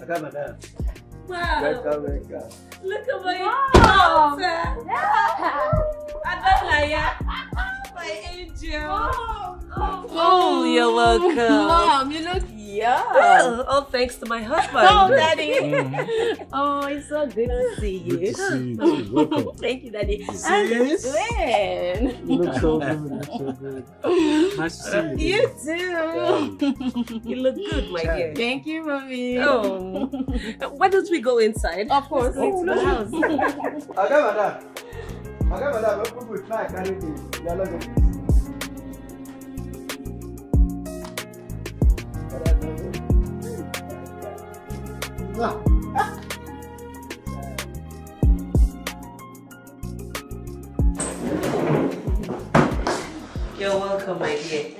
Madam. Wow. Welcome. Look at my daughter. Adalaya. My angel. Oh, you're welcome. Mom, you look young. Oh, thanks to my husband. Oh, Daddy. Oh, it's so good to see you. Good to see you. Welcome. Thank you, Daddy. Yes. And Gwen. You look so good. You look so good. Nice to see you. You too. You look good, my dear. Thank you, Mommy. Oh. Why don't we go inside? Of course. Let's go to the house. Madam. Welcome to try carry the yellow baby. You're welcome, my dear.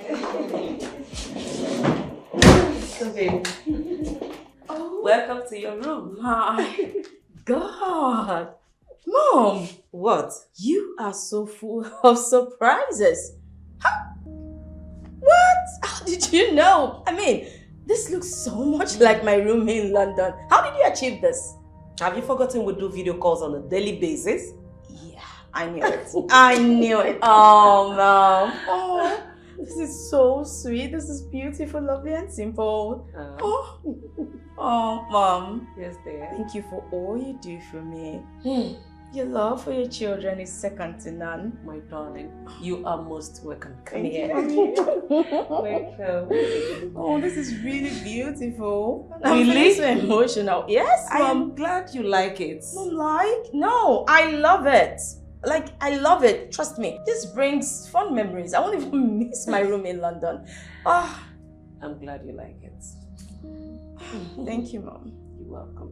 Come in. Welcome to your room. My God. Mom, What? you are so full of surprises. What? How did you know? I mean, this looks so much like my room in London. How did you achieve this? Have you forgotten we do video calls on a daily basis? Yeah, I knew it. I knew it. Oh, Mom. Oh, this is so sweet. This is beautiful, lovely, and simple. Oh, Mom. Yes, dear. Thank you for all you do for me. Your love for your children is second to none. My darling, you are most welcome. Come Thank here. you. Welcome. Oh, this is really beautiful. Really? I'm feeling so emotional. Yes, I Mom. am glad you like it. Mom, like? No, I love it. Like, I love it. Trust me. This brings fun memories. I won't even miss my room in London. Oh, I'm glad you like it. thank you, Mom. You're welcome.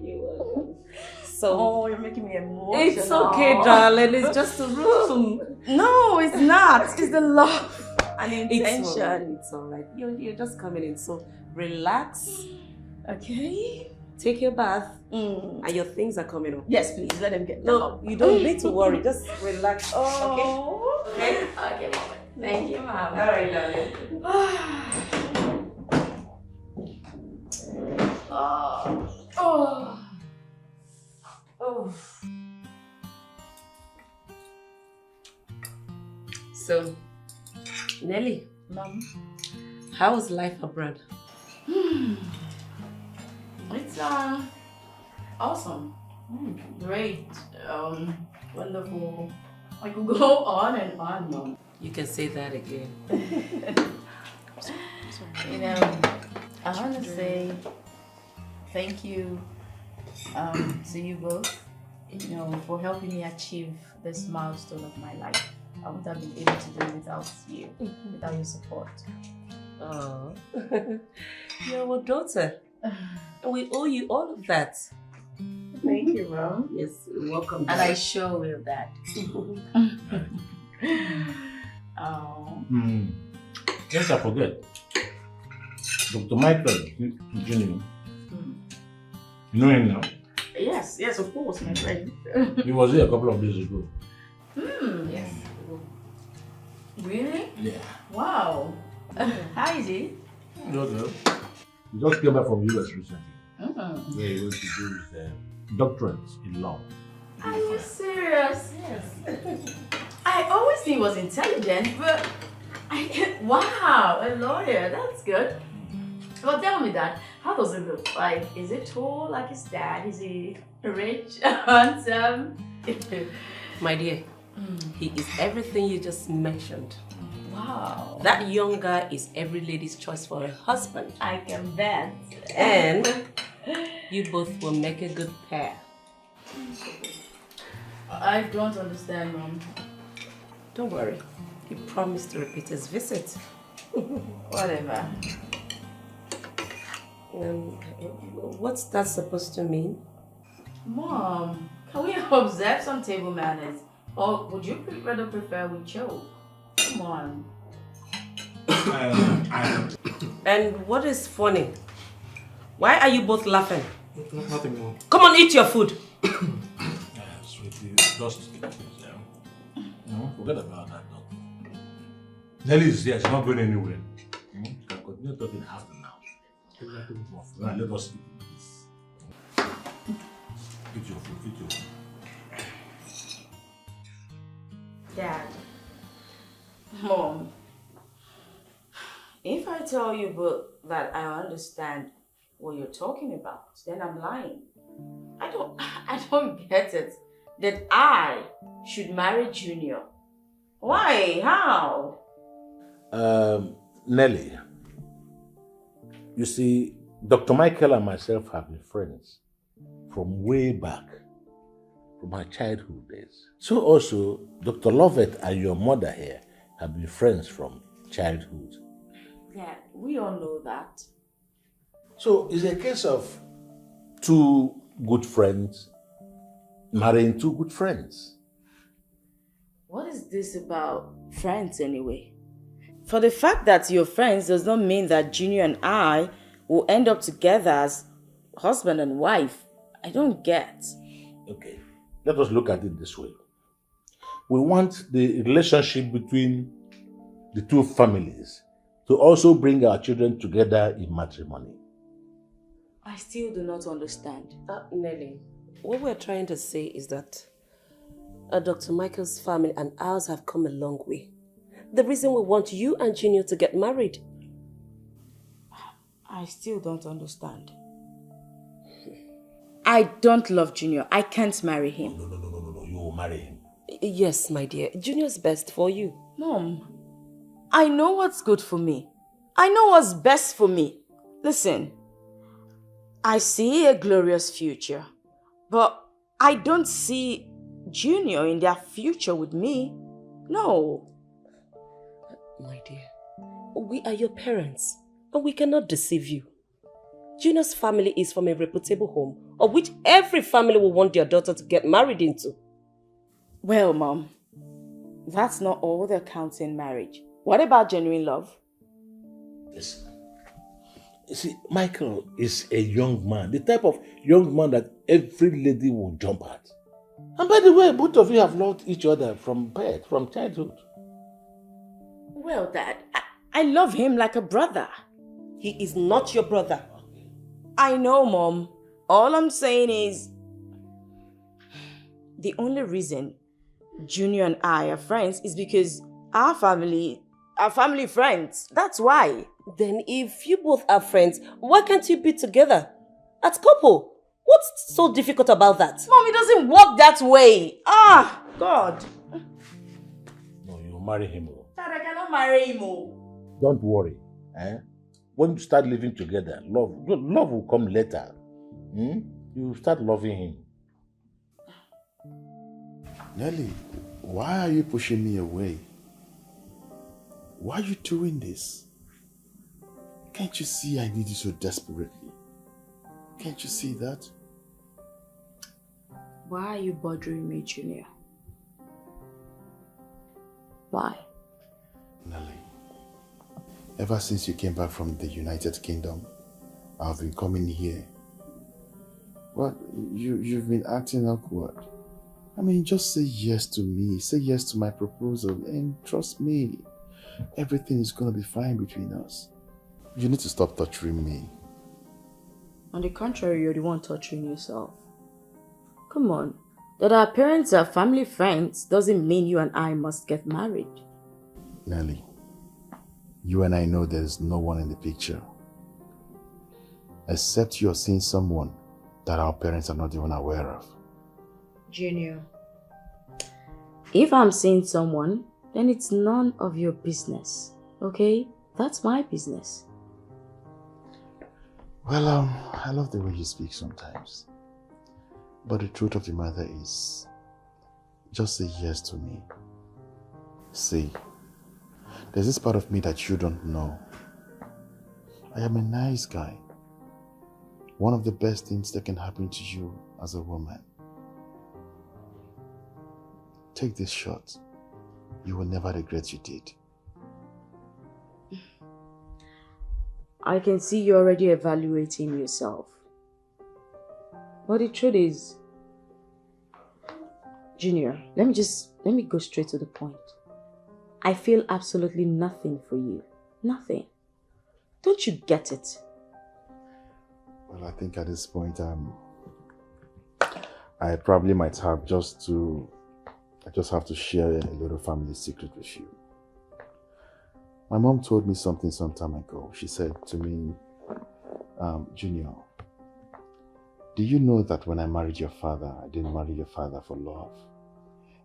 You're welcome. So, Oh, you're making me emotional. it's okay, darling. It's just a room. No, it's not. It's the love and It's intention. alright. It's alright. You're just coming in. So, relax. Okay. Take your bath. Mm. And your things are coming up. Yes, please. Let them get No, you don't need to worry. Just relax. Oh. Okay? Okay, Mom. Thank you, Mom. Alright, darling. Oh. So, Nelly, Mom. how was life abroad? It's awesome. Great. Wonderful. I could go on and on, Mom. You can say that again. You know, I want to say thank you to you both, you know, for helping me achieve this milestone of my life. I wouldn't have been able to do it without you, without your support. Oh, you're our daughter. And we owe you all of that. Thank you, Mom. Yes, you're welcome. And I sure will that. Oh. Yes, I forget. Dr. Michael Jr. You know him now? Yes, of course, my friend. He was here a couple of days ago. Yes. Really? Yeah. Wow. How is he? Okay. He just came back from US recently. Where he went to do his doctorate in law. Are you serious? Yes. I always think he was intelligent, but wow, a lawyer, that's good. Well, tell me that. How does it look? Like, is it tall like his dad? Is he rich, handsome? My dear, he is everything you just mentioned. Wow. That young guy is every lady's choice for a husband. I can bet. And you both will make a good pair. I don't understand, Mom. Don't worry. He promised to repeat his visit. Whatever. What's that supposed to mean? Mom, can we observe some table manners? Or would you rather prefer we choke? Come on. And what is funny? Why are you both laughing? Nothing more. Come on, eat your food. Sweetie, just no, forget about that. Nelly is here, she's not going anywhere. You can continue talking after now. Now let us eat this. Eat your food, eat your food. Dad. Mom. If I tell you that I understand what you're talking about, then I'm lying. I don't get it. That I should marry Junior. Why? How? Nelly, you see, Dr. Michael and myself have been friends from way back, from our childhood days. So also, Dr. Lovett and your mother here have been friends from childhood. Yeah, we all know that. So it's a case of two good friends marrying two good friends. What is this about friends anyway? For the fact that you're friends does not mean that Junior and I will end up together as husband and wife. I don't get. Okay, let us look at it this way. We want the relationship between the two families to also bring our children together in matrimony. I still do not understand. Nelly, what we're trying to say is that Dr. Michael's family and ours have come a long way. The reason we want you and Junior to get married. I still don't understand. I don't love Junior. I can't marry him. No, you will marry him. Yes, my dear. Junior's best for you. Mom, I know what's good for me. I know what's best for me. Listen, I see a glorious future, but I don't see Junior in their future with me. No. My dear, we are your parents, and we cannot deceive you. Junior's family is from a reputable home, of which every family will want their daughter to get married into. Well, Mom, that's not all that counts in marriage. What about genuine love? Listen. You see, Michael is a young man, the type of young man that every lady will jump at. And by the way, both of you have loved each other from birth, from childhood. Well, Dad, I love him like a brother. He is not your brother. I know, Mom. All I'm saying is, the only reason Junior and I are friends is because our family friends. That's why. Then if you both are friends, why can't you be together? As couple? What's so difficult about that? Mom, it doesn't work that way. Ah, God. No, you marry him. Dad, I cannot marry him. Don't worry. When you start living together, love will come later. You start loving him. Nelly, why are you pushing me away? Why are you doing this? Can't you see I need you so desperately? Can't you see that? Why are you bothering me, Junior? Why? Nelly, ever since you came back from the United Kingdom, I've been coming here. What? You've been acting awkward. I mean, just say yes to me. Say yes to my proposal and trust me. Everything is going to be fine between us. You need to stop torturing me. On the contrary, you're the one torturing yourself. Come on. That our parents are family friends doesn't mean you and I must get married. Nelly, you and I know there's no one in the picture. Except you're seeing someone that our parents are not even aware of. Junior, if I'm seeing someone, then it's none of your business, okay? That's my business. Well, I love the way you speak sometimes. But the truth of the matter is, just say yes to me. See, there's this part of me that you don't know. I am a nice guy. One of the best things that can happen to you as a woman. Take this shot. You will never regret you did. I can see you're already evaluating yourself. But the truth is, Junior, let me go straight to the point. I feel absolutely nothing for you. Nothing. Don't you get it? Well, I think at this point, I probably might have I just have to share a little family secret with you. My mom told me something some time ago. She said to me, Junior, do you know that when I married your father, I didn't marry your father for love?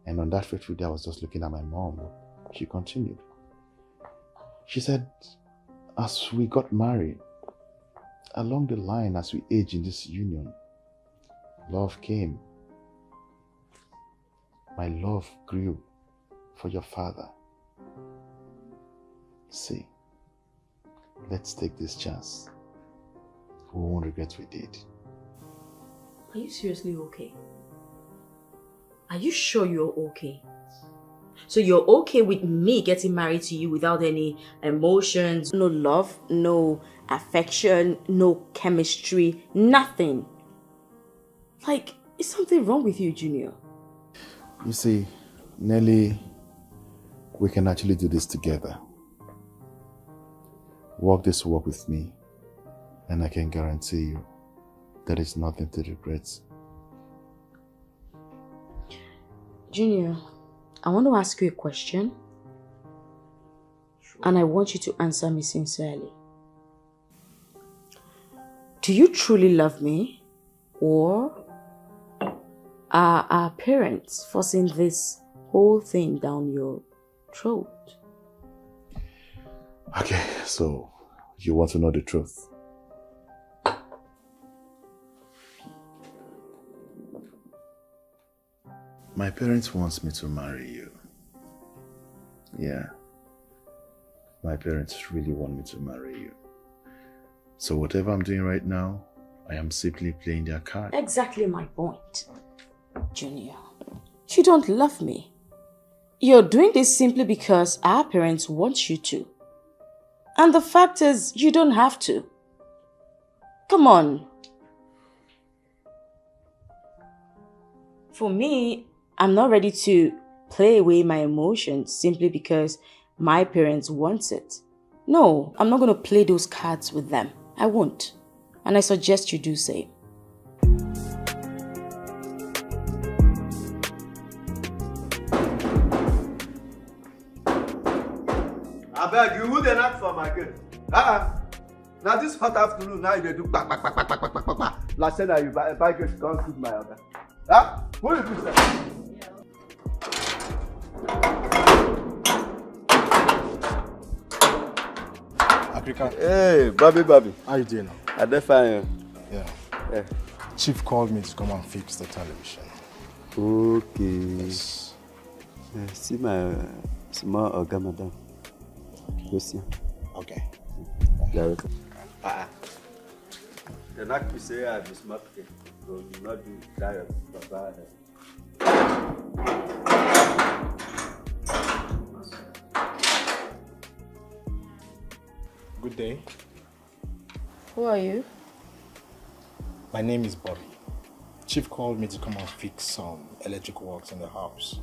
And on that fateful day, I was just looking at my mom. She continued. She said, as we got married, along the line, as we aged in this union, love came. My love grew for your father. See, let's take this chance. We won't regret we did. Are you seriously okay? Are you sure you're okay? So you're okay with me getting married to you without any emotions, no love, no affection, no chemistry, nothing? Like, is something wrong with you, Junior? You see, Nelly, we can actually do this together. Walk this walk with me, and I can guarantee you there is nothing to regret. Junior, I want to ask you a question. Sure. And I want you to answer me sincerely. Do you truly love me? Or are our parents forcing this whole thing down your throat? Okay, so you want to know the truth? My parents want me to marry you. Yeah. My parents really want me to marry you. So whatever I'm doing right now, I am simply playing their card. Exactly my point, Junior. You don't love me. You're doing this simply because our parents want you to. And the fact is, you don't have to. Come on. For me, I'm not ready to play away my emotions simply because my parents want it. No, I'm not going to play those cards with them. I won't. And I suggest you do same. I beg you, who they knock for my girl? Now this hot afternoon, now they do back. Last time you buy girl, can't feed my other. Who is this? Africa. Hey, Bobby. How you doing now? I dey fine. Yeah. Chief called me to come and fix the television. Okay. Yes. See my small Oga madam. Go see. Okay. Yeah, welcome. The knock me say I be smart kid. So you not do that, Baba. Good day. Who are you? My name is Bobby. Chief called me to come and fix some electrical works in the house.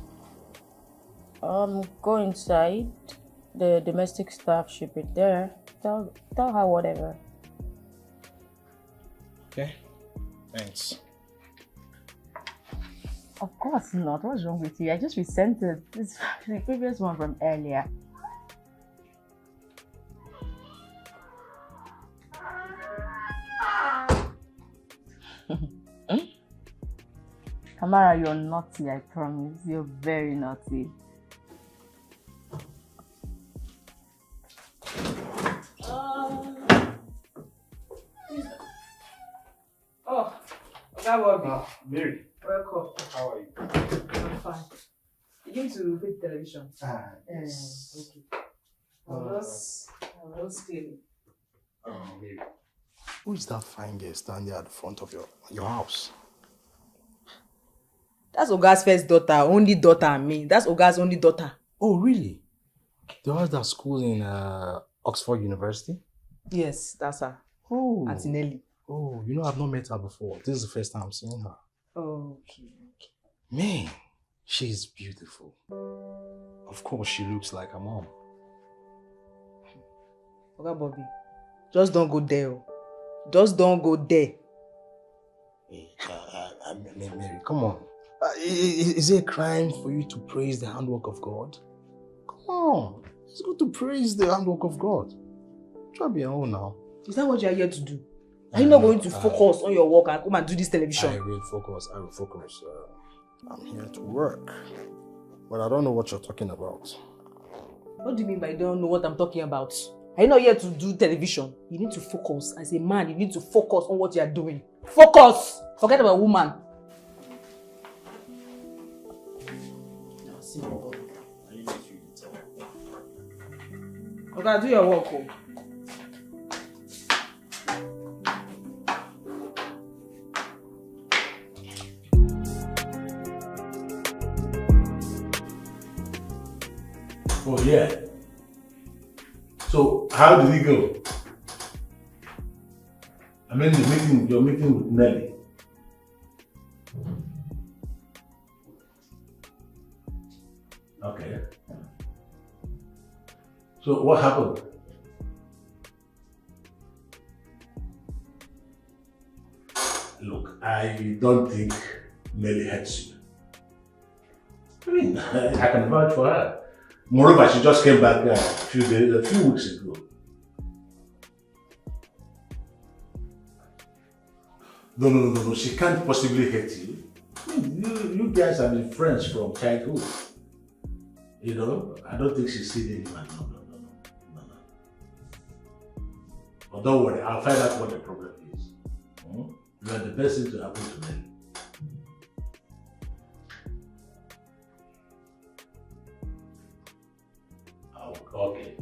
Go inside. The domestic staff should be there. Tell her whatever. Okay. Thanks. Of course not. What's wrong with you? I just resent it. It's the previous one from earlier. Tamara, you're naughty, I promise. You're very naughty. Mary. Welcome. How are you? I'm fine. You came to fix television? Yes. Okay. I'll just clean it. Mary. Who is that fine girl standing at the front of your house? That's Oga's first daughter, only daughter and me. That's Oga's only daughter. Oh, really? The one that school in Oxford University? Yes, that's her. Oh. Auntie Nelly. Oh, you know, I've not met her before. This is the first time I'm seeing her. Okay. Man, she's beautiful. Of course, she looks like her mom. Oga Bobby, just don't go there. Just don't go there. Hey, Mary, come on. Is it a crime for you to praise the handwork of God? Come on. It's good to praise the handwork of God. Try to be your own now. Is that what you are here to do? Are you not going to focus on your work and come and do this television? I will focus. I'm here to work. But I don't know what you're talking about. What do you mean by don't know what I'm talking about? Are you not here to do television? You need to focus. As a man, you need to focus on what you are doing. Focus! Forget about woman. Okay, do your work. Oh yeah. So how did it go? I mean your meeting with Nelly. Okay. So what happened? Look, I don't think Nelly hurts you. I mean, I can vouch for her. Moreover, she just came back a few weeks ago. No, she can't possibly hate you. I mean, you guys have been friends from childhood. You know, I don't think she's seen anyone. No. But don't worry, I'll find out what the problem is. You are the best thing to happen to me. Okay.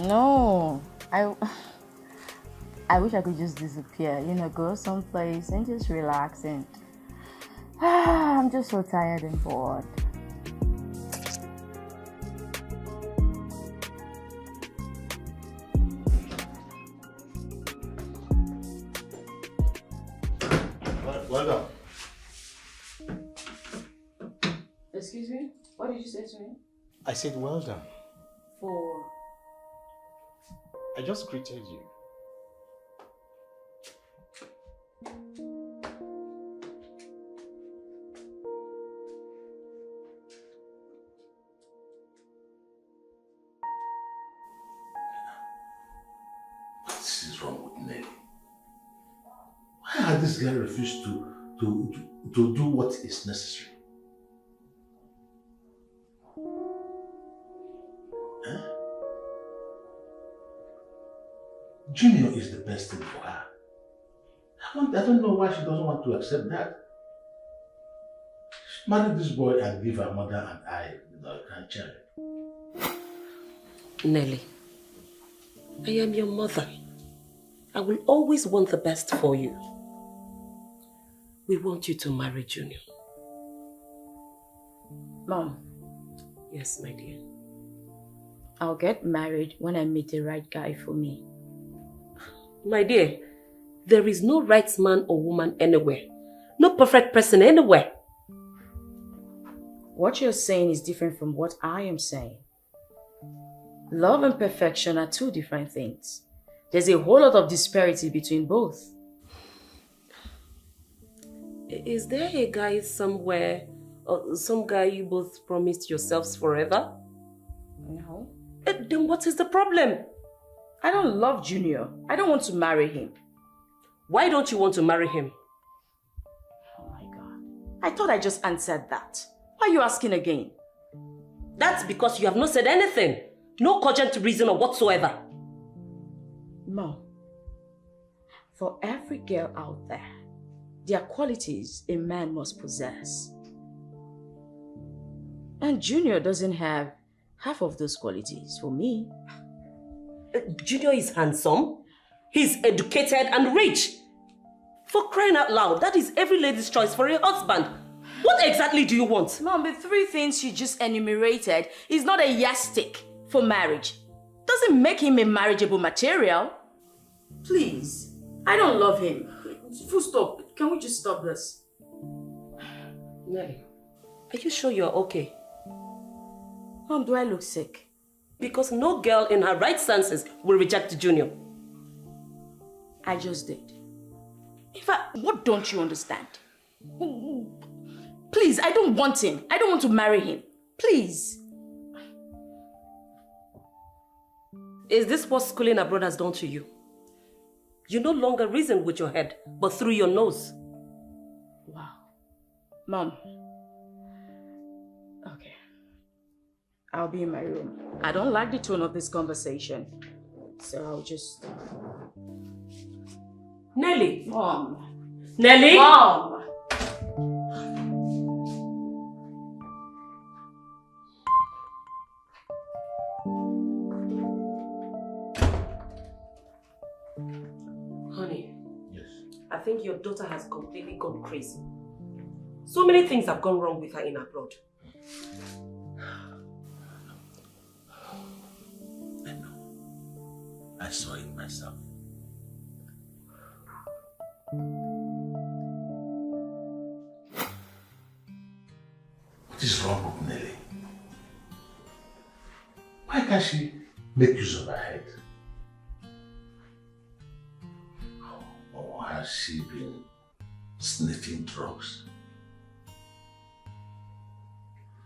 No, I wish I could just disappear, go someplace and just relax and I'm just so tired and bored. Well done. Excuse me? What did you say to me? I said well done. For? I just greeted you. What is wrong with Nelly? Why has this guy refused to do what is necessary? Huh? Junior is the best thing for her. I don't know why she doesn't want to accept that. She marry this boy and give her mother and I a grandchild. Nelly, I am your mother. I will always want the best for you. We want you to marry Junior. Mom. Yes, my dear. I'll get married when I meet the right guy for me. My dear, there is no right man or woman anywhere. No perfect person anywhere. What you're saying is different from what I am saying. Love and perfection are two different things. There's a whole lot of disparity between both. Is there a guy somewhere, or some guy you both promised yourselves forever? No. Then what is the problem? I don't love Junior. I don't want to marry him. Why don't you want to marry him? Oh my God. I thought I just answered that. Why are you asking again? That's because you have not said anything. No cogent reason or whatsoever. Mom, for every girl out there, there are qualities a man must possess. And Junior doesn't have half of those qualities for me. Junior is handsome, he's educated and rich. For crying out loud, that is every lady's choice for a husband. What exactly do you want? Mom, the three things you just enumerated is not a yardstick for marriage. Doesn't make him a marriageable material. Please. I don't love him. Full stop. Can we just stop this? Nelly, are you sure you're okay? Mom, do I look sick? Because no girl in her right senses will reject Junior. I just did. In fact, what don't you understand? Please, I don't want him. I don't want to marry him. Please. Is this what schooling abroad has done to you? You no longer reason with your head, but through your nose. Wow. Mom. Okay. I'll be in my room. I don't like the tone of this conversation. So I'll just... Nelly! Mom. Nelly! Mom! Honey. Yes. I think your daughter has completely gone crazy. So many things have gone wrong with her in abroad. I know. I saw it myself. What is wrong with Nelly? Why can't she make use of her head? Or has she been sniffing drugs?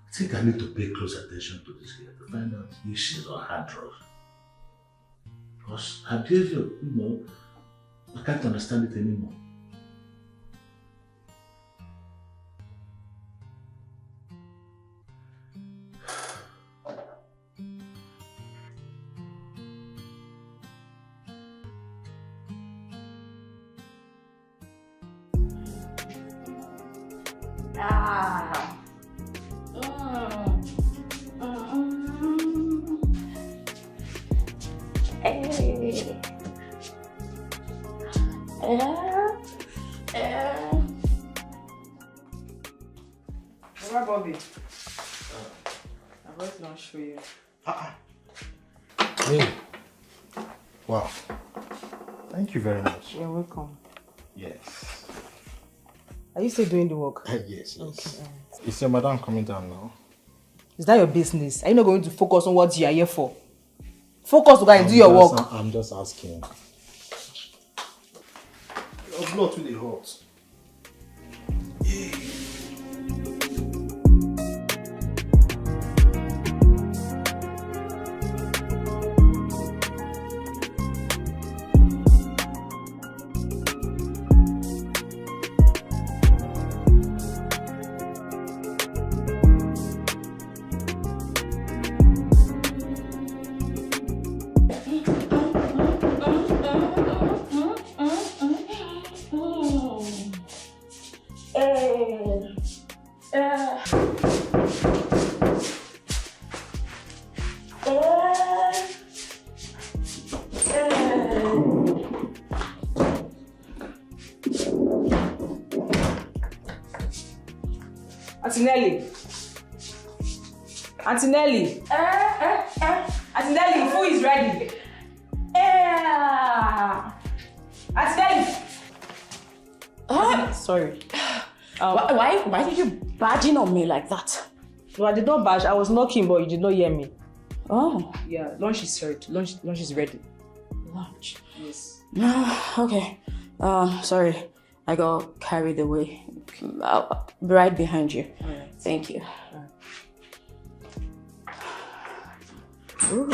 I think I need to pay close attention to this girl to find out if she's on hard drugs. Because her behavior, I can't understand it anymore. Bobby. I was not show you. Hey. Wow. Thank you very much. You're welcome. Yes. Are you still doing the work? Yes. Okay. Is your madam coming down now? Is that your business? Are you not going to focus on what you are here for? Focus to go and do your work. I'm just asking. Your blood really hot. Auntie Nelly. Auntie Nelly, food is ready. Auntie Nelly. Sorry. Why did you barging on me like that? No, I did not barge. I was knocking, but you did not hear me. Oh. Yeah, lunch is served. Lunch is ready. Lunch? Yes. Okay. Sorry. I got carried away. I'll be right behind you. All right. Thank you. All right. Ooh.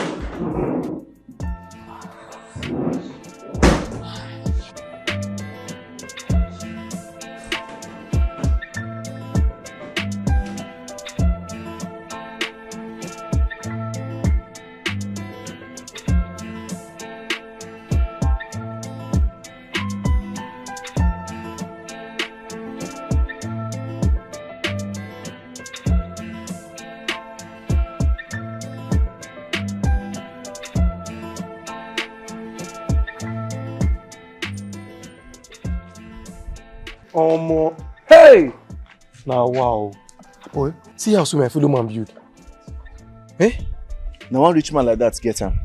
Hey! Now wow. Boy, see how so my fellow man build. Eh? Now one rich man like that get him.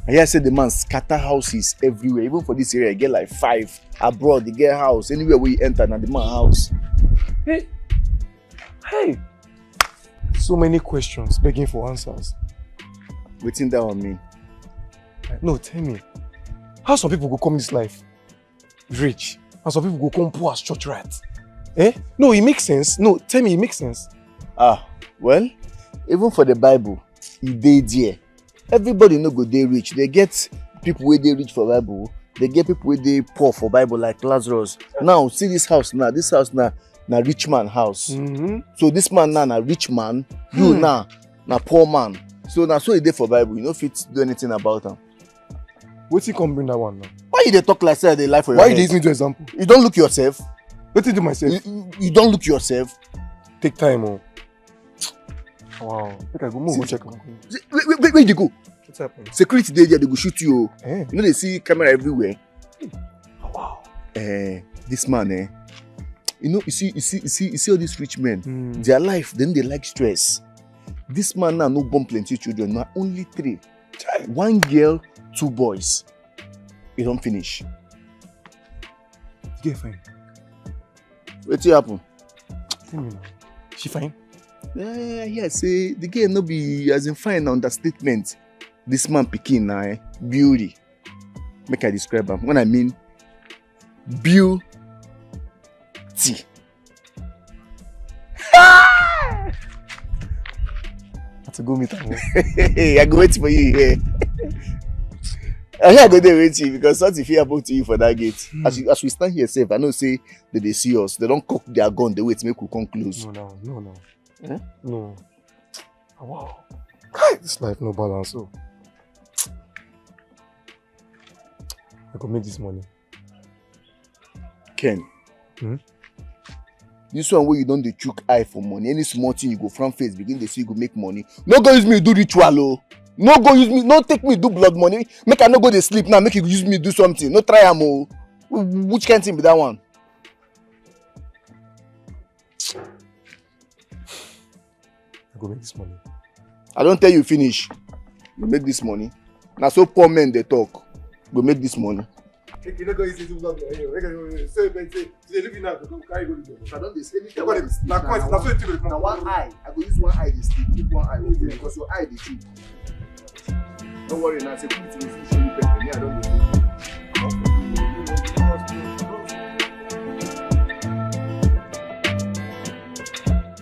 I hear say the man scatter houses everywhere. Even for this area, I get like 5. Abroad, they get house. Anywhere where you enter, now the man house. Hey. Hey. So many questions begging for answers. Waiting that on me. No, tell me. How some people go come this life rich, and some people go come poor as church rats? Eh? No, it makes sense. No, tell me, it makes sense. Well, even for the Bible, they there. Everybody no go they rich. They get people where they rich for Bible. They get people where they poor for Bible, like Lazarus. Now, see this house now. This house now, na rich man house. So this man now, na rich man. You now, na poor man. So now, so he there for Bible. You know if it's do anything about them. What's he come bring that one now? Why you they talk like say they lie for your Why head? you use me to example? You don't look yourself. What did you do myself? You don't look yourself. Take time, oh. Wow. Make I go move, go check. Where you go? What's happening? Security there, they go shoot you. Eh? You know they see camera everywhere. Wow. This man, you know, you see all these rich men. Their life, then they like stress. This man now no born plenty children, now only 3. 1 girl, 2 boys. It don't finish. Get fine. What's happen? Tell me now. She fine? Yeah, say the girl no be as in fine understatement. This man pikin now, beauty. Make I describe him. When I mean beauty. Have to go meet her. Hey, I go wait for you here. I go there wait you because something fit happen to you for that gate. As we stand here safe, I know say that they see us. They don't cock their gun. They wait make we come close. No. Eh? No. Wow. This life no balance. So I could make this money. Ken. This one where you don't dey chook eye for money. Any small thing you go front face begin dey see you go make money. No go use me do ritual oh. No go use me. No take me do blood money. Make I no go dey sleep now. Make you use me do something. No try am oh. Which kind thing be that one? I go make this money. I don't tell you finish. You make this money. Now so poor men they talk. Go make this money. You no go use this blood money. Say they live in now. Go carry go do. I don't dey say anything. Na coin. Na so it will come. Now one eye. I go use one eye dey sleep. Keep one eye open because your eye dey chew. Don't worry now. Say put it in show you better. Me I don't dey.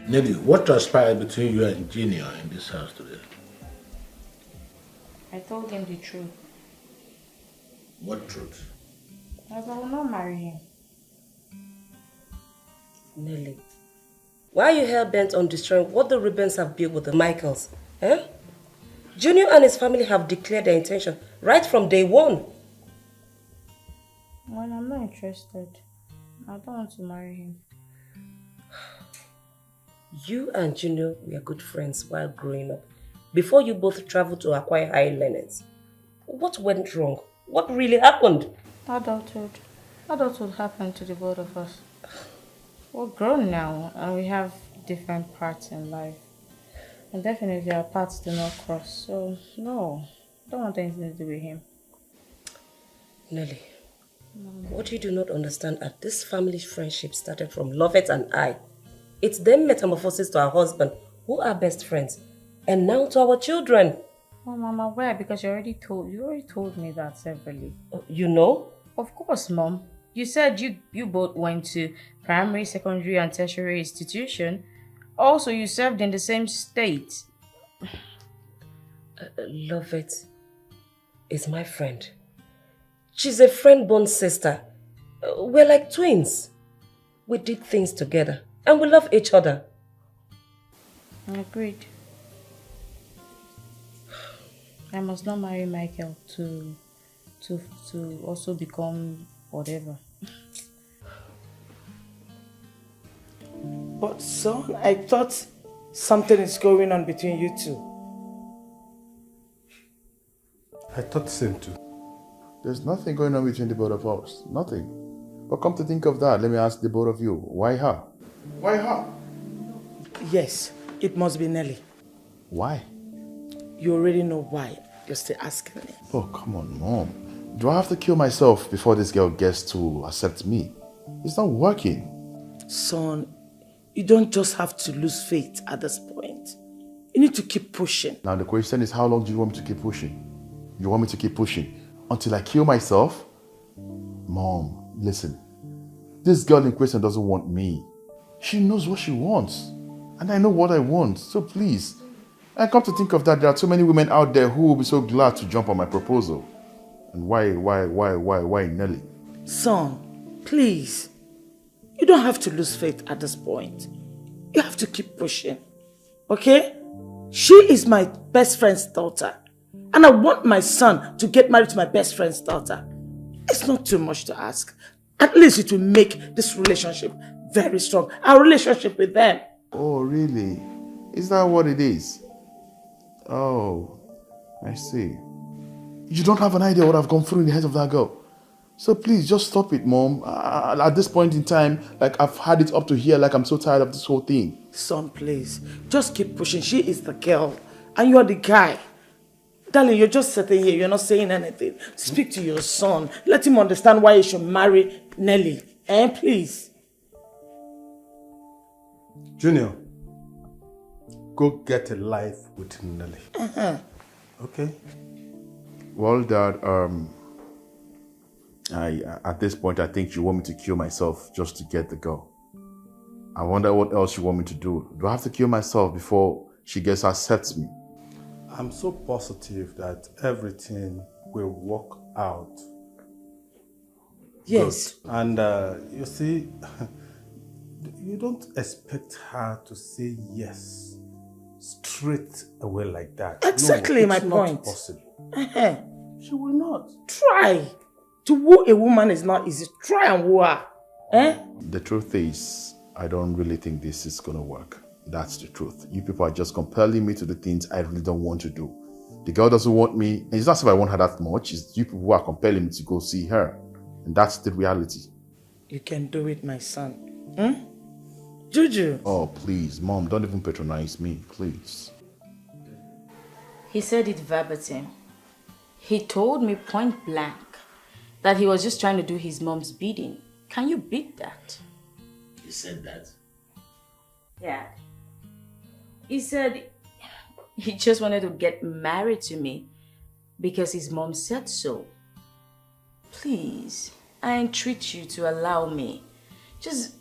Nelly, what transpired between you and Junior in this house today? I told him the truth. What truth? I will not marry him. Nelly, why are you hell-bent on destroying what the Ribbons have built with the Michaels? Eh? Junior and his family have declared their intention right from day one. Well, I'm not interested. I don't want to marry him. You and Junior were good friends while growing up, before you both traveled to acquire higher learnings. What went wrong? What really happened? Adulthood. Adulthood happened to the both of us. We're grown now and we have different parts in life. And definitely our paths do not cross. So, no, I don't want anything to do with him. Nelly, what you do not understand is that this family's friendship started from Lovett and I. It's then metamorphosis to our husband, who are best friends, and now to our children. Oh, Mama, where? Because you already told me that separately. You know? Of course, Mom. You said you both went to primary, secondary, and tertiary institution. Also, you served in the same state. Lovett is my friend. She's a friend-born sister. We're like twins. We did things together. And we love each other. Agreed. I must not marry Michael to also become whatever. But son, I thought something is going on between you two. I thought the same too. There's nothing going on between the both of us. Nothing. But come to think of that, let me ask the both of you. Why her? Why her? Yes, it must be Nelly. Why? You already know why. you're still asking me. Oh, come on, Mom. Do I have to kill myself before this girl gets to accept me? It's not working. Son, you don't just have to lose faith at this point. You need to keep pushing. Now the question is, how long do you want me to keep pushing? You want me to keep pushing until I kill myself? Mom, listen. This girl in question doesn't want me. She knows what she wants. And I know what I want. So please. I come to think of that, there are too many women out there who will be so glad to jump on my proposal. And why Nelly? Son, please. You don't have to lose faith at this point. You have to keep pushing. Okay? She is my best friend's daughter. And I want my son to get married to my best friend's daughter. It's not too much to ask. At least it will make this relationship very strong. Our relationship with them. Oh, really? Is that what it is? Oh, I see. You don't have an idea what I've gone through in the head of that girl. So please, just stop it, Mom. At this point in time, like I've had it up to here, like I'm so tired of this whole thing. Son, please. Just keep pushing. She is the girl. And you're the guy. Darling, you're just sitting here. You're not saying anything. Speak to your son. Let him understand why he should marry Nelly. Please. Junior, go get a life with Nelly. Okay? Well, Dad, at this point, I think you want me to kill myself just to get the girl. I wonder what else you want me to do. Do I have to kill myself before she gets to accept me? I'm so positive that everything will work out. Yes. Good. And you see, you don't expect her to say yes straight away like that. Exactly, no, my it's point. Not possible. She will not. Try. To woo a woman is not easy. Try and woo her. The truth is, I don't really think this is going to work. That's the truth. You people are just compelling me to do things I really don't want to do. The girl doesn't want me. And it's not as if I want her that much. It's you people who are compelling me to go see her. And that's the reality. You can do it, my son. Juju. Oh, please, Mom, don't even patronize me, please. He said it verbatim. He told me point blank that he was just trying to do his mom's bidding. Can you beat that? He said that? Yeah. He said he just wanted to get married to me because his mom said so. Please, I entreat you to allow me. Just,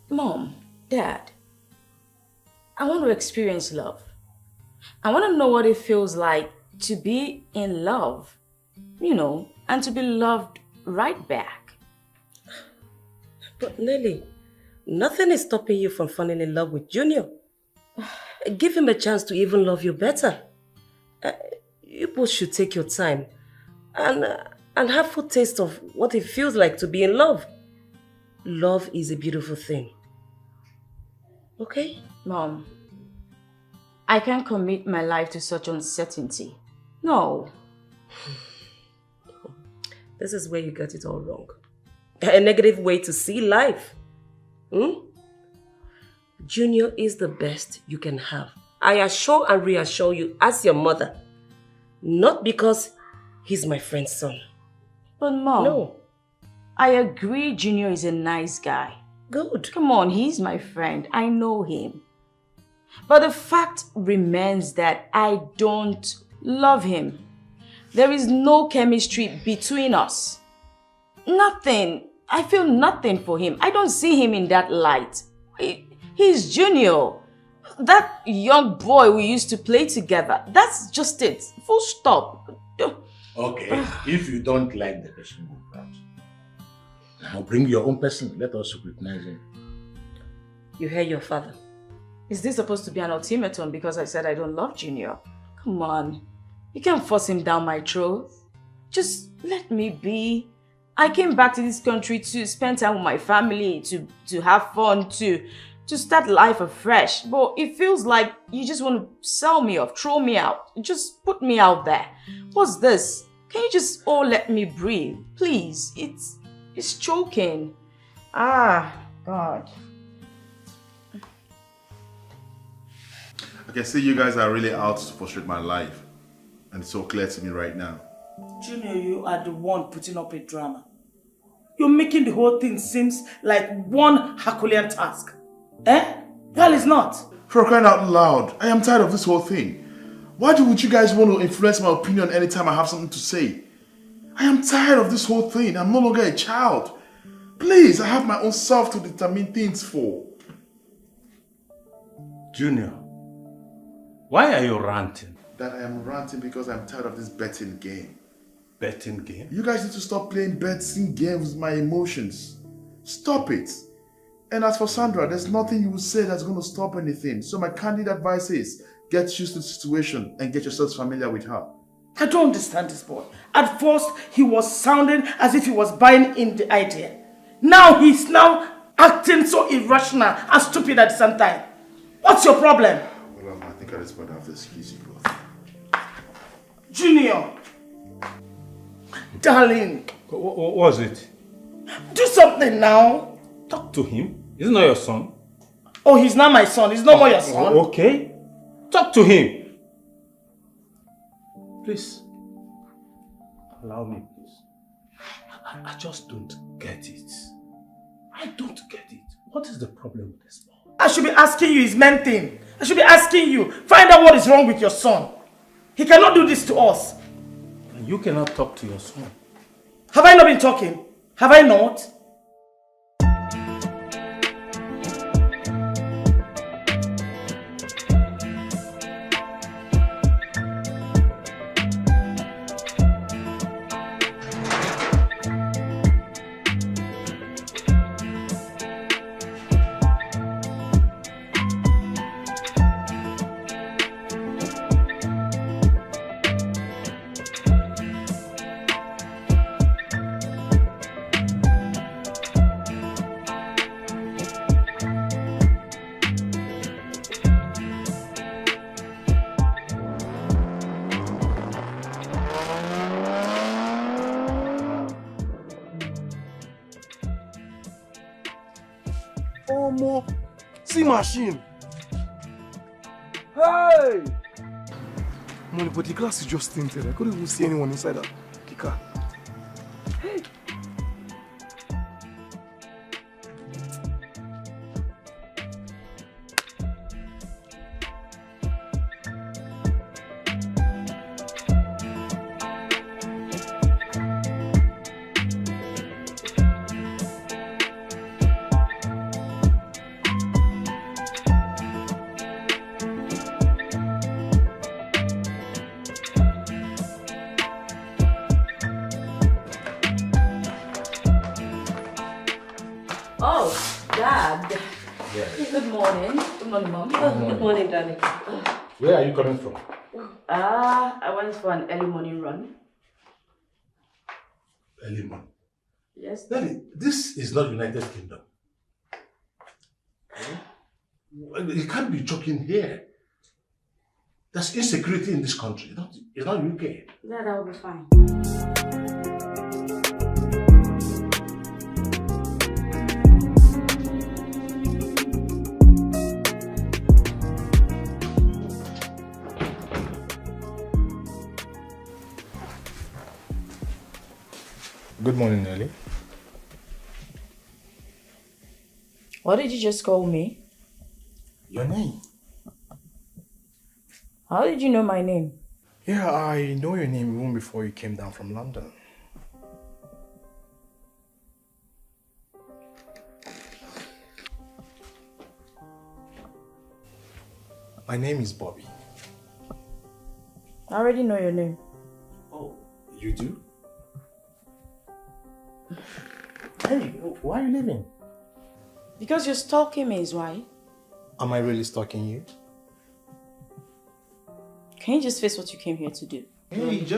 Mom, Dad, I want to experience love. I want to know what it feels like to be in love, you know, and to be loved right back. But Nelly, nothing is stopping you from falling in love with Junior. Give him a chance to even love you better. You both should take your time and have full taste of what it feels like to be in love. Love is a beautiful thing. Okay? Mom, I can't commit my life to such uncertainty. No. This is where you got it all wrong. A negative way to see life. Junior is the best you can have. I assure and reassure you as your mother. Not because he's my friend's son. But Mom, no. I agree Junior is a nice guy. Good. Come on, he's my friend. I know him. But the fact remains that I don't love him. There is no chemistry between us. Nothing. I feel nothing for him. I don't see him in that light. He's Junior. That young boy we used to play together. That's just it. Full stop. Okay, if you don't like the person, move out. Now bring your own person. Let us scrutinize him. You hear your father. Is this supposed to be an ultimatum because I said I don't love Junior? Come on. You can't force him down my throat. Just let me be. I came back to this country to spend time with my family, to have fun, to start life afresh. But it feels like you just want to sell me off, throw me out. Just put me out there. What's this? Can you just all let me breathe? Please. It's choking. Ah, God. I can see you guys are really out to frustrate my life. And it's so clear to me right now. Junior, you are the one putting up a drama. You're making the whole thing seems like one Herculean task. Eh? Well, it's not. For crying out loud, I am tired of this whole thing. Why would you guys want to influence my opinion anytime I have something to say? I am tired of this whole thing. I'm no longer a child. Please, I have my own self to determine things for. Junior, why are you ranting? That I am ranting because I'm tired of this betting game. Betting game? You guys need to stop playing betting games with my emotions. Stop it. And as for Sandra, there's nothing you will say that's going to stop anything. So my candid advice is, get used to the situation and get yourselves familiar with her. I don't understand this boy. At first, he was sounding as if he was buying in the idea. Now he's acting so irrational and stupid at the same time. What's your problem? Well, I think at this point I have to excuse you both. Junior. Darling. What was it? Do something now. Talk to him. Isn't that your son? Oh, he's not my son. He's no more your son. Okay. Talk to him. Please. Allow me, please. I just don't get it. I don't get it. What is the problem with this boy? I should be asking you his main thing. I should be asking you. Find out what is wrong with your son. He cannot do this to us. You cannot talk to your son. Have I not been talking? Have I not? Machine. Hey! Money, but the glass is just tinted. I couldn't even see anyone inside the car. Hey! Where are you coming from? I went for an early morning run. Early morning? Yes. Daddy, this is not United Kingdom. You can't be joking here. There's insecurity in this country. It's not UK. Yeah, that will be fine. Good morning, Nelly. What did you just call me? Your name? How did you know my name? Yeah, I know your name even before you came down from London. My name is Bobby. I already know your name. Oh, you do? Hey, why are you leaving? Because you're stalking me is why. Am I really stalking you? Can you just face what you came here to do? Hey, it's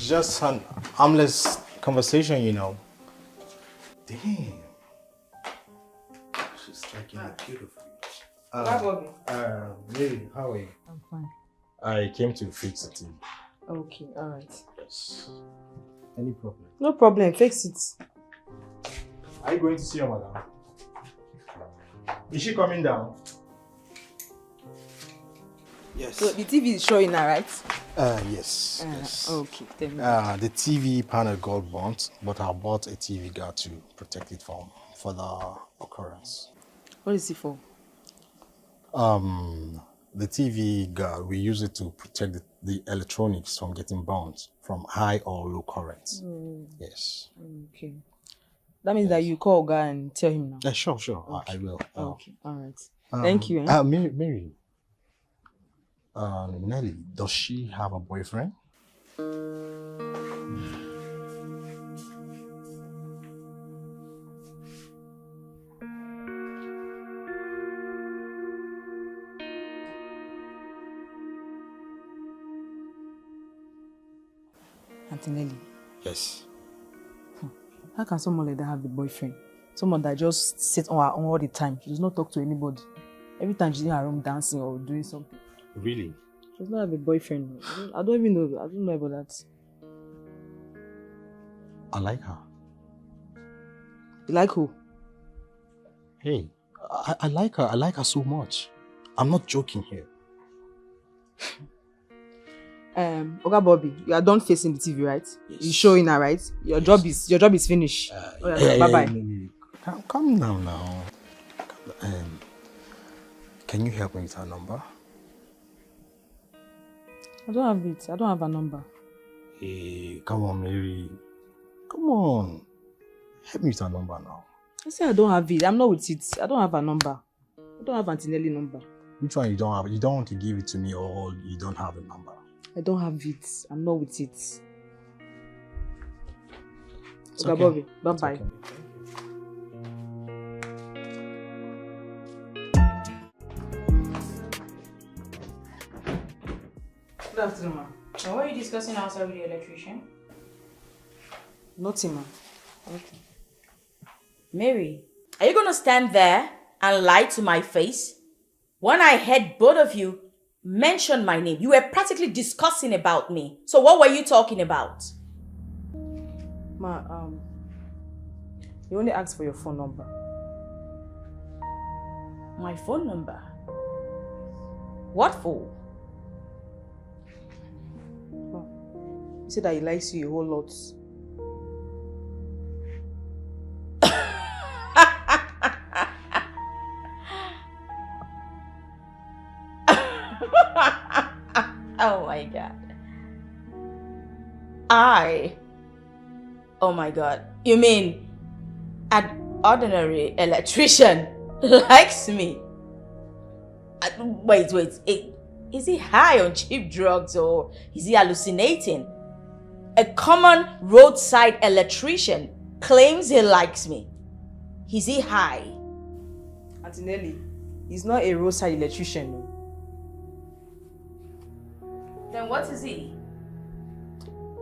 just an harmless conversation, you know. Damn. She's striking me beautifully. Really, how are you? I'm fine. I came to fix the TV. Okay, alright. Yes. Any problem? No problem, fix it. Are you going to see your madam? Is she coming down? Yes. So the TV is showing now, right? Yes. Yes. Okay, tell me. The TV panel got burnt, but I bought a TV guard to protect it from further occurrence. What is it for? The TV guard, we use it to protect the electronics from getting burnt from high or low currents. Yes. Okay. That means that you call guy and tell him now. Sure. Okay. I will. Okay, all right. Thank you. Mary. Nelly, does she have a boyfriend? Auntie Nelly, Yes. how can someone like that have a boyfriend? Someone that just sits on her own all the time. She does not talk to anybody. Every time she's in her room dancing or doing something. Really? She does not have a boyfriend. I don't even know. I don't know about that. I like her. You like who? Hey, I like her. I like her so much. I'm not joking here. Oga Bobby, you are done facing the TV, right? Yes. You showing her, right? Your job is finished. Bye bye. Come down now. Can you help me with her number? I don't have it. I don't have a number. Hey, come on, Mary. Come on. Help me with her number now. I say I don't have it. I'm not with it. I don't have a number. I don't have Auntie Nelly number. Which one you don't have? You don't want to give it to me, or you don't have a number? I don't have it. I'm not with it. Okay. Bobby, bye-bye. Okay. Good afternoon, ma. Now, what are you discussing outside with the electrician? Nothing, ma. Okay. Mary, are you going to stand there and lie to my face? When I heard both of you mention my name, you were practically discussing about me. So what were you talking about? Ma, you only asked for your phone number. My phone number? What for? You said that he likes you a whole lot. Oh my God. Oh my God. You mean an ordinary electrician likes me? Wait. Is he high on cheap drugs or is he hallucinating? A common roadside electrician claims he likes me. Is he high? Auntie Nelly, he's not a roadside electrician. No. Then what is he?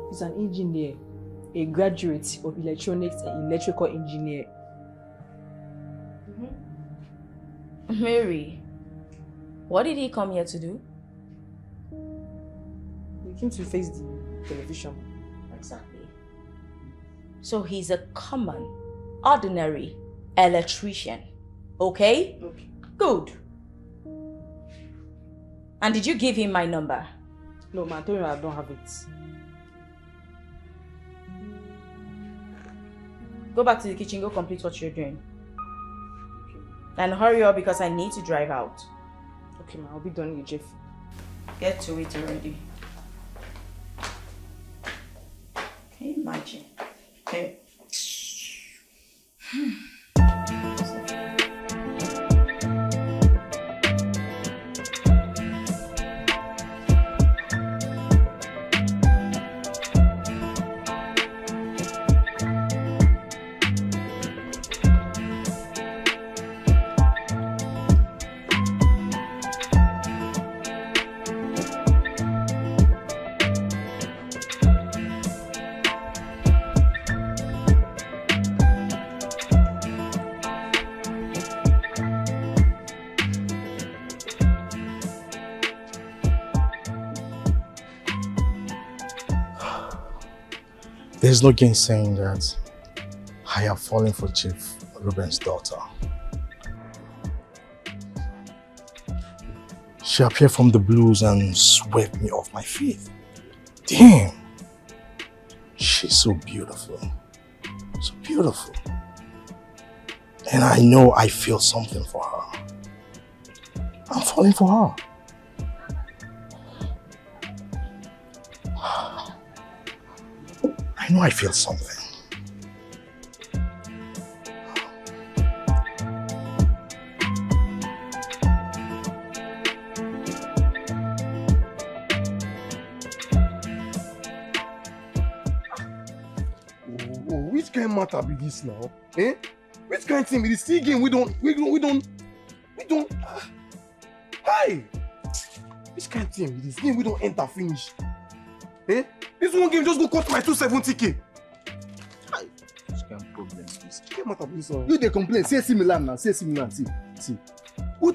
He's an engineer, a graduate of electronics and electrical engineer. Mary, what did he come here to do? He came to face the television. Exactly. So he's a common, ordinary electrician. Okay? Okay. Good. And did you give him my number? No, man, I told him I don't have it. Go back to the kitchen, go complete what you're doing. Okay. And hurry up because I need to drive out. Okay, man, I'll be done with Jeff. Get to it already. Can you imagine? Okay. There's no gainsaying that I have fallen for Chief Ruben's daughter. She appeared from the blues and swept me off my feet. Damn. She's so beautiful. So beautiful. And I know I feel something for her. I'm falling for her. I know I feel something. Which kind of matter be this now? Eh? Which kind of thing be this? See game we don't. Hi! Which kind of thing be this? Game we don't enter finish. Eh? This one game just go cut my 270k. Hi! Which kind of problem is this? Which kind of matter be this one? You dey complain, say AC Milan now, say AC Milan, see. Who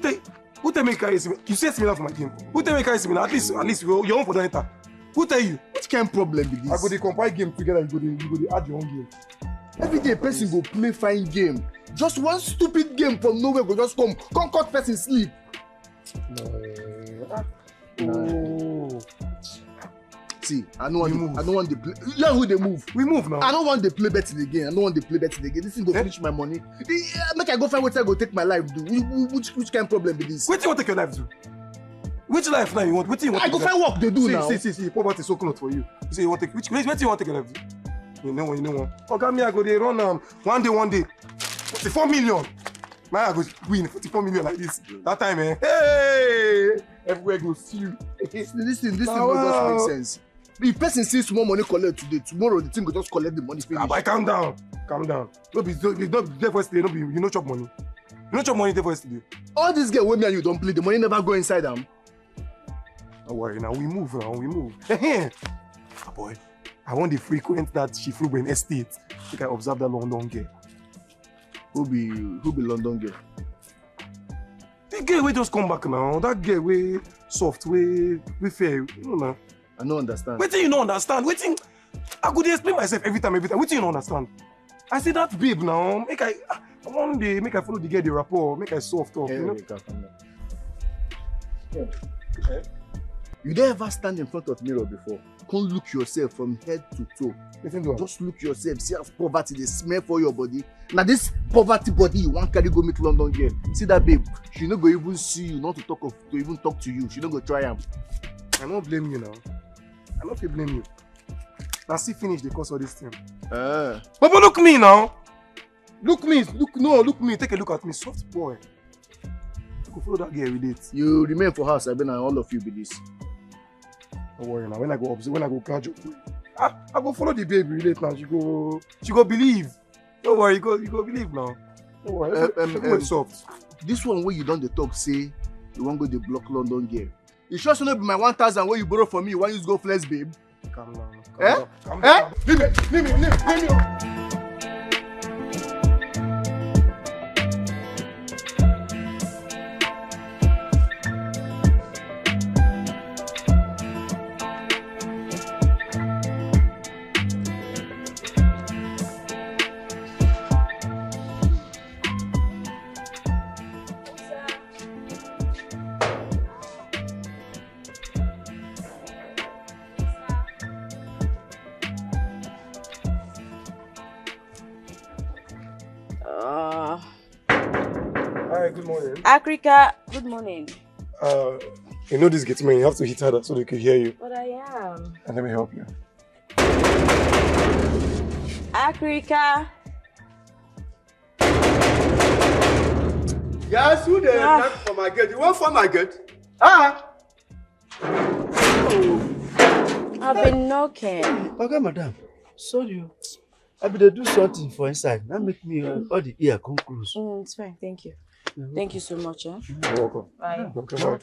tell me carry AC Milan? You say AC Milan for my game. Who tell me carry AC Milan? At least your own for the enter. Who tell you? Which kind of problem be this? I go dey compile game together, you go dey add your own game. Every day person go play fine game. Just one stupid game from nowhere go just come cut person sleep. No. See, I don't want to play. Yeah, who they move? We move now. I don't want to play betting again. This thing go finish my money. Make I go find what I go take my life do. Which kind of problem be this? What do you want to take your life do? Which life now you want? What do you want? I go find work they do now. See, poverty is so close for you. You say you want to take which do you want to take your life do? You know one. Okay, me I go dey run one day. 44 million. Now I go win 44 million like this. That time, eh? Hey! Everywhere go see you. This thing doesn't make sense. If person sees small money collect today, tomorrow the thing go just collect the money finish. But calm down. No be there for yesterday. No be you no chop money. You no chop money there for yesterday. All this girl wey me and you don't play, the money never go inside them. Don't worry now. We move. Boy, I want to frequent that Shifruben estate. I think I observe that London girl. Who be London girl? The girl we just come back now. That girl we soft, we fair. You know now. I don't understand. Wait till you don't understand. I could explain myself every time. Wait till you don't understand. I see that babe now. One day make I follow the girl the rapport. Make I soft up. You know. You don't ever stand in front of mirror before. Come look yourself from head to toe. Just look yourself. See how poverty they smell for your body. Now this poverty body you want carry go meet London girl. See that babe. She no go even see you, not to even talk to you. She no go try am. I don't blame you now. I don't blame you. Now see finish the course of this thing. But look me now. Look me. Take a look at me, soft boy. You go follow that girl with it. You remain for house. I been and all of you be this. Don't worry now. When I go observe, when I go catch you, I go follow the baby relate now. She go believe. Don't worry, you go believe now. Don't worry. Soft. This one where you don't talk say you want go the block London girl. You sure should not be my 1,000 where you borrow from me. You want use go flex, babe? Calm down. Calm down. Leave me. Hi, good morning. Africa, good morning. You know this gets me. You have to hit harder so they can hear you. But I am. And let me help you. Africa. Yes, who they knock for my gate? You want for my gate? I've been knocking. Okay, madam. Sorry. I be to do something for inside. That make me all the ear come close. It's fine, thank you. Thank you so much. You're welcome. Bye. Welcome.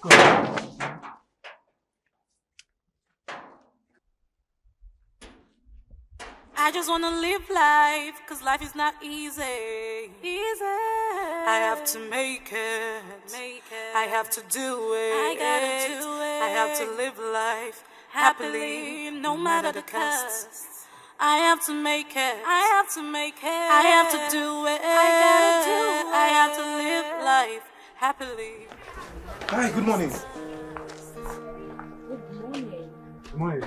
I just wanna live life, cause life is not easy. I have to make it. I have to do it. I gotta do it. I have to live life happily, no matter the cost. I have to make it. I have to make it. I have to do it. I gotta do it. I have to live life happily. Hi, good morning. Good morning. Good morning.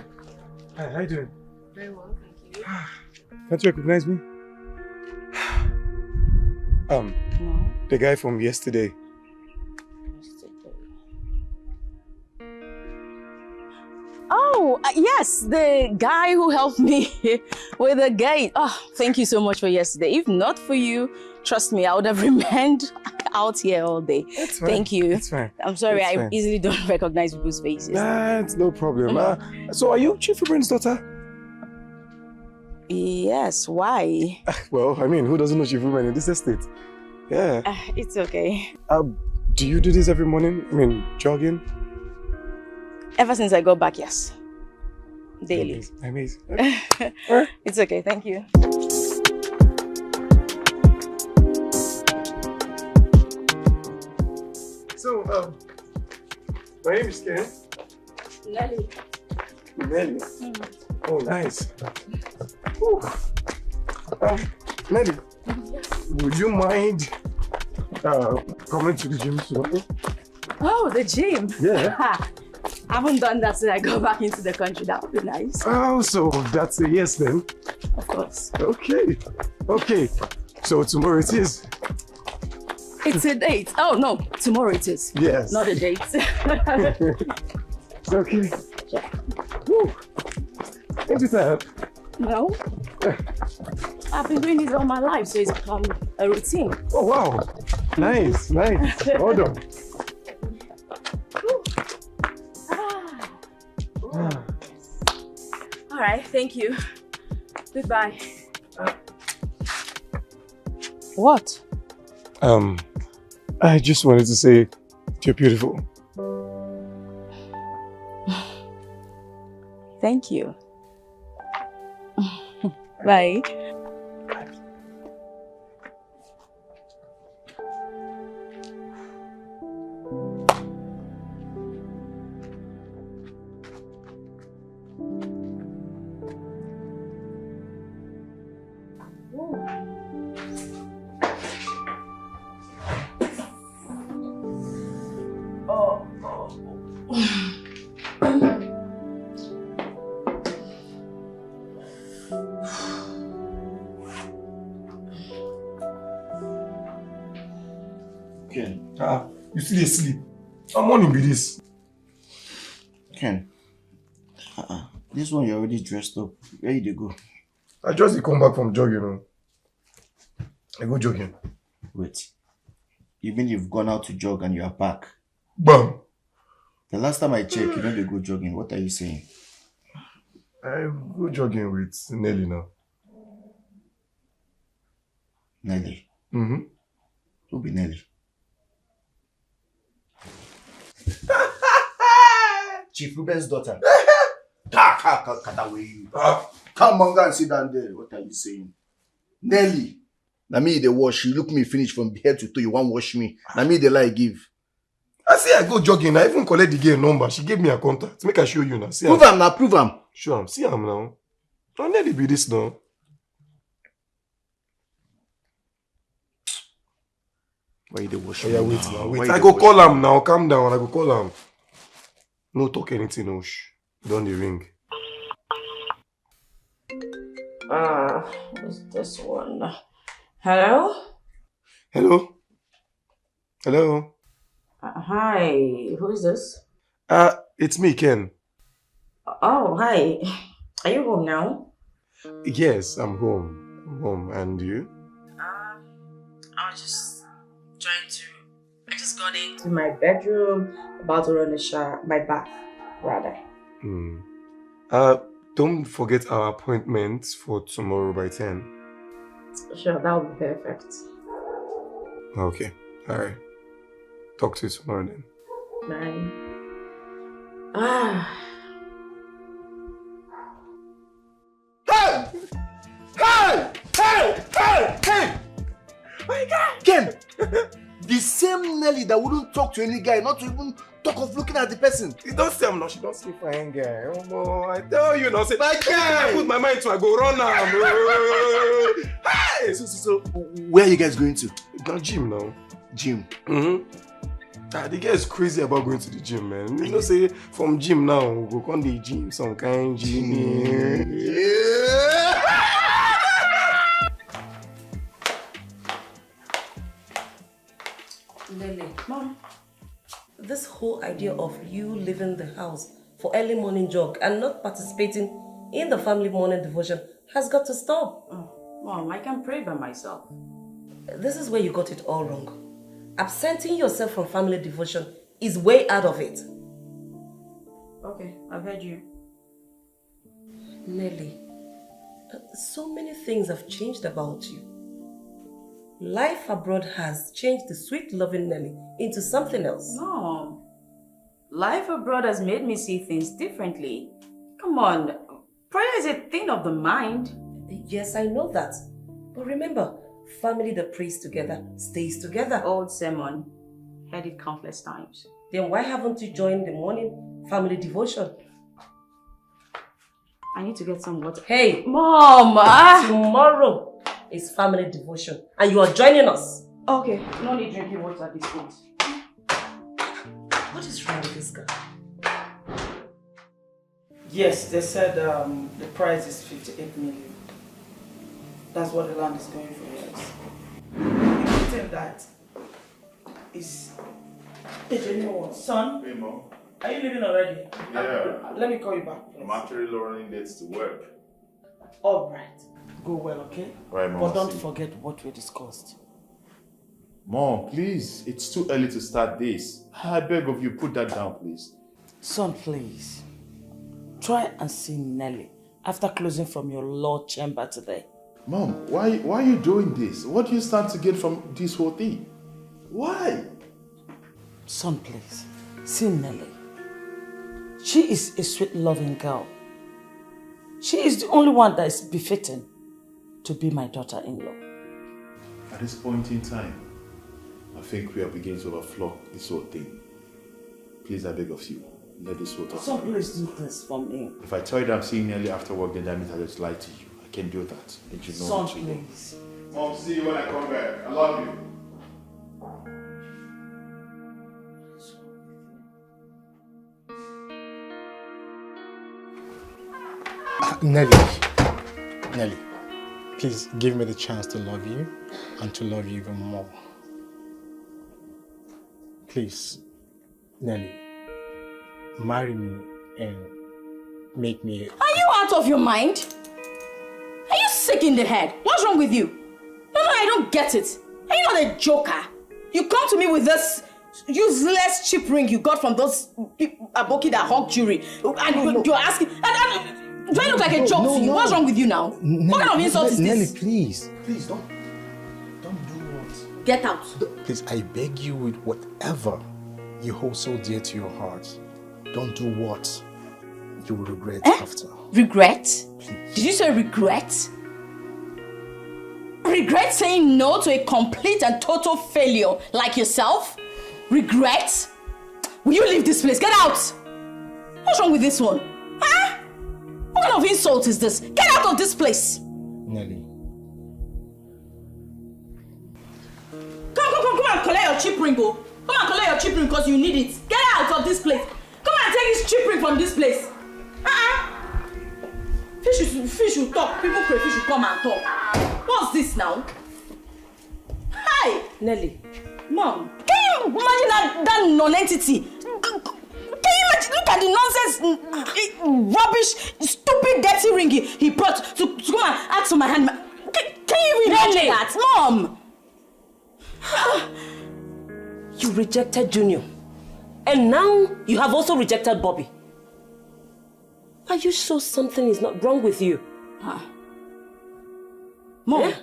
Hi, how you doing? Very well, thank you. Can't you recognize me? No. The guy from yesterday. Oh, yes, the guy who helped me with the gate. Oh, thank you so much for yesterday. If not for you, trust me, I would have remained out here all day. It's fine. Thank you. It's fine. I'm sorry, It's I fine. easily don't recognize people's faces. That's no problem. So are you Chief Ruben's daughter? Yes, why? Well, I mean, who doesn't know Chief Ruben in this estate? Yeah. It's okay. Do you do this every morning? I mean, jogging? Ever since I got back, yes. Daily. Amazing. It's okay, thank you. So, my name is Ken. Nelly. Nelly. Oh, nice. Nelly, would you mind coming to the gym today? Oh, the gym? Yeah. I haven't done that since I got back into the country. That would be nice. Oh, so that's a yes then? Of course. Okay. Okay. So tomorrow it is. It's a date. Oh, no. Tomorrow it is. Yes. Not a date. Okay. Woo. Ain't you tired? No. I've been doing this all my life, so it's become a routine. Oh, wow. Nice, nice. Well done. All right, thank you. Goodbye. What? I just wanted to say you're beautiful. Thank you. Bye. Ken. You still asleep? I'm morning with this. Ken. This one you're already dressed up. Where did you go? I just come back from jogging. I go jogging. Wait. You mean you've gone out to jog and you are back? Bam! The last time I checked, you don't go jogging. What are you saying? I go jogging with Nelly now. Nelly? Mm-hmm. Who be Nelly? Chief Ruben's daughter. Come on, go and sit down there. What are you saying? Nelly. Na me they wash. You look me finish from head to toe. You want wash me. Na me they lie give. I say I go jogging. I even collect the girl number. She gave me a contact. Make I show you now. See prove am now. Prove am. Show am. See am now. Now Nelly be this now. Why they wash? Oh, yeah, wait now. Wait. I go call am now. Calm down. I go call am. No talk anything, no shh. Don't the ring. What's this one? Hello? Hello? Hello? Hi, who is this? It's me, Ken. Oh, hi. Are you home now? Yes, I'm home. I'm home. And you? I was just I just got into my bedroom, about to run a shower, my bath, rather. Don't forget our appointment for tomorrow by 10. Sure, that would be perfect. Okay, alright. Talk to you tomorrow then. Bye. Hey! Hey! Hey! Hey! Hey! My God! Ken! The same Nelly that wouldn't talk to any guy, not to even talk of looking at the person. You don't say I'm not, she don't see fine guy. Oh no, I tell you now, say, my guy! I put my mind to, I go run now. Hey! So, where are you guys going to? Now gym now. Gym? Mm-hmm. The girl is crazy about going to the gym, man. You know, say from gym now, we go on the gym, some kind gym. Yeah. Lily, Mom, this whole idea of you leaving the house for early morning jog and not participating in the family morning devotion has got to stop. Mom, I can pray by myself. This is where you got it all wrong. Absenting yourself from family devotion is way out of it. Okay, I've heard you. Nelly, so many things have changed about you. Life abroad has changed the sweet, loving Nelly into something else. No. Life abroad has made me see things differently. Come on. Prayer is a thing of the mind. Yes, I know that. But remember, family that prays together stays together. Old sermon. Heard it countless times. Then why haven't you joined the morning family devotion? I need to get some water. Hey! Mom! Tomorrow is family devotion and you are joining us. Okay, no need drinking water at this point. What is wrong with this guy? Yes, they said the price is 58 million. That's what the land is going for, yes. You think that is a genuine one. Son, Hey, Mom. are you leaving already? Yeah. Let me call you back, please. I'm actually lowering dates to work. All right. Go well, okay? Right, Mom. But don't forget what we discussed. Mom, please. It's too early to start this. I beg of you, put that down, please. Son, please. Try and see Nelly after closing from your law chamber today. Mom, why are you doing this? What do you stand to get from this whole thing? Why? Son, please. See Nelly. She is a sweet, loving girl. She is the only one that is befitting to be my daughter-in-law. At this point in time, I think we are beginning to overflow this whole thing. Please, I beg of you, let this whole talk. Son, please do this for me. If I tell you that I'm seeing Nelly after work, then that means I just lied to you. I can't do that. And you know Son, what to do. please. Mom, see you when I come back. I love you. Nelly, please give me the chance to love you and to love you even more. Please, Nelly, marry me and make me... Are you out of your mind? Are you sick in the head? What's wrong with you? No, I don't get it. Are you not a joker? You come to me with this useless cheap ring you got from those aboki that hawk jewelry, and you're asking... do I look like a joke to you? What's wrong with you now? What kind of insult is this? Nelly, please. Please, don't do what? Get out. Please, I beg you with whatever you hold so dear to your heart. Don't do what you will regret after. Regret? Please. Did you say regret? Regret saying no to a complete and total failure like yourself? Regret? Will you leave this place? Get out! What's wrong with this one? Huh? What kind of insult is this? Get out of this place! Nelly. Come and collect your chip ring, go. Come and collect your chip ring because you need it. Get out of this place. Come and take this chip ring from this place. Fish will talk. People pray fish will come and talk. What's this now? Hi! Nelly. Mom, can you imagine that non-entity? Can you imagine? Look at the nonsense, rubbish, stupid, dirty ring he brought to come and ask for my hand. Can you even imagine that? Mom! You rejected Junior. And now you have also rejected Bobby. Are you sure something is not wrong with you? Mom,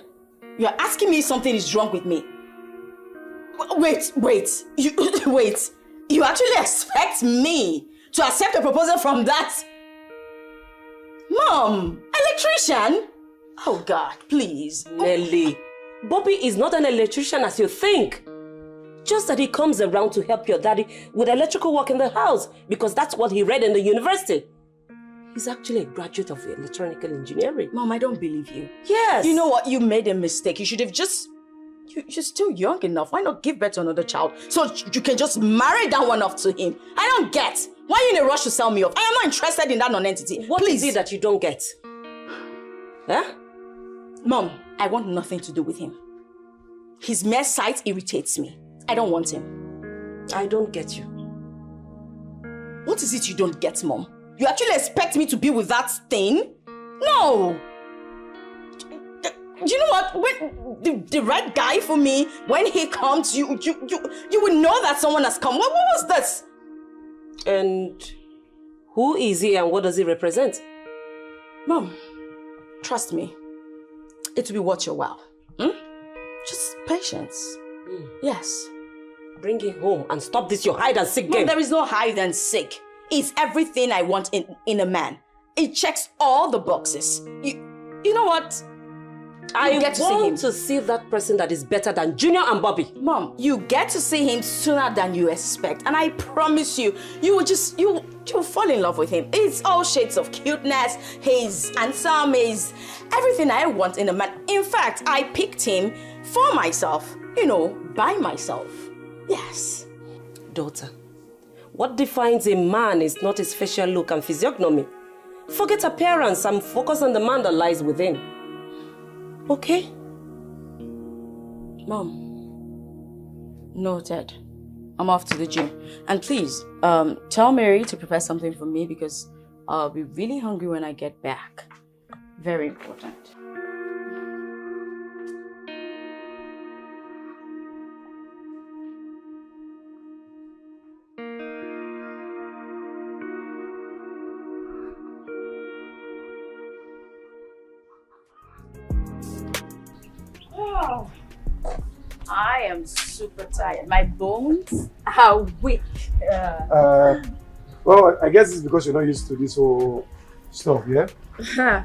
you're asking me if something is wrong with me. Wait. You actually expect me to accept a proposal from that? Mom, electrician? Oh God, please. Nelly, Bobby is not an electrician as you think. Just that he comes around to help your daddy with electrical work in the house because that's what he read in the university. He's actually a graduate of electronical engineering. Mom, I don't believe you. Yes. You know what? You made a mistake. You should have just You're still young enough. Why not give birth to another child so you can just marry that one off to him? I don't get. Why are you in a rush to sell me off? I am not interested in that non-entity. What is it that you don't get? Huh? Mom, I want nothing to do with him. His mere sight irritates me. I don't want him. I don't get you. What is it you don't get, Mom? You actually expect me to be with that thing? No! You know what? When the right guy for me, when he comes, you will know that someone has come. What was this? And who is he and what does he represent? Mom, trust me. It will be worth your while. Just patience. Yes. Bring him home and stop this your hide and seek game. Mom, there is no hide and seek. It's everything I want in a man. It checks all the boxes. You know what? I want to see that person that is better than Junior and Bobby. Mom, you get to see him sooner than you expect. And I promise you, you'll fall in love with him. It's all shades of cuteness. He's handsome. He's everything I want in a man. In fact, I picked him for myself. By myself. Yes. Daughter, what defines a man is not his facial look and physiognomy. Forget appearance and focus on the man that lies within. Okay? Mom. Noted. I'm off to the gym. And please, tell Mary to prepare something for me because I'll be really hungry when I get back. Very important. I am super tired. My bones are weak. Well, I guess it's because you're not used to this whole stuff, yeah?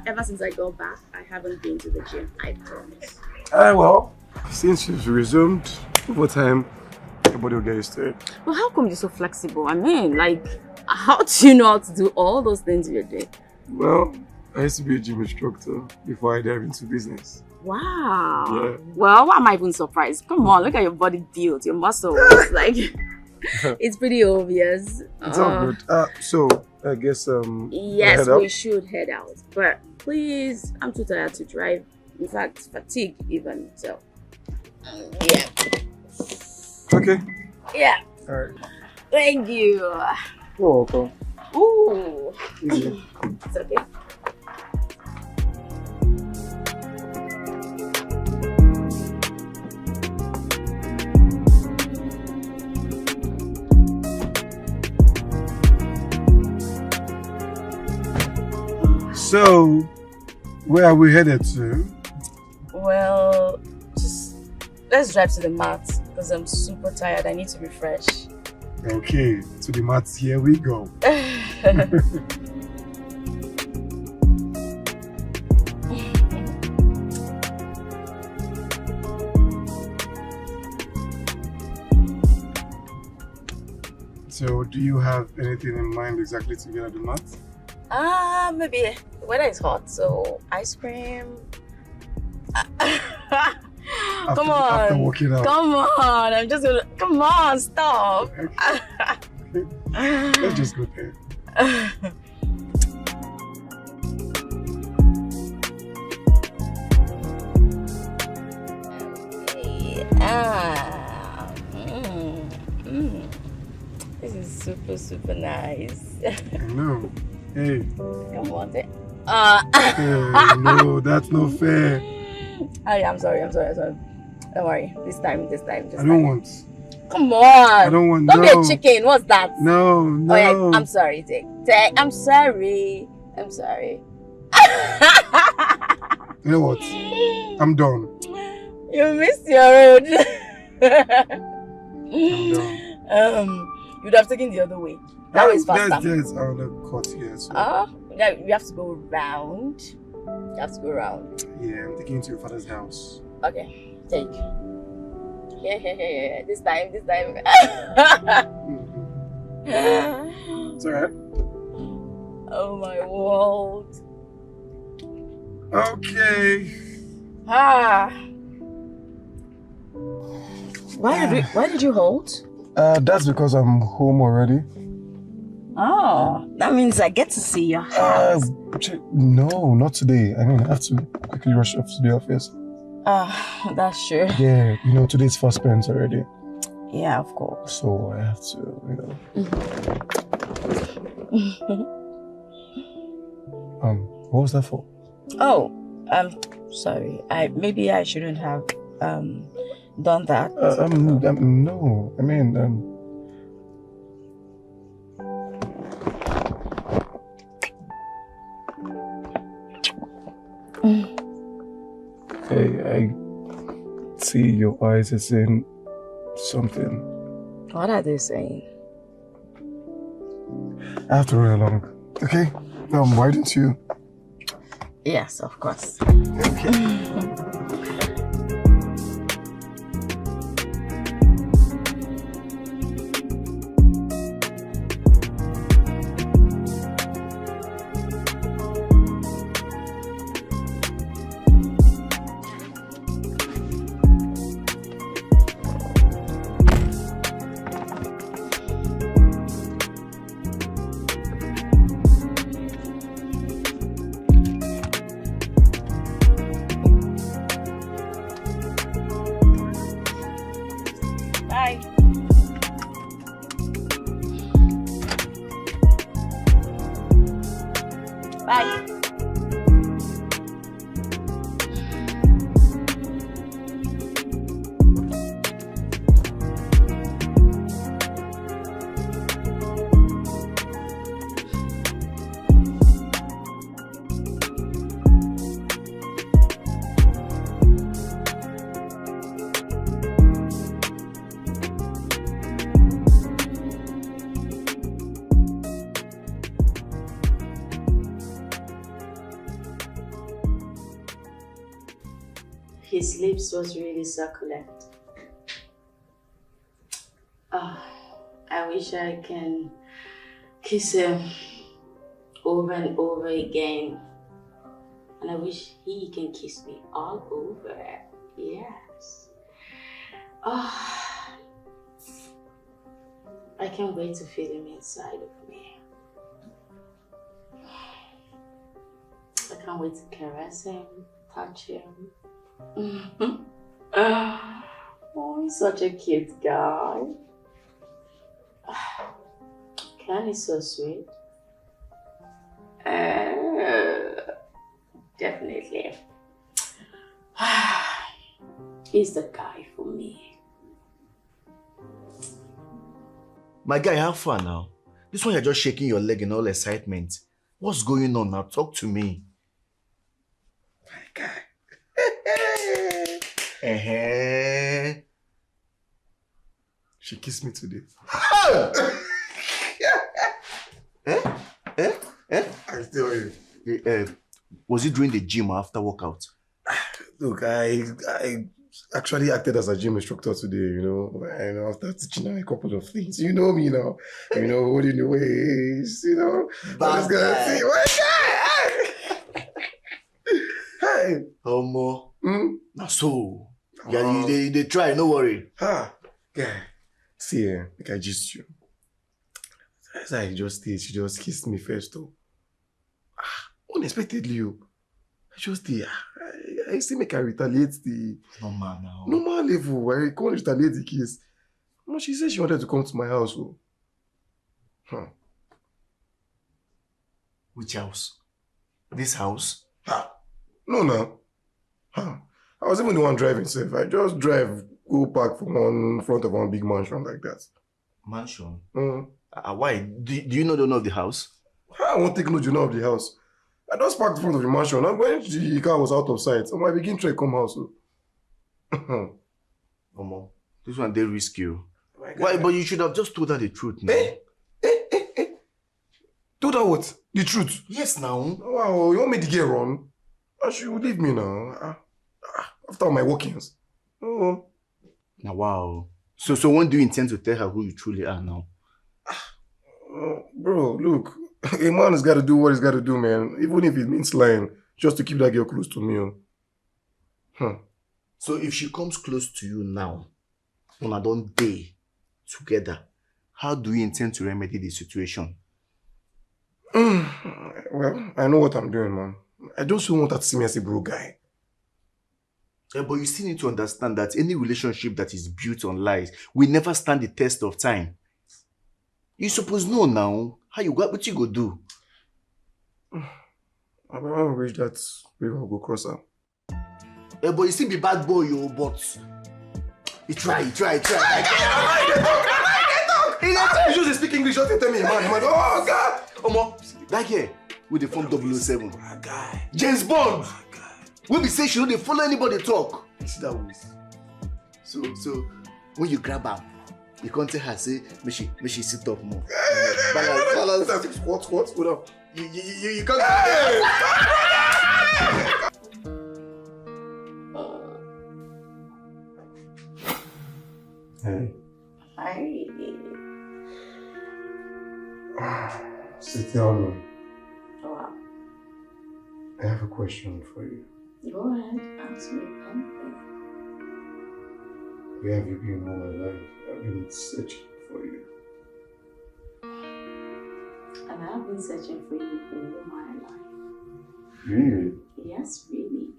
Ever since I got back, I haven't been to the gym, I promise. Well, since you've resumed, over time, your body will get used to it. Well, how come you're so flexible? I mean, how do you know how to do all those things you're doing? Well, I used to be a gym instructor before I dive into business. Wow. Yeah. Well, why am I even surprised? Come on, look at your body build, your muscles. It's pretty obvious. It's all good. So, I guess, yes, we should head out. But please, I'm too tired to drive. In fact, fatigue even. So, yeah. Okay. Yeah. All right. Thank you. You're welcome. Ooh. Easy. It's okay. So, where are we headed to? Well, let's drive to the mat because I'm super tired. I need to refresh. Okay, to the mats, here we go. So, do you have anything in mind exactly to get at the mat? Maybe the weather is hot, so ice cream. Come on. After walking out. Come on. I'm just gonna. Come on, stop. Okay. Let's just go there. This is super, super nice. I know. Hey. Come on, hey, no, that's not fair. I'm sorry. Don't worry. This time. I don't want. Come on. I don't want. Don't be a chicken. What's that? No. Oh, yeah, I'm sorry. Take. I'm sorry. You know what? I'm done. You missed your road. I'm done. You'd have taken the other way. That way is faster. There's another cut here. So. You have to go round. Yeah, I'm taking you to your father's house. Okay, take. Yeah. This time. It's alright. Oh my world. Okay. Why did you hold? That's because I'm home already. Oh, that means I get to see your house. No, not today. I mean, I have to quickly rush off to the office. That's true. Yeah, today's first parents already. Yeah, of course. So I have to, What was that for? Oh, sorry. Maybe I shouldn't have done that. No. I mean, I see your eyes are saying something. What are they saying? I have to run along. Okay? Why don't you? Yes, of course. Okay. His lips was really succulent. I wish I can kiss him over and over again. And I wish he can kiss me all over. Yes. I can't wait to feel him inside of me. I can't wait to caress him, touch him. Oh, he's such a cute guy. Ken is so sweet. Definitely. He's the guy for me. My guy, how far now? This one you're just shaking your leg in all excitement. What's going on now? Talk to me. My guy. She kissed me today. I tell you. Was it during the gym or after workout? Look, I actually acted as a gym instructor today, and after teaching her a couple of things. You know me now. Holding the weights, Bad guy. Hey. Homo. Now so. Yeah, they try, no worry. Yeah. See, like I just you. As I just did, she just kissed me first though. Unexpectedly, I just did. I still make her retaliate the normal now. Normal level. I can't retaliate the kiss. No, she said she wanted to come to my house. Which house? This house? No. I was even the one driving safe. I just drive, go park from front of one big mansion like that. Mansion? Why? Do you know the owner of the house? I won't take no owner of the house. I just parked in front of the mansion. And when the car was out of sight, I begin to come house. Omo, this one they risk you. Why? But you should have just told her the truth now. Told her what? The truth? Yes, now. Wow, you want me to get run? She will leave me now. After my workings. Now, wow. So when do you intend to tell her who you truly are now? Bro, look. A man has got to do what he's got to do, man. Even if it means lying, just to keep that girl close to me. So if she comes close to you now, When I don't day together, how do you intend to remedy the situation? Well, I know what I'm doing, man. I just don't want her to see me as a broke guy. Yeah, but you still need to understand that any relationship that is built on lies will never stand the test of time. You suppose know now how you got what you go do. I wish that we will go cross her. Yeah, but you still be bad boy, yo, but you try. You just speak English, just tell me, man. Oh, God. Omo, that girl with the form 007. James Bond. We be say she don't follow anybody talk. See that way. So when you grab her, you can't tell her say, may she sit up more. Balance. What? Hold up. You can't. Hey. Hi. So tell me. Wow. I have a question for you. Go ahead, ask me anything. Where have you been all my life? I've been searching for you. And I've been searching for you all my life. Really? Yes, really.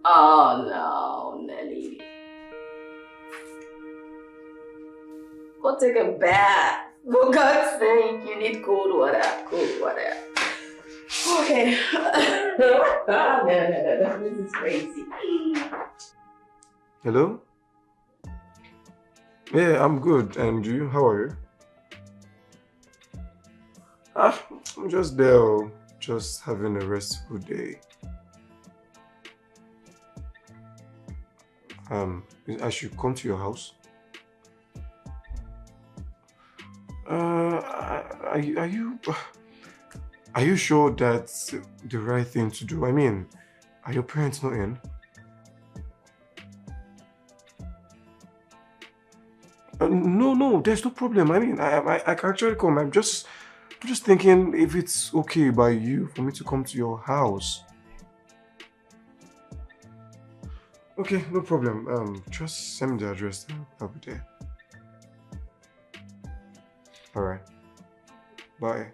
Oh no, Nelly. Go take a bath. For God's sake, you need cold water. Okay. No. This is crazy. Hello? Yeah, I'm good. And you? How are you? I'm just there, just having a restful day. I should come to your house. Are you sure that's the right thing to do? I mean, are your parents not in? No, there's no problem. I mean, I can actually come. I'm just thinking if it's okay by you for me to come to your house. Okay, no problem. Just send me the address. I'll be there. All right. Bye.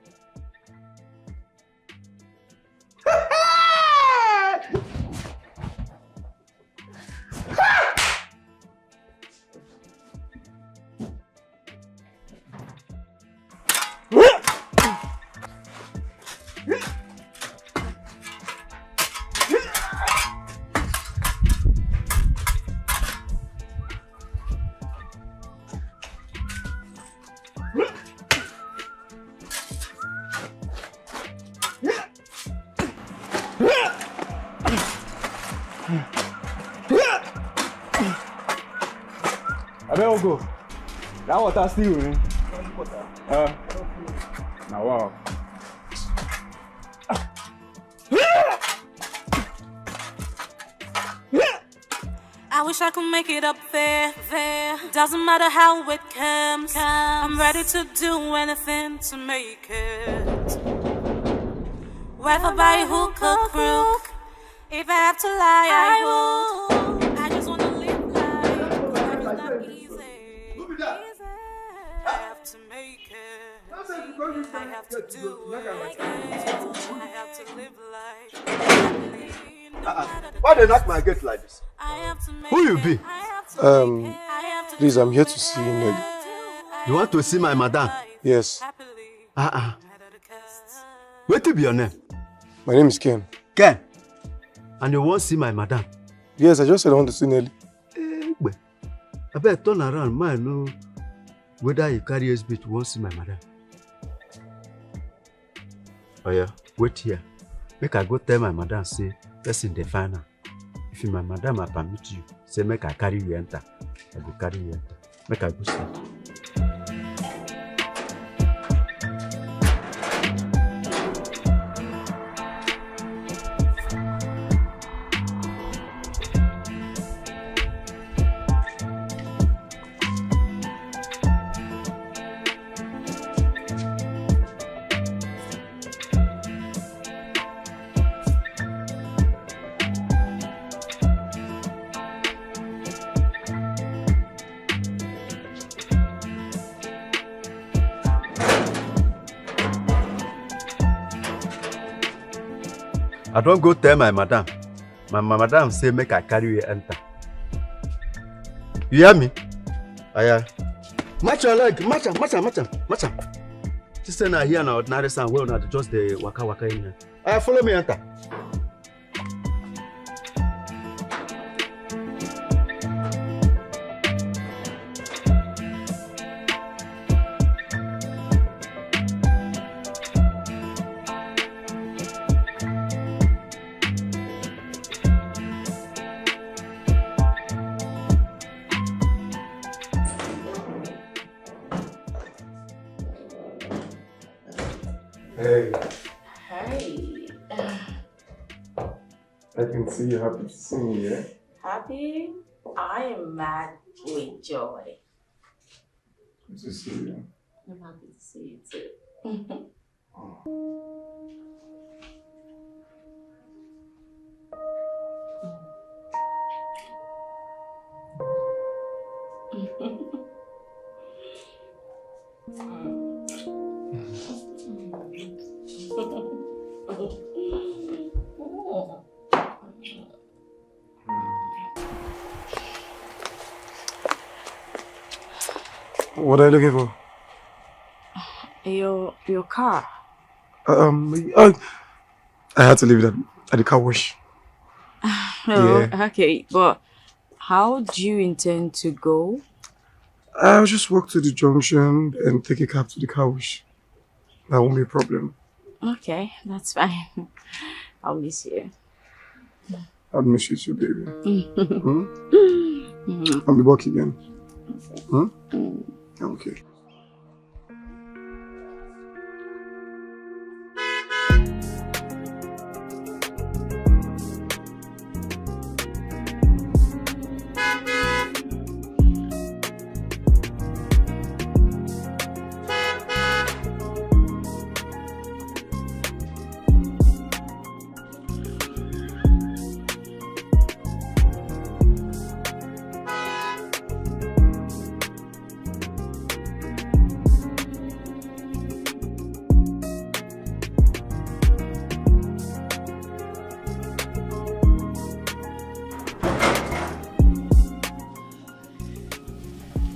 Go. That water still running. Now wow. I wish I could make it up there. Doesn't matter how it comes. I'm ready to do anything to make it. Whether by hook or crook, if I have to lie, I will. I just want to live life. Life is not easy. I have to make it. I have to do it. I have to live life. Why they knock my gate like this? Who you be? Please, I'm here to see Nelly. You want to see my madam? Yes. What be your name? My name is Ken. Ken? And you want to see my madam? Yes, I just said I want to see Nelly. I better turn around, man. No, whether you carry SB to want to see my madam. Oh yeah, wait here. Make I go tell my madam, say, that's in the final. If my madam I permit you, say make I carry you enter. I go carry you enter. Make I go see. I don't go tell my madam. My madam say make I carry you enter. You hear me? Aya. Match your leg, match am. This thing I hear now ordinary sound well now just the waka in here. Aya, follow me enter. Hey, Hey. I can see you're happy to see me, yeah? Happy? I am mad with joy. Good to see you. I'm happy to see you too. What are you looking for? Your car. I had to leave it at the car wash. Oh, yeah. Okay, but how do you intend to go? I'll just walk to the junction and take a cab to the car wash. That won't be a problem. Okay, that's fine. I'll miss you. I'll miss you too, baby. I'll be back again. Okay.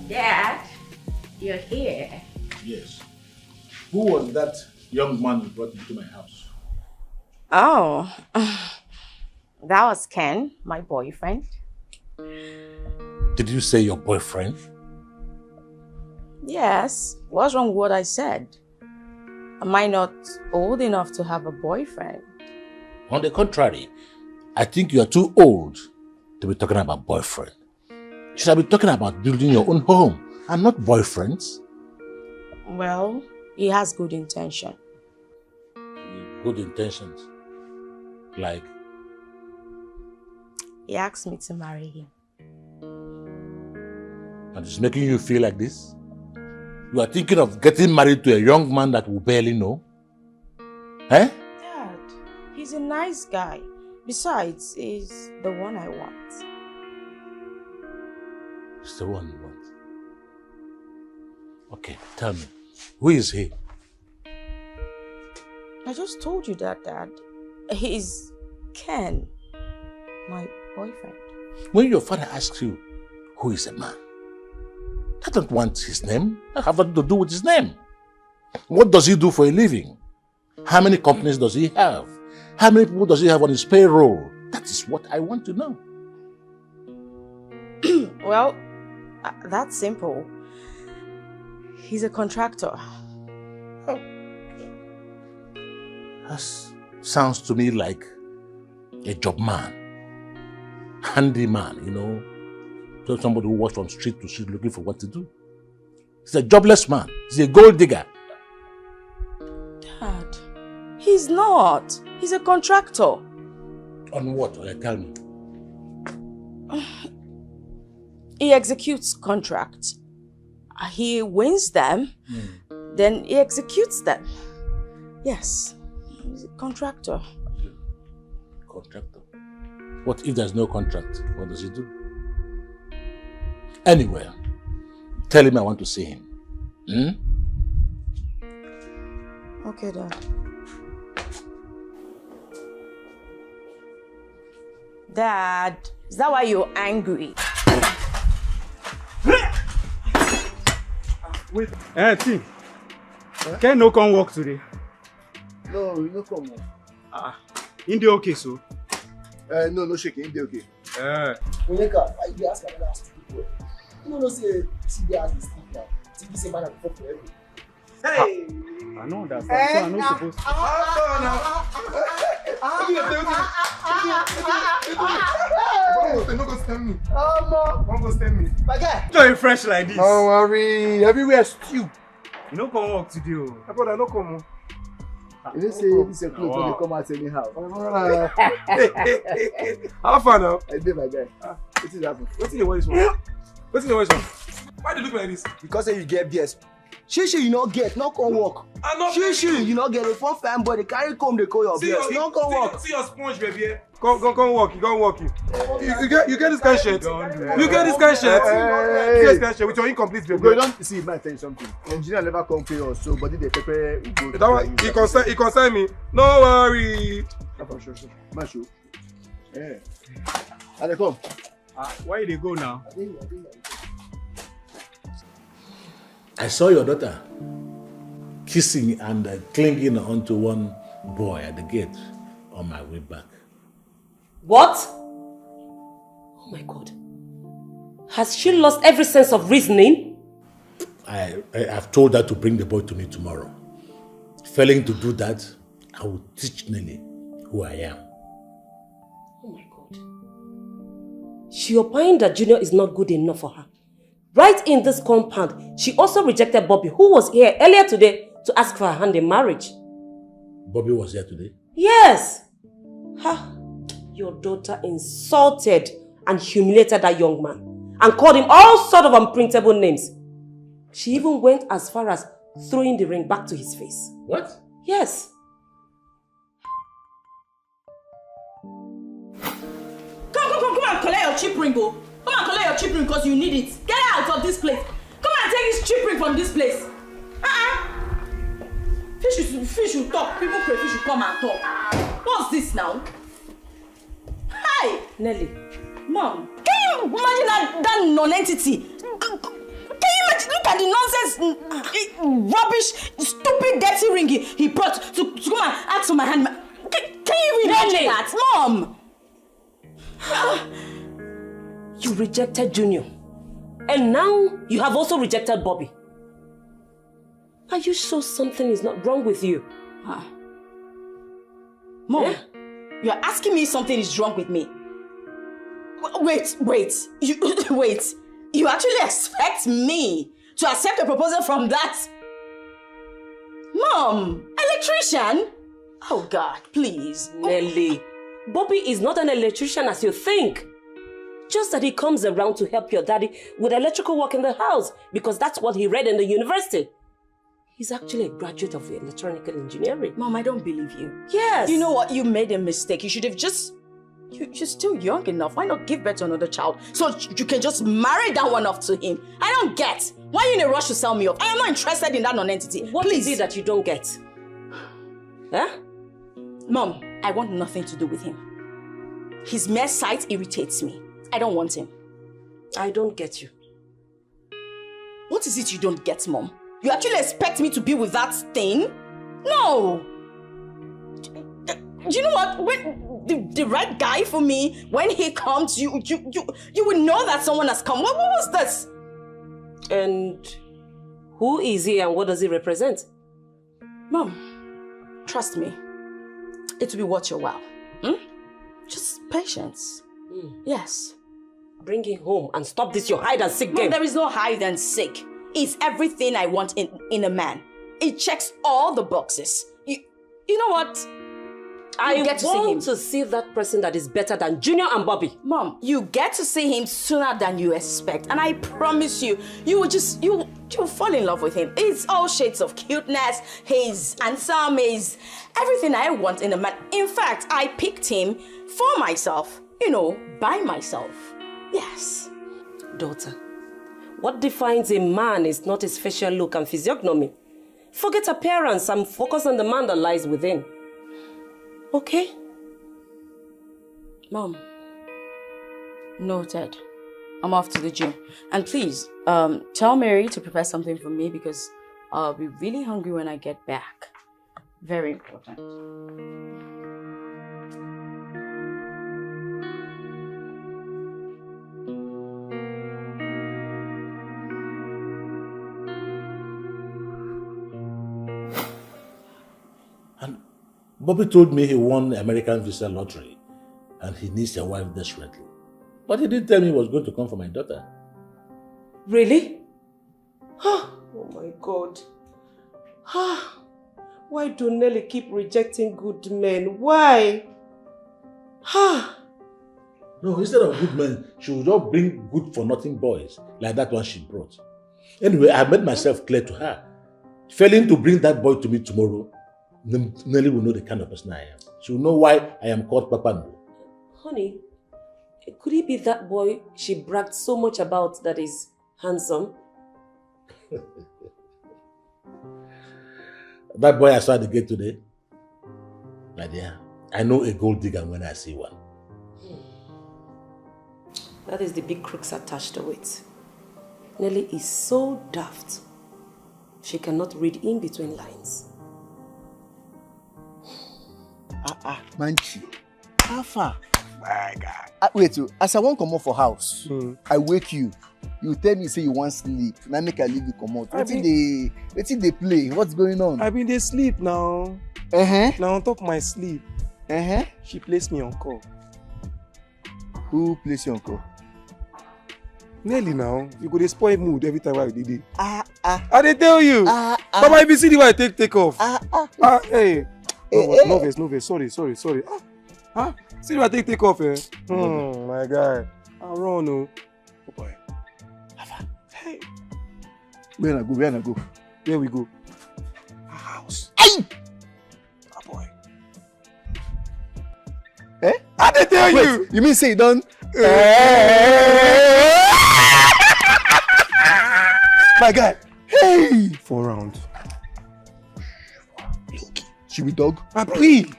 Dad, you're here. Yes. Who was that young man who brought me to my house? Oh, that was Ken, my boyfriend. Did you say your boyfriend? Yes. What's wrong with what I said? Am I not old enough to have a boyfriend? On the contrary, I think you are too old to be talking about boyfriend. You should be talking about building your own home and not boyfriends. Well, he has good intention. Good intentions? Like? He asked me to marry him. And it's making you feel like this? You are thinking of getting married to a young man that we barely know? Eh? Dad, he's a nice guy. Besides, he's the one I want. It's the one you want. Okay, tell me, who is he? I just told you that, Dad. He's Ken, my boyfriend. When your father asks you, who is a man? I don't want his name. I have nothing to do with his name. What does he do for a living? How many companies does he have? How many people does he have on his payroll? That is what I want to know. Well, that's simple. He's a contractor. Oh. That sounds to me like a job man. Handyman, you know. So somebody who walks from street to street looking for what to do. He's a jobless man. He's a gold digger. Dad, he's not. He's a contractor. On what? Tell me. He executes contracts. He wins them, then he executes them. Yes, he's a contractor. Contractor? What if there's no contract? What does he do? Anyway, tell him I want to see him. Okay, Dad. Dad, is that why you're angry? Wait. Tim. Can no come work today? No, you no come. In the okay, so? No shaking. In the okay. Onyeka, why you ask another stupid boy? You know say TV has this thing now. TV say man before for everything. Hey! I know that. So I'm not supposed to. Don't go stand me. Don't go stand me. My guy. You're fresh like this. Don't worry. Everywhere stew. You no come work today. My brother, no come. You didn't say this is clothes when they come out anyhow. How far now? I did, my guy. What is happening? What's in your voice? What's in your voice? Why do you look like this? Because you get BS. She you not get, not come work. She you not get a phone fan boy, they carry come, they call your BS. Not come work. See your sponge, baby. Come work. You go work. You get this kind of shit. You get this kind of shit. You get this kind of shit with your incomplete baby. You don't see, man, tell you something. Engineer never come pay us, so body they prepare. That one, he concern me. No worry. Sure. Man, sure. Yeah. And they come. Where they go now? I saw your daughter kissing and clinging onto one boy at the gate on my way back. What? Oh my God. Has she lost every sense of reasoning? I've told her to bring the boy to me tomorrow. Failing to do that, I will teach Nelly who I am. Oh my God. She opined that Junior is not good enough for her. Right in this compound, she also rejected Bobby, who was here earlier today to ask for her hand in marriage. Bobby was here today? Yes. Your daughter insulted and humiliated that young man and called him all sort of unprintable names. She even went as far as throwing the ring back to his face. What? Yes. Come and collect your cheap ring, oh. Come and collect your cheap ring because you need it. Get out of this place. Come and take this cheap ring from this place. Fish will talk. People pray fish will come and talk. What's this now? Hi! Nelly. Mom, can you imagine that non-entity? Can you imagine? Look at the nonsense, rubbish, stupid, dirty ring he brought to come and ask for my hand. Can you even imagine that? Mom! You rejected Junior. And now you have also rejected Bobby. Are you sure something is not wrong with you? Mom, you're asking me something is wrong with me. Wait. You actually expect me to accept a proposal from that? Mom, electrician? Oh God, please. Nelly, Bobby is not an electrician as you think. Just that he comes around to help your daddy with electrical work in the house because that's what he read in the university. He's actually a graduate of electronical engineering. Mom, I don't believe you. Yes. You know what? You made a mistake. You should have just... You're still young enough. Why not give birth to another child so you can just marry that one off to him? I don't get. Why are you in a rush to sell me off? I am not interested in that non-entity. What is it that you don't get? Huh? Mom, I want nothing to do with him. His mere sight irritates me. I don't want him. I don't get you. What is it you don't get, Mom? You actually expect me to be with that thing? No! You know what? When the right guy for me, when he comes, you will know that someone has come. What was this? And who is he and what does he represent? Mom, trust me. It will be worth your while. Just patience. Yes. Bring him home and stop this your hide and seek game. Mom, there is no hide and seek. It's everything I want in a man. It checks all the boxes. You know what? I want to see that person that is better than Junior and Bobby. Mom, you get to see him sooner than you expect. And I promise you, you'll fall in love with him. It's all shades of cuteness. He's handsome. He's everything I want in a man. In fact, I picked him for myself. By myself. Yes. Daughter, what defines a man is not his facial look and physiognomy. Forget appearance and focus on the man that lies within. Okay? Mom, Noted. I'm off to the gym. And please, tell Mary to prepare something for me because I'll be really hungry when I get back. Very important. And Bobby told me he won the American visa lottery and he needs a wife desperately. But he didn't tell me he was going to come for my daughter. Really? Oh my God. Why do Nelly keep rejecting good men? Why? No, instead of good men, she would just bring good for nothing boys, like that one she brought. Anyway, I made myself clear to her. Failing to bring that boy to me tomorrow, Nelly will know the kind of person I am. She will know why I am called Papa No. Honey, could it be that boy she bragged so much about that is handsome? That boy I saw at the gate today, my dear, I know a gold digger when I see one. That is the big crooks attached to it. Nelly is so daft. She cannot read in between lines. Manchi. How far? My God. Wait, as I won't come out for house, I wake you. You tell me say you want sleep. Now make I leave you come out. Wetin they play? What's going on? I been dey sleep now. Now on top of my sleep. She placed me on call. Who placed you on call? Nelly now. You go dey spoil mood every time I did it. I dey tell you. But I be see the way I take off. Hey. No vex. Sorry. See the way I take off, eh? My guy. I run, oh. Oh boy. Hey. Where I go? Where we go? Our house. Aye! Oh boy. Eh? I dey tell you. You mean say you done? My guy. Hey! 4 rounds. She be dog? I plead.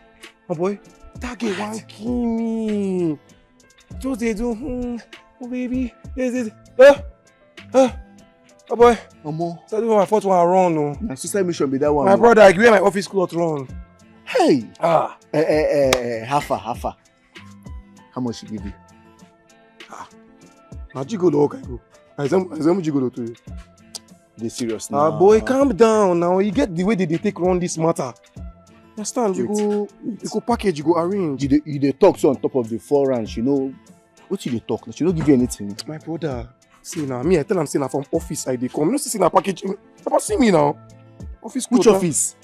Oh boy. That girl want kill me. Just they do. Oh baby. This. Oh boy. Omo. So this one I fought one run. No. My sister mission be that one. My brother, I wear my office clothes run. Hey. Half. How much she give you? Now Gigolo, okay, go. I am Gigolo to you. They serious now. Boy, calm down now. You get the way they take run this matter. Understand? You go package, you go arrange. You dey talk so on top of the 4 rounds, you know. What you dey talk? She don't give you anything. My brother, see now, me I tell am say na from office I dey come. You know see na packaging. Papa see me now. Office. Which office?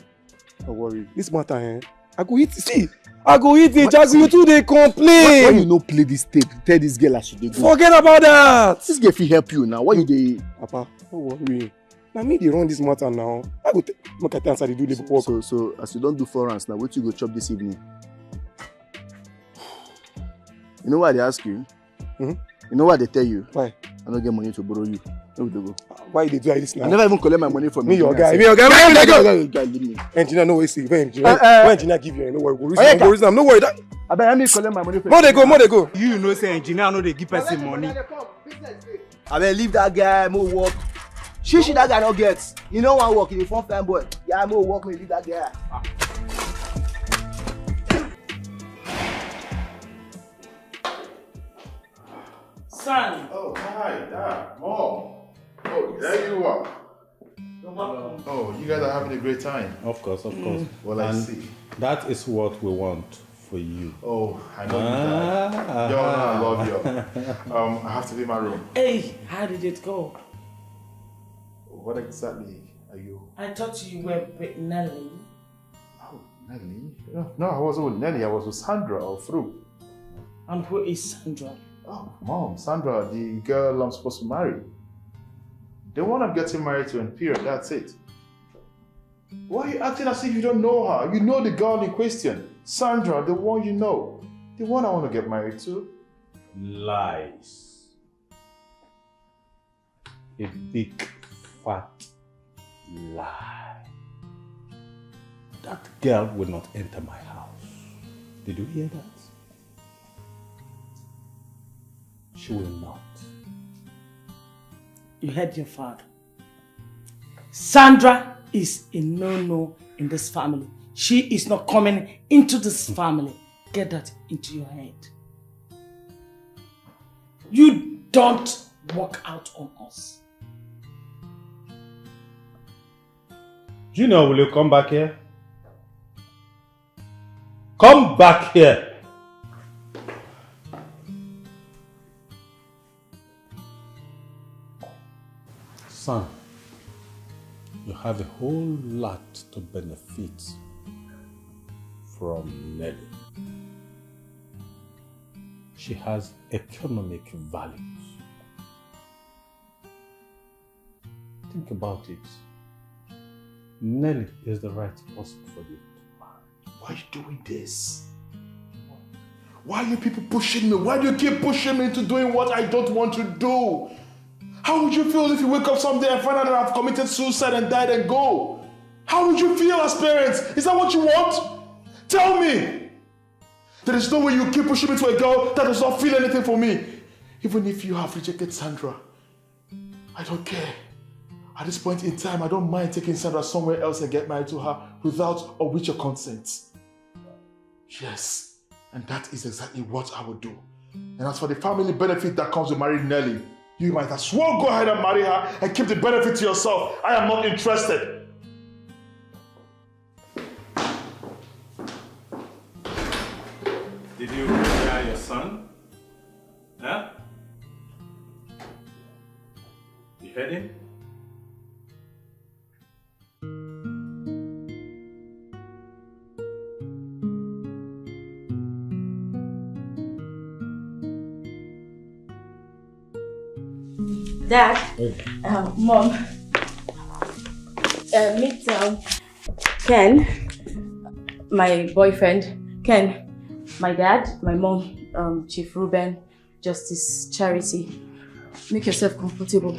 Don't worry. This matter, eh? I go eat. See, I go eat the Jagu. You two dey complain. Why you no play this tape? Tell this girl as she dey go. Forget about that. This girl fit help you now. Why you dey? Papa, don't worry. Now me dey run this matter now. I go make I answer the do labor work. So as you don't do 4 rounds now, what you go chop this evening? You know why they ask you? You know why they tell you? Why? I don't get money to borrow you. Where would they go? Why they do like this now? I never even collect my money from me. Your guy. Engineer, no way. See, engineer give you. No worry. Go reason. No worry. I bet I need to collect my money from more they go. You know say engineer no dey give person money. I bet leave that guy, more work. She that guy no get. You know one work, he phone fan boy. Yeah, more work, me leave that guy. Son. Oh, hi, Dad, Mom. Oh, there you are. Oh, you guys are having a great time. Of course. Well, I see. That is what we want for you. Oh, I know you, Dad. Yo, I love you. I have to leave my room. Hey, how did it go? What exactly are you? I thought you were with Nelly. Oh, Nelly? No, I wasn't with Nelly. I was with Sandra or Fru. And who is Sandra? Oh, Mom, Sandra, the girl I'm supposed to marry. The one I'm getting married to in period, that's it. Why are you acting as if you don't know her? You know the girl in question. Sandra, the one you know. The one I want to get married to. Lies. A big, fat lie. That girl will not enter my house. Did you hear that? She will not. You heard your father. Sandra is a no-no in this family. She is not coming into this family. Get that into your head. You don't walk out on us. Junior, will you come back here? Come back here! Son, you have a whole lot to benefit from Nelly. She has economic values. Think about it. Nelly is the right person for you to marry. Why are you doing this? Why are you people pushing me? Why do you keep pushing me into doing what I don't want to do? How would you feel if you wake up someday and find out that I've committed suicide and died and go? How would you feel as parents? Is that what you want? Tell me! There is no way you keep pushing me to a girl that does not feel anything for me. Even if you have rejected Sandra, I don't care. At this point in time, I don't mind taking Sandra somewhere else and get married to her without or with your consent. Yes, and that is exactly what I would do. And as for the family benefit that comes with marrying Nelly, you might as well go ahead and marry her and keep the benefit to yourself. I am not interested. Did you marry your son? Huh? You heard him? Dad, Mom, meet Ken, my boyfriend, Ken, my dad, my mom, Chief Ruben, Justice Charity. Make yourself comfortable.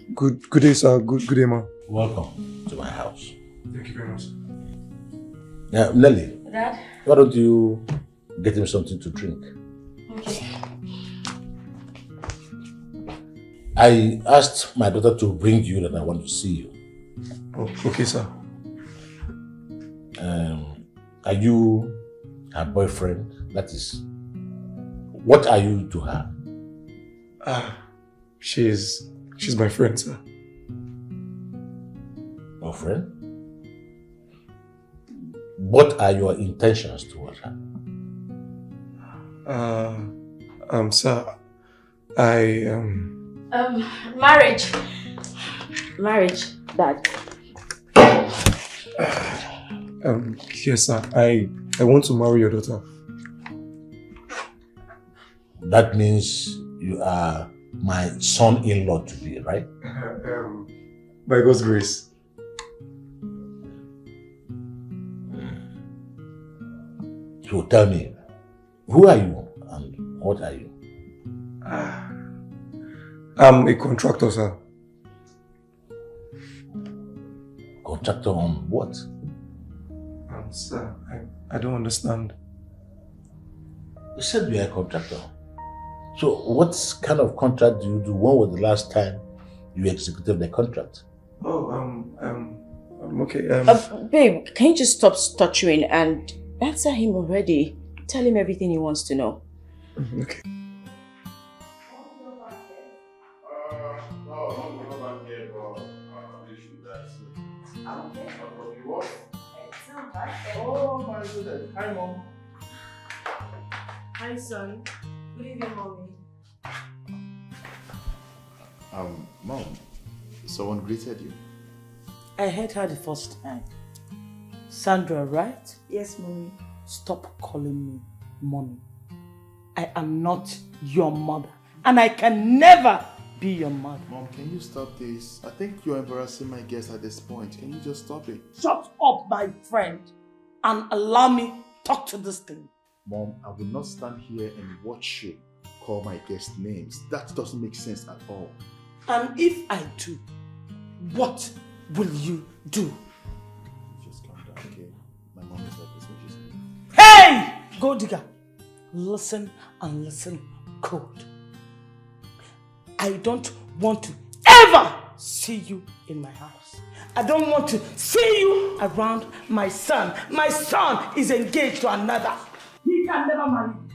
Good day, sir. Good day, ma. Welcome to my house. Thank you very much. Now, Nelly, Dad? why don't you get him something to drink? Okay. I asked my daughter to bring you that I want to see you. Oh, okay, sir. Are you her boyfriend? That is, what are you to her? She's my friend, sir. Your friend? What are your intentions towards her? Sir, Marriage. Marriage, Dad. Yes, sir. I want to marry your daughter. That means you are my son-in-law to be, right? By God's grace. So tell me, who are you and what are you? I'm a contractor, sir. Contractor on what? Sir, I don't understand. You said you are a contractor. So what kind of contract do you do? When was the last time you executed the contract? Oh, okay. Babe, can you just stop stuttering and answer him already? Tell him everything he wants to know. Okay. Oh my goodness. Hi, Mom. Hi, son. Good evening, Mommy. Mom, someone greeted you. I heard her the first time. Sandra, right? Yes, Mommy. Stop calling me Mommy. I am not your mother. And I can never be your mother. Mom, can you stop this? I think you're embarrassing my guests at this point. Can you just stop it? Shut up, my friend, and allow me talk to this thing. Mom, I will not stand here and watch you call my guests names. That doesn't make sense at all. And if I do, what will you do? Just calm down, okay? My mom is like this when she's... Hey! Go digger! listen and listen good. I don't want to ever see you in my house. I don't want to see you around my son. My son is engaged to another. He can never marry you.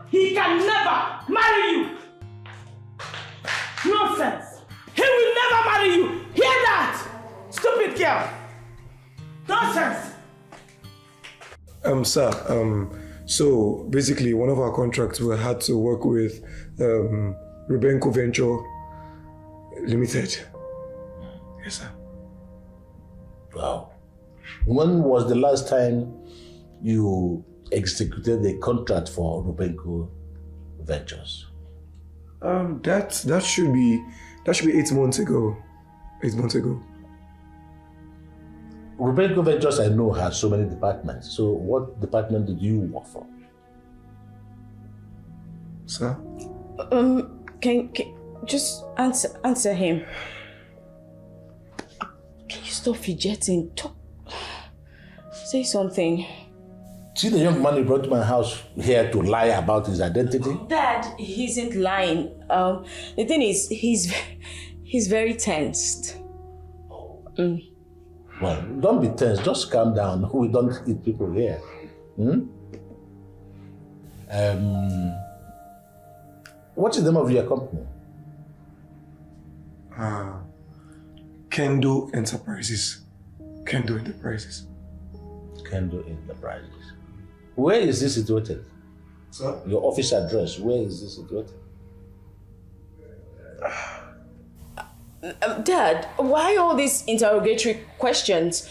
He can never marry you. Nonsense. He will never marry you. Hear that? Stupid girl. Nonsense. Sir, so basically one of our contracts we had to work with Rubenko Venture Limited. Yes, sir. Wow. When was the last time you executed a contract for Rubenko Ventures? That should be 8 months ago. 8 months ago. Rubenko Ventures, I know, has so many departments. So what department did you work for? Sir? Can just answer him. Can you stop fidgeting? Talk. Say something. See the young man you brought to my house here to lie about his identity? Dad, he isn't lying. The thing is, he's very tensed. Well, don't be tense. Just calm down. We don't eat people here. What's the name of your company? Kendo Enterprises. Kendo Enterprises. Kendo Enterprises. Where is this situated? Sir? Your office address, where is this situated? Dad, why all these interrogatory questions?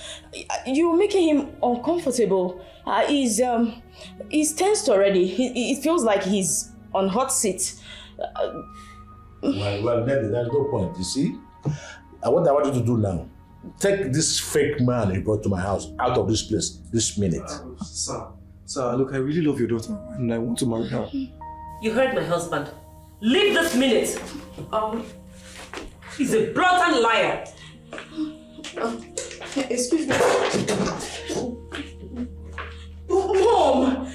You're making him uncomfortable. He's tensed already. It feels like he's on hot seat. Well, Nelly, there's no point, you see? What I want you to do now, take this fake man you brought to my house out of this place this minute. Sir, look, I really love your daughter and I want to marry her. You heard my husband. Leave this minute. He's a blatant liar. Excuse me. Mom!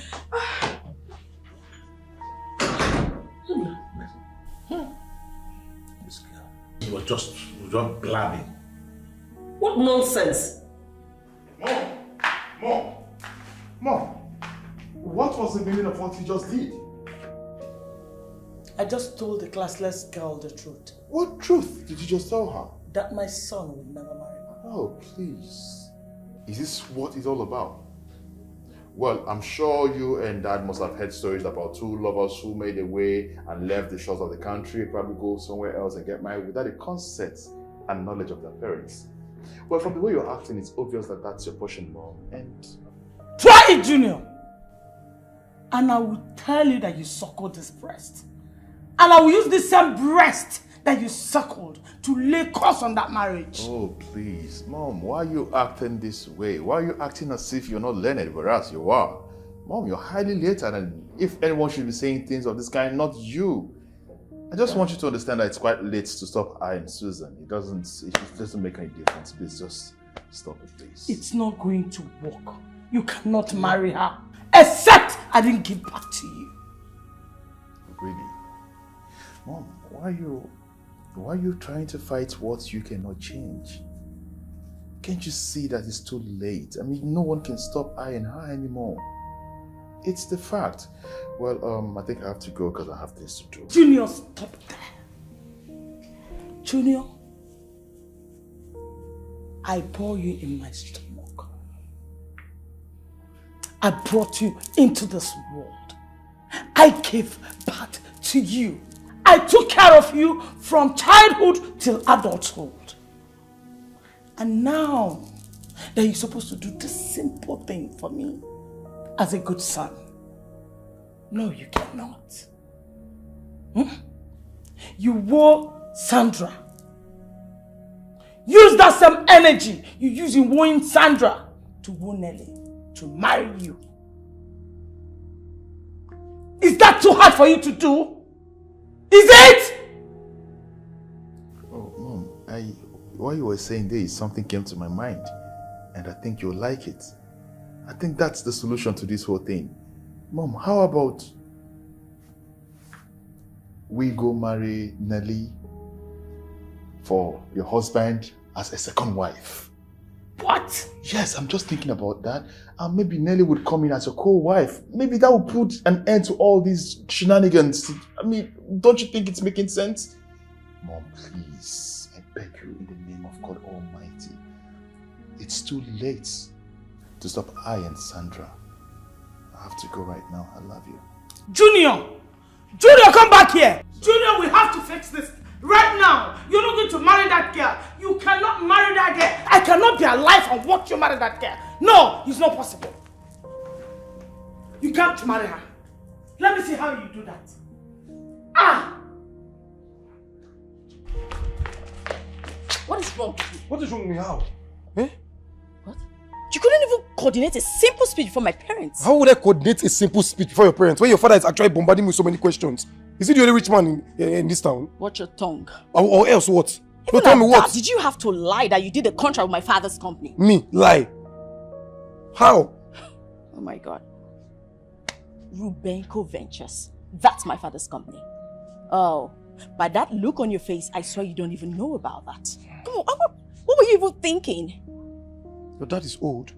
This girl. You were just blabbing. What nonsense? Mom, what was the meaning of what you just did? I just told the classless girl the truth. What truth did you just tell her? That my son would never marry her. Oh, please. Is this what it's all about? Well, I'm sure you and Dad must have heard stories about two lovers who made their way and left the shores of the country, probably go somewhere else and get married without the consent and knowledge of their parents. Well, from the way you're acting, it's obvious that that's your portion, Mom. And try it, Junior! And I will tell you that you suckled this breast. And I will use the same breast that you suckled to lay curse on that marriage. oh, please. Mom, why are you acting this way? Why are you acting as if you're not learned, whereas you are? Mom, you're highly literate, and if anyone should be saying things of this kind, not you. I just want you to understand that it's quite late to stop eyeing Susan. It doesn't make any difference. Please just stop it, please. It's not going to work. You cannot marry her. Except I didn't give back to you. Really? Mom, why are you trying to fight what you cannot change? Can't you see that it's too late? I mean, no one can stop eyeing her anymore. It's the fact. Well, I think I have to go because I have things to do. Junior, stop there. Junior, I bore you in my stomach. I brought you into this world. I gave birth to you. I took care of you from childhood till adulthood. And now that you're supposed to do this simple thing for me as a good son, no, you cannot. You wore Sandra. Use that same energy you use in wooing Sandra to woo Nelly, to marry you. Is that too hard for you to do? Is it? Oh, Mom, while you were saying this, something came to my mind. And I think you'll like it. I think that's the solution to this whole thing. Mom, how about we go marry Nelly for your husband as a second wife. What? Yes, I'm just thinking about that. And maybe Nelly would come in as a co-wife. Maybe that would put an end to all these shenanigans. I mean, don't you think it's making sense? Mom, please, I beg you in the name of God Almighty. It's too late to stop I and Sandra. I have to go right now. I love you. Junior! Junior, come back here! Junior, we have to fix this right now. You're not going to marry that girl. You cannot marry that girl. I cannot be alive and watch you marry that girl. No, it's not possible. You can't marry her. Let me see how you do that. Ah! What is wrong with you? What is wrong with me? How? Eh? What? You couldn't even coordinate a simple speech for my parents. How would I coordinate a simple speech for your parents when your father is actually bombarding me with so many questions? Is he the only rich man in this town? Watch your tongue. Or else what? Even No, tell me what? Did you have to lie that you did a contract with my father's company? Me? Lie? How? Oh my God. Rubenko Ventures. That's my father's company. Oh, by that look on your face, I swear you don't even know about that. Come on, what were you even thinking? Your dad is old.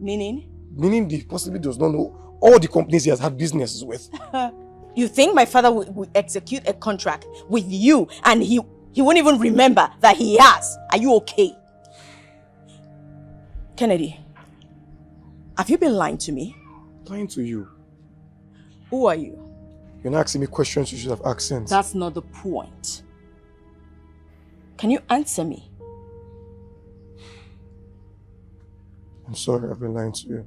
Meaning? Meaning he possibly does not know all the companies he has had businesses with. You think my father will execute a contract with you and he won't even remember that he has? Are you okay? Kennedy, have you been lying to me? Lying to you? Who are you? You're not asking me questions you should have asked since. That's not the point. Can you answer me? I'm sorry, I've been lying to you.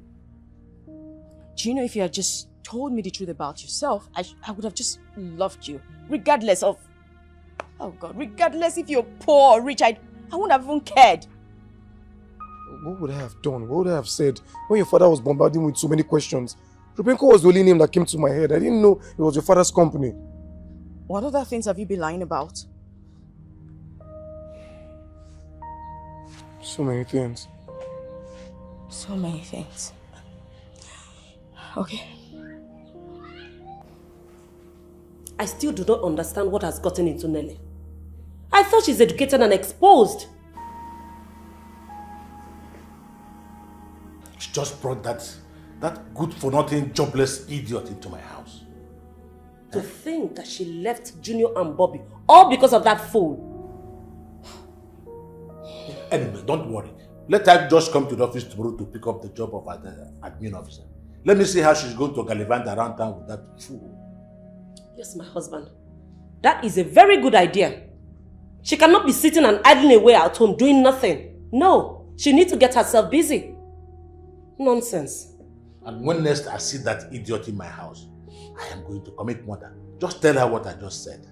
Do you know if you had just told me the truth about yourself, I would have just loved you. Regardless of... Oh God, regardless if you're poor or rich, I wouldn't have even cared. What would I have done? What would I have said when your father was bombarding me with so many questions? Rubenko was the only name that came to my head. I didn't know it was your father's company. What other things have you been lying about? So many things. So many things. Okay. I still do not understand what has gotten into Nelly. I thought she's educated and exposed. She just brought that good-for-nothing, jobless idiot into my house. To think that she left Junior and Bobby all because of that fool. Anyway, don't worry. Let her just come to the office tomorrow to pick up the job of admin officer. Let me see how she's going to gallivant around town with that fool. Yes, my husband. That is a very good idea. She cannot be sitting and idling away at home doing nothing. No, she needs to get herself busy. Nonsense. And when next I see that idiot in my house, I am going to commit murder. Just tell her what I just said.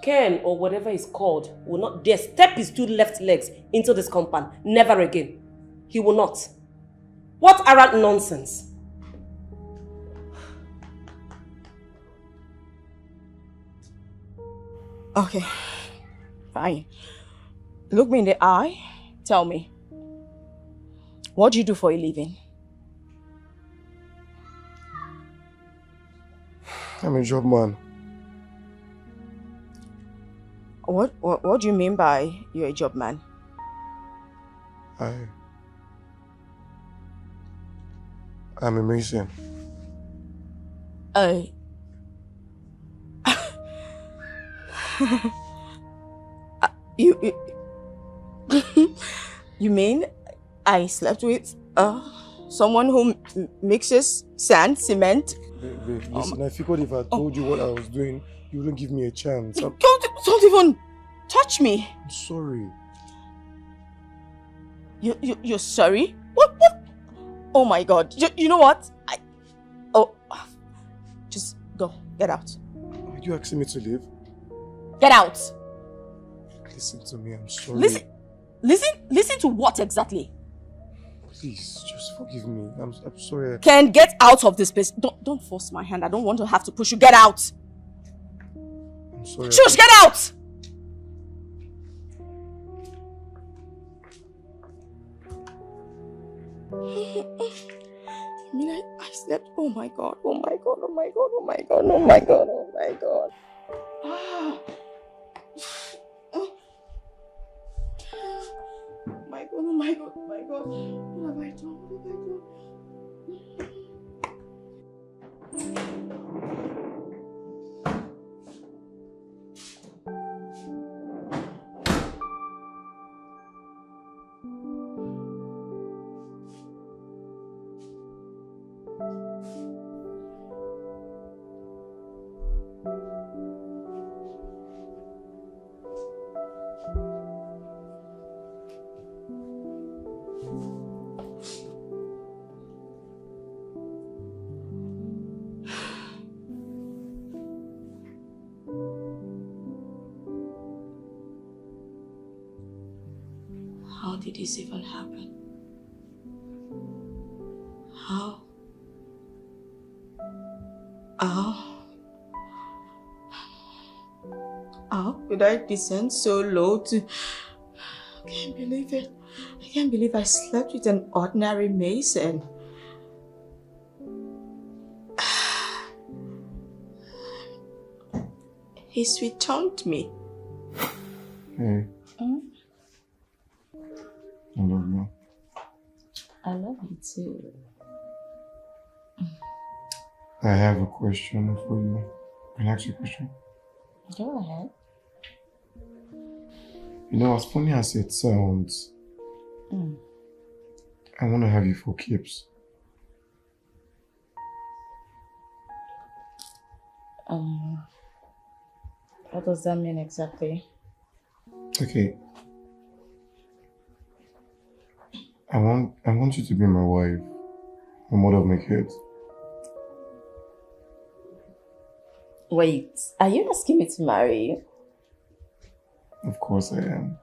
Ken, or whatever he's called, will not dare step his two left legs into this compound. Never again. He will not. What arrant nonsense. Okay, fine. Look me in the eye. Tell me. What do you do for a living? I'm a job man. What do you mean by you're a job man? I'm a mason. You you mean I slept with someone who mixes sand, cement? Babe, listen, I figured if I told you what I was doing, you wouldn't give me a chance. Don't even touch me. I'm sorry. You're sorry? What? Oh my God. You know what? Just go. Get out. Are you asking me to leave? Get out. Listen to me, I'm sorry. Listen to what exactly? Please, just forgive me. I'm sorry. Ken, get out of this place. Don't force my hand. I don't want to have to push you. Get out. I'm sorry. Shush, get out! I mean, I slept. Oh my God, oh my God, oh my God, oh my God, oh my God, oh my God. My God, oh my God, oh my God. What have I done? What have I done? How did this even happen? How? How could I descend so low to... I can't believe it. I can't believe I slept with an ordinary mason. He's returned me. Hey. I love you. I love you too. I have a question for you. Can I ask you a question? Go ahead. You know, as funny as it sounds, I want to have you for keeps. What does that mean exactly? Okay. I want you to be my wife, the mother of my kids. Wait, are you asking me to marry you? Of course I am.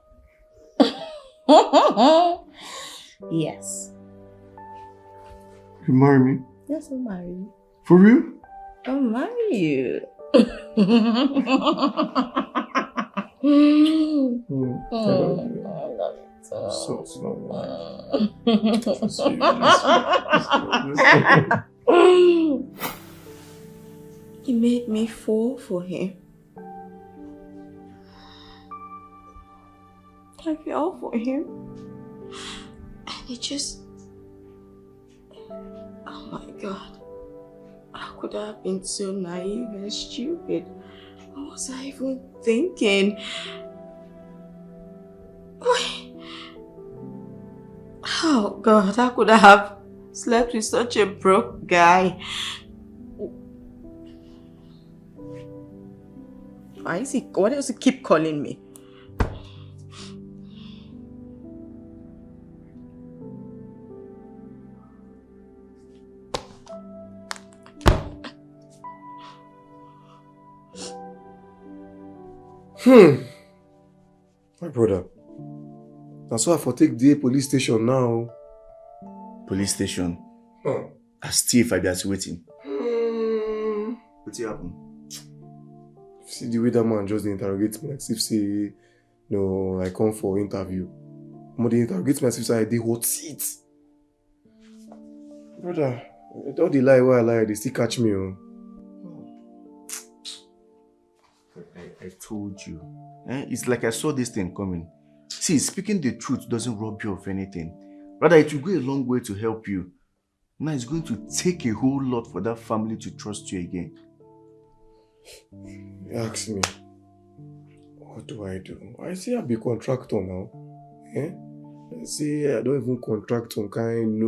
Yes. You marry me? Yes, I'll marry you. For real? I'll marry you. I love you. I love you too. So He made me fall for him. I fell for him. And it just... Oh my God. How could I have been so naive and stupid? What was I even thinking? Oh God, how could I have slept with such a broke guy? Why is he? Why does he keep calling me? My brother. That's why I for take the police station now. Police station? As thief I be as waiting. What's happen? See the way that man just interrogates me, like if say, no, I come for interview. But they interrogate me as if say I did hot seat. Brother, all the lie where I lie, they still catch me. I told you. It's like I saw this thing coming. See, speaking the truth doesn't rob you of anything. Rather, it will go a long way to help you. Now it's going to take a whole lot for that family to trust you again. You ask me, what do? I say I be contractor now. I say I don't even contract some kind,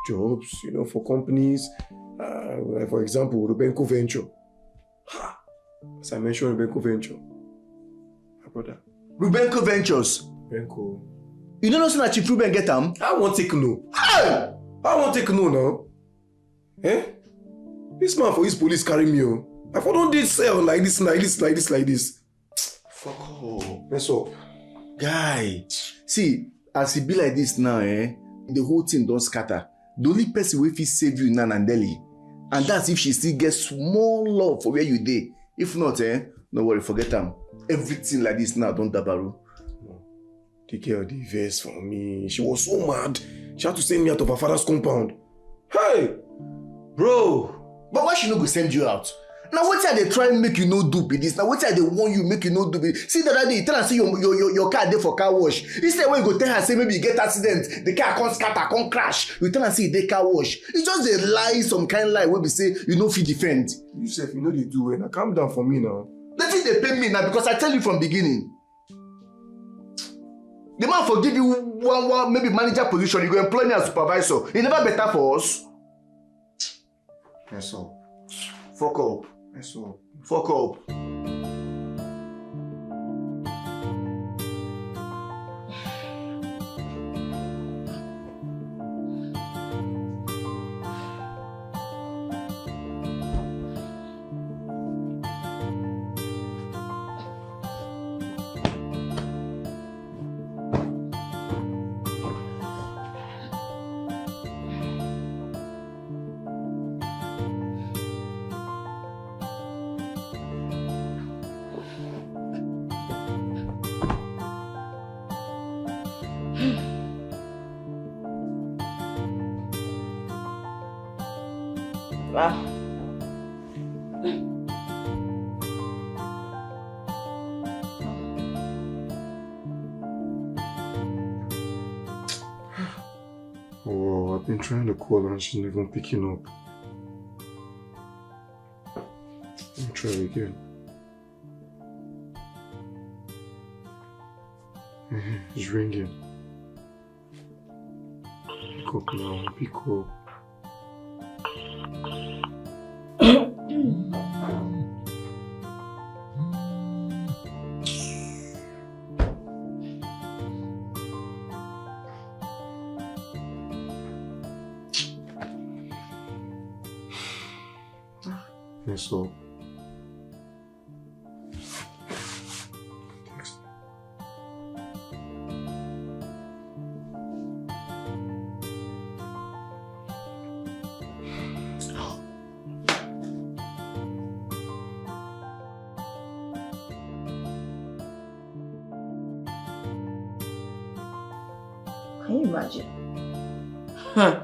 jobs, for companies. For example, Rubenco Venture. As I mentioned, Rubenco Venture. My brother. Rubenco Ventures? Rubenco. You don't know so that Chief Ruben get them? I won't take no. Hey! I won't take no now. This man for his police carry me. I don't did sell like this. Fuck off. Mess up. Guy. See, as it be like this now, the whole thing don't scatter. The only person who fit save you now and Delhi. And that's if she still gets small love for where you dey. If not, no worry, forget them. Everything like this now don't dabaru. Take care of the verse for me. She was so mad. She had to send me out of her father's compound. Hey! Bro! But why she no go send you out? Now what they try and make you no do be this? Now what they want you make you no do be this? See the other day, you tell her say your car there for car wash. Instead when you go tell her say maybe you get accident, the car can't scatter, can't crash. You tell her say they car wash. It's just a lie, some kind of lie where we say you know fit defend. You say you know they do it. Now calm down for me now. Let it they pay me now because I tell you from beginning. The man for give you one maybe manager position, you go employ me as supervisor. It never better for us. Yes, sir. Fuck up. Yes, sir. Fuck up. Oh, I've been trying to call her and she's not even picking up. Let me try again. It's ringing. Pick up now, pick up. Yes, so. Can you imagine? Huh.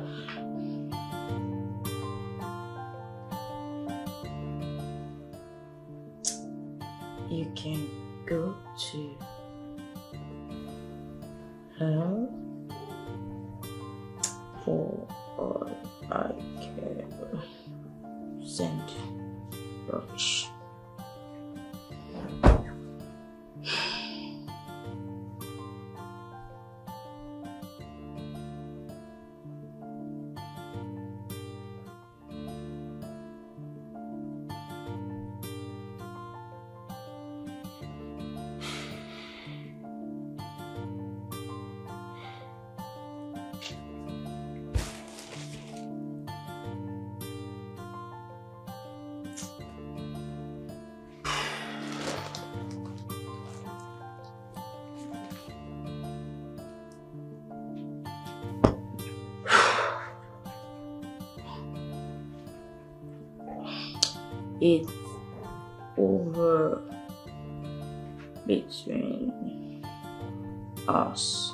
You can go to her or I can send rush. It's over between us.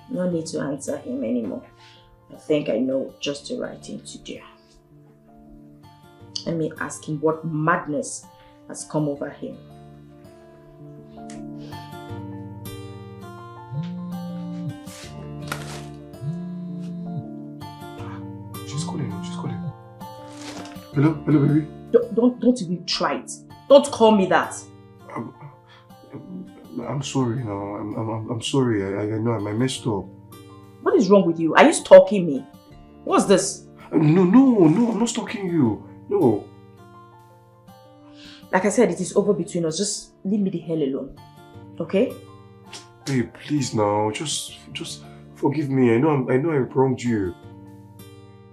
No need to answer him anymore. I think I know just the right thing to do. Let me ask him what madness has come over him. She's calling. Hello, baby. Don't even try it. Don't call me that. I'm sorry now. I'm sorry. I know I messed up. What is wrong with you? Are you stalking me? What's this? No, I'm not stalking you. No. Like I said, it is over between us. Just leave me the hell alone. Okay? Babe, please now. Just forgive me. I know I wronged you.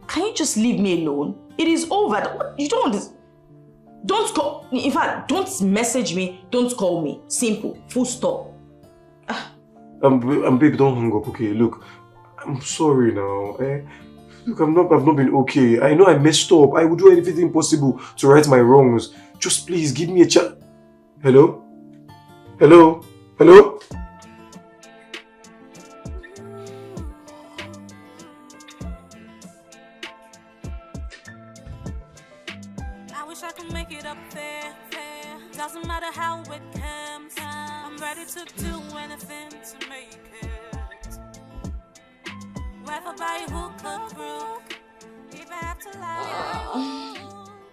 Can you just leave me alone? It is over. You don't understand. Don't call. In fact, don't message me. Don't call me. Simple. Full stop. Baby, don't hang up. Okay, look. I'm sorry now. Look, I've not been okay. I know I messed up. I will do anything possible to right my wrongs. Just please give me a chance. Hello? Hello? Hello? I wish I could make it up there. Doesn't matter how it comes. I'm ready to do anything to make it. Whether by hook or crook, if I have to lie,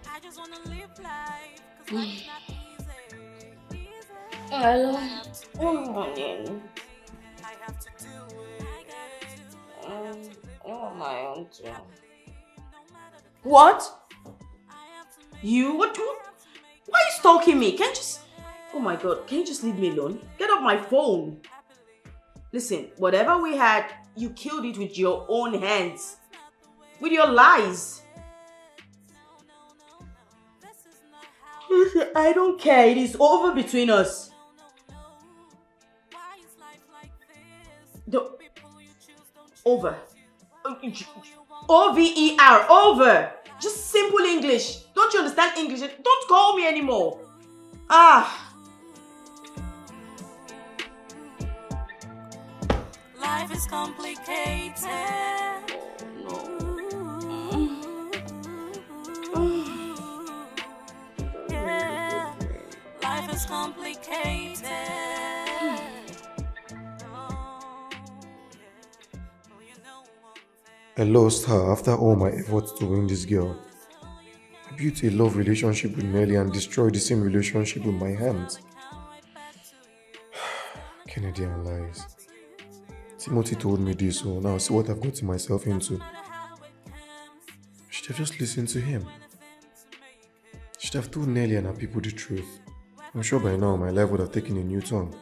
I just wanna live life, 'cause life's not easy. Hello. I have to do it. Oh, my auntie. What? You? What? Why are you stalking me? Can't you just... Oh my God, can you just leave me alone? Get off my phone. Listen, whatever we had, you killed it with your own hands. With your lies. Listen, I don't care. It is over between us. Over. O-V-E-R. Over. Just simple English. Don't you understand English? Don't call me anymore. Life is complicated. Yeah, life is complicated. I lost her after all my efforts to win this girl. I built a love relationship with Nelly and destroyed the same relationship with my hands. Kennedy and lies. Timothy told me this, so now see what I've gotten myself into. I should have just listened to him. I should have told Nelly and her people the truth. I'm sure by now my life would have taken a new turn.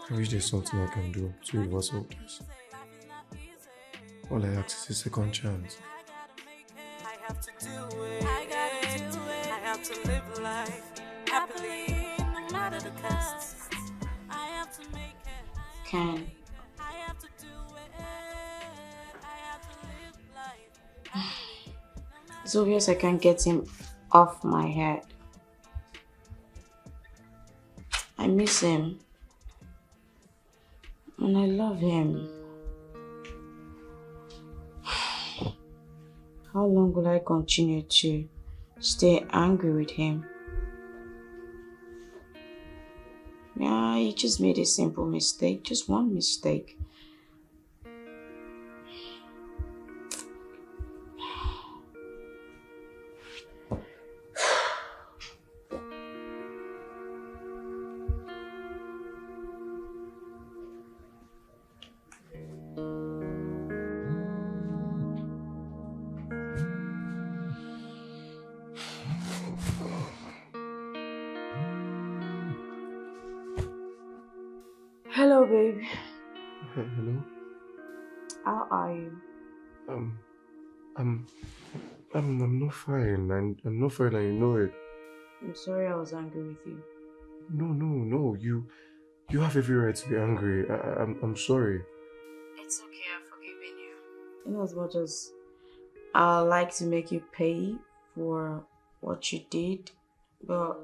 I wish there's something I can do to reverse all this. All I ask is a second chance. I have to do it. I have to live life happily, no matter the cost. I have to make it. Ken. I have to do it. I have to live life. It's obvious I can't get him off my head. I miss him. And I love him. How long will I continue to stay angry with him? Yeah, he just made a simple mistake. Just one mistake. Hello, babe. Hello? How are you? I'm not fine. I'm not fine, and you know it. I'm sorry I was angry with you. No. You have every right to be angry. I'm sorry. It's okay, I've forgiven you. You know, as much as I like to make you pay for what you did, but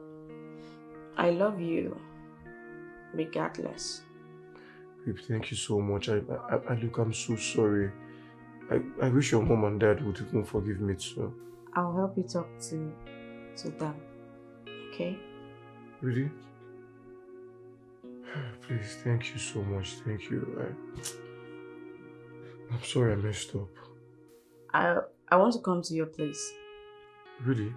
I love you regardless. Babe, thank you so much. Look, I'm so sorry. I wish your mom and dad would even forgive me too. I'll help you talk to them, okay? Really? Please, thank you so much. Thank you. I'm sorry I messed up. I want to come to your place. Really?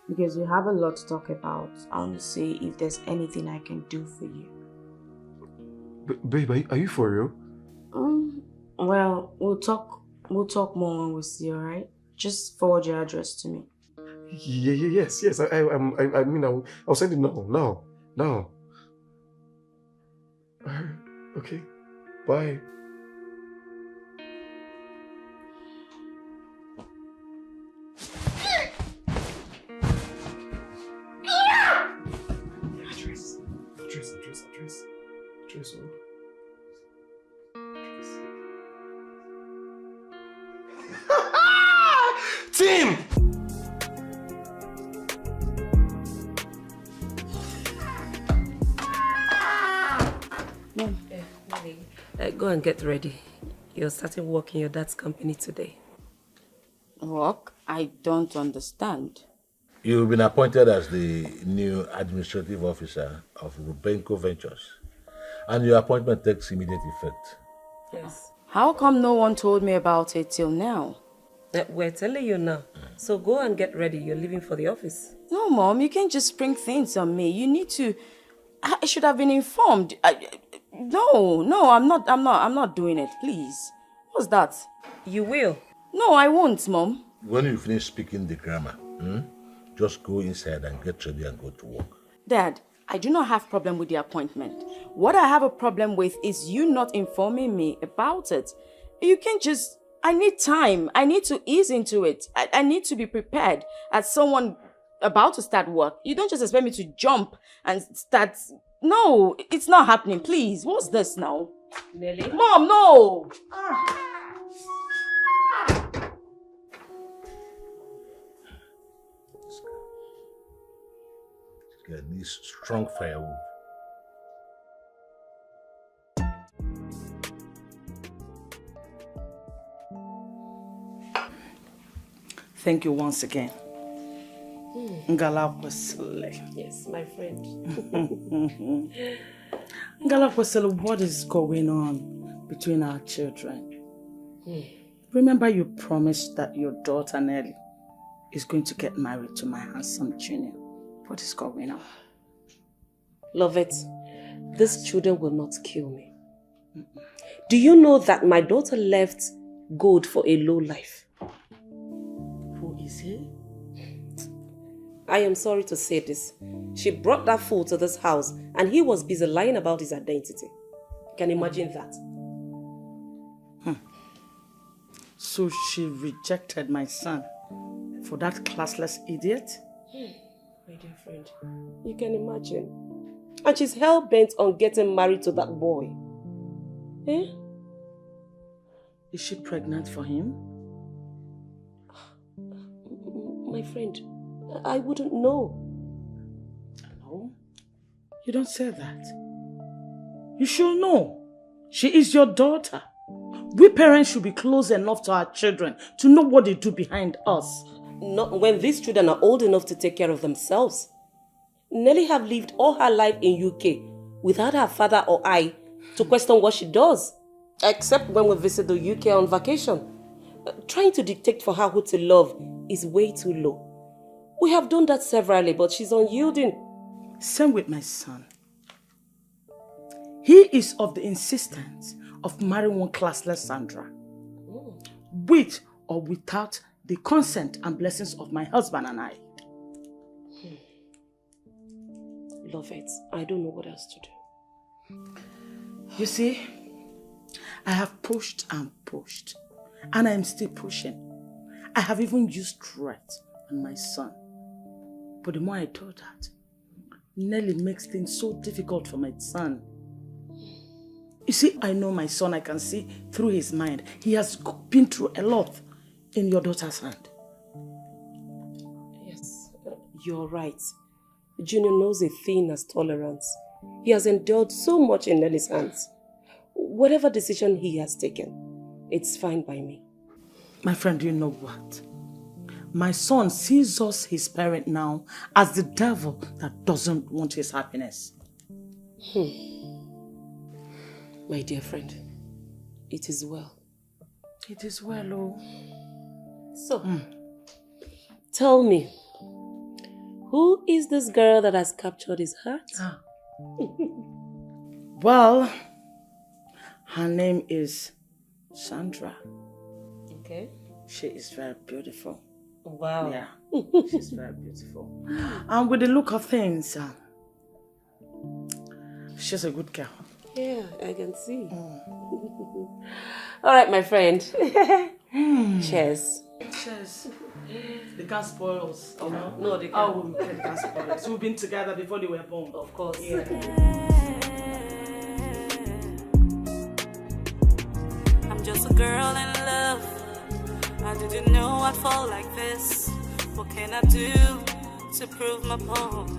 Because we have a lot to talk about. I want to see if there's anything I can do for you. Babe, are you for real? Well, we'll talk more when we see, alright? Just forward your address to me. Yes. I mean, I'll send it now. Okay. Bye. Address. Mom. Go and get ready. You're starting work in your dad's company today. Work? I don't understand. You've been appointed as the new administrative officer of Rubenko Ventures, and your appointment takes immediate effect. Yes. How come no one told me about it till now? We're telling you now. So go and get ready. You're leaving for the office. No, Mom, you can't just spring things on me. You need to... I should have been informed. No, I'm not doing it, please. What's that? You will. No, I won't, Mom. When you finish speaking the grammar, just go inside and get ready and go to work. Dad, I do not have problem with the appointment. What I have a problem with is you not informing me about it. You can't just... I need time. I need to ease into it. I need to be prepared as someone about to start work. You don't just expect me to jump and start... No, it's not happening, please. What's this now? Nelly? Mom, no! This guy needs strong firewood. Thank you once again. Ngalakwesile. Yes, my friend. Ngalakwesile, what is going on between our children? Remember you promised that your daughter Nelly is going to get married to my handsome junior. What is going on? Love it. These children will not kill me. Do you know that my daughter left gold for a low life? Who is he? I am sorry to say this. She brought that fool to this house and he was busy lying about his identity. You can imagine that. So she rejected my son for that classless idiot? My dear friend, you can imagine. And she's hell-bent on getting married to that boy. Eh? Is she pregnant for him? My friend, I wouldn't know. No, you don't say that. You should know. She is your daughter. We parents should be close enough to our children to know what they do behind us. Not when these children are old enough to take care of themselves. Nelly have lived all her life in UK without her father or I to question what she does. Except when we visit the UK on vacation. Trying to dictate for her who to love is way too low. We have done that severally, but she's unyielding. Same with my son. He is of the insistence of marrying one classless Sandra. With or without the consent and blessings of my husband and I. Love it. I don't know what else to do. You see, I have pushed and pushed. And I am still pushing. I have even used threats on my son. But the more I do that, Nelly makes things so difficult for my son. You see, I know my son. I can see through his mind. He has been through a lot in your daughter's hand. Yes, you're right. Junior knows a thing as tolerance. He has endured so much in Nelly's hands. Whatever decision he has taken, it's fine by me. My friend, you know what? My son sees us, his parent now, as the devil that doesn't want his happiness. My dear friend, it is well. It is well, oh. So, tell me, who is this girl that has captured his heart? Well, her name is Sandra. Okay. She is very beautiful. Wow. Yeah, she's very beautiful. And with the look of things, she's a good girl. Yeah, I can see. All right, my friend. Cheers. Cheers. They can't spoil us. Oh, no, they can't. Oh, they can't spoil us. We've been together before they were born. Of course. Yeah. I'm just a girl in love. I didn't know I'd fall like this. What can I do to prove my point?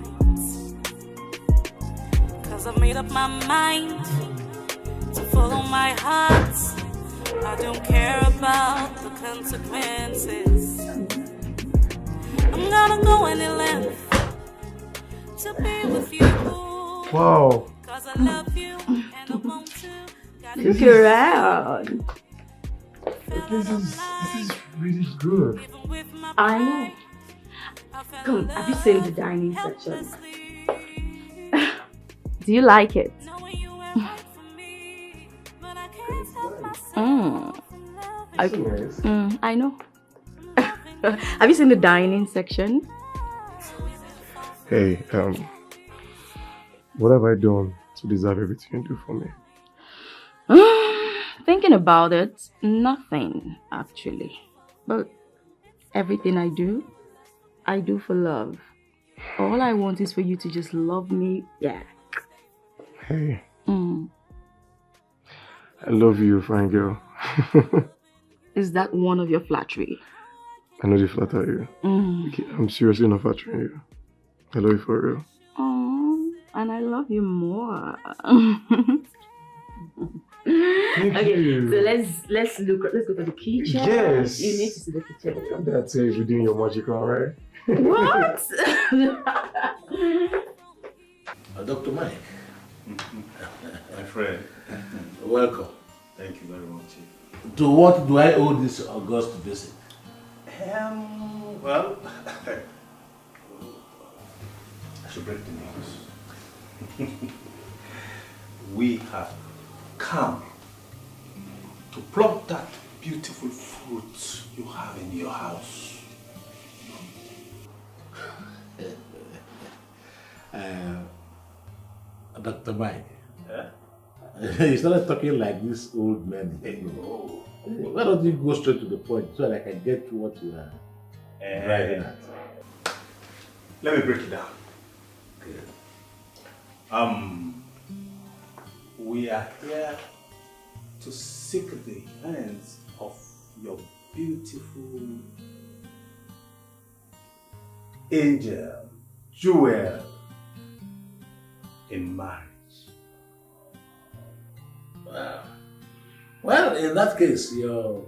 'Cause I've made up my mind. follow my heart. I don't care about the consequences. I'm gonna go any length to be with you. Wow. Cause I love you and I want to. Look around. This is really good. I know. Come, have you seen the dining section? Do you like it? Okay. I know. Have you seen the dining section? Hey, what have I done to deserve everything you do for me? Thinking about it, nothing actually. But everything I do for love. All I want is for you to just love me back. Hey. I love you, fine girl. Is that one of your flattery? I know they flatter you. Okay, I'm seriously not flattering you. I love you for real. Oh, and I love you more. Thank you. So let's go to the kitchen. Yes. You need to see the kitchen. That's it. You're doing your magic, all right? What? Dr. Mike. My friend. Welcome. Thank you very much. To what do I owe this august visit? Well, I should break the news. We have come to pluck that beautiful fruit you have in your house. Dr. Mike, you started talking like this old man. Why don't you go straight to the point so that I can get to what you are driving at? Let me break it down. We are here to seek the hands of your beautiful angel, Jewel, in marriage. Wow. Well, in that case, your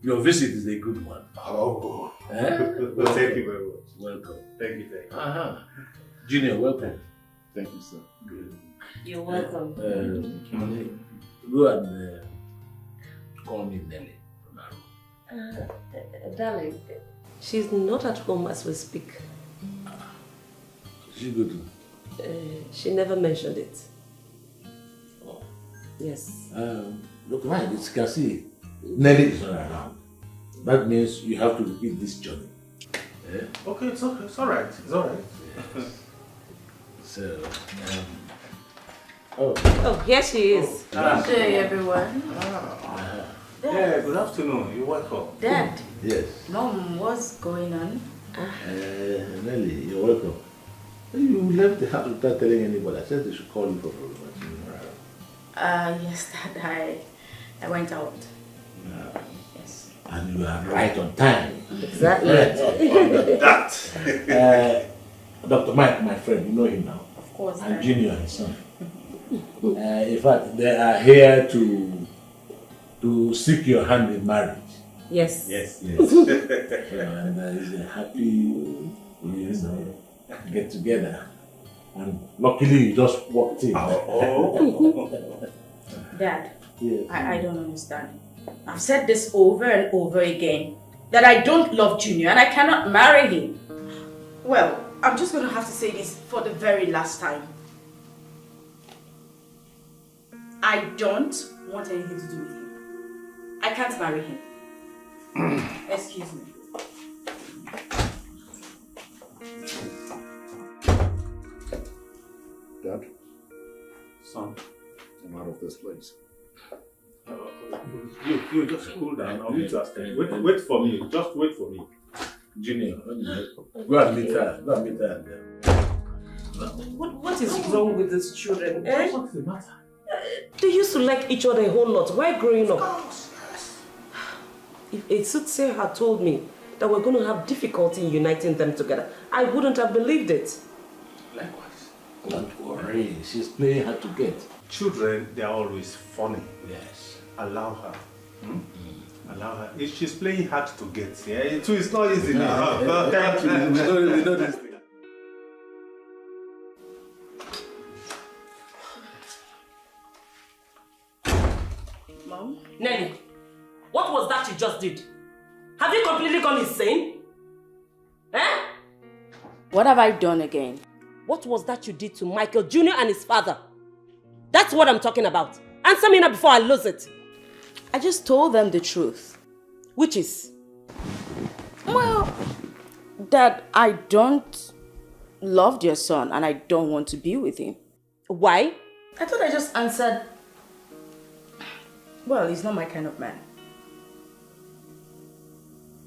visit is a good one. Oh, well, thank you very much. Welcome. Thank you. Junior, welcome. Thank you, sir. Good. You're welcome. Go and call me Nelly. Darling, she's not at home as we speak. She's good. She never mentioned it. Oh. Yes. Look, right, you can see Nelly is not around. That means you have to repeat this journey. Yeah? Okay, it's okay. It's alright. It's alright. So, oh, here she is. Good day, everyone. Yeah, good afternoon. You're welcome. Dad. Yes. Mom, what's going on? Nelly, you're welcome. You left the house without telling anybody. I said they should call you for problems. Yes, Dad. I went out. Yes. And you are right on time. Exactly. That. Dr. Mike, my friend, you know him now. Of course. And Junior, his son. In fact, they are here to seek your hand in marriage. Yes. Yes. And it's a happy, get together. And luckily, you just walked in. Dad, yes. I don't understand. I've said this over and over again, that I don't love Junior and I cannot marry him. Well, I'm just going to have to say this for the very last time. I don't want anything to do with him. I can't marry him. Excuse me. Dad? Son? I'm out of this place. You just cool down. I'll meet you upstairs. Wait for me. Just wait for me. Junior, go and meet her. Go and meet her. What is wrong with these children? What's the matter? They used to like each other a whole lot. Why growing up? If a soothsayer had told me that we're going to have difficulty in uniting them together, I wouldn't have believed it. Likewise. Don't worry, she's playing hard to get. children, they are always funny. Yes. Allow her. Allow her. If she's playing hard to get, yeah, it's not easy now. Thank you. We know this thing. Mom? Nelly, what was that you just did? Have you completely gone insane? Eh? What have I done again? What was that you did to Michael Jr. and his father? That's what I'm talking about. Answer me now before I lose it. I just told them the truth. Which is? Well, that I don't love their son and I don't want to be with him. Why? I thought I just answered, well, he's not my kind of man.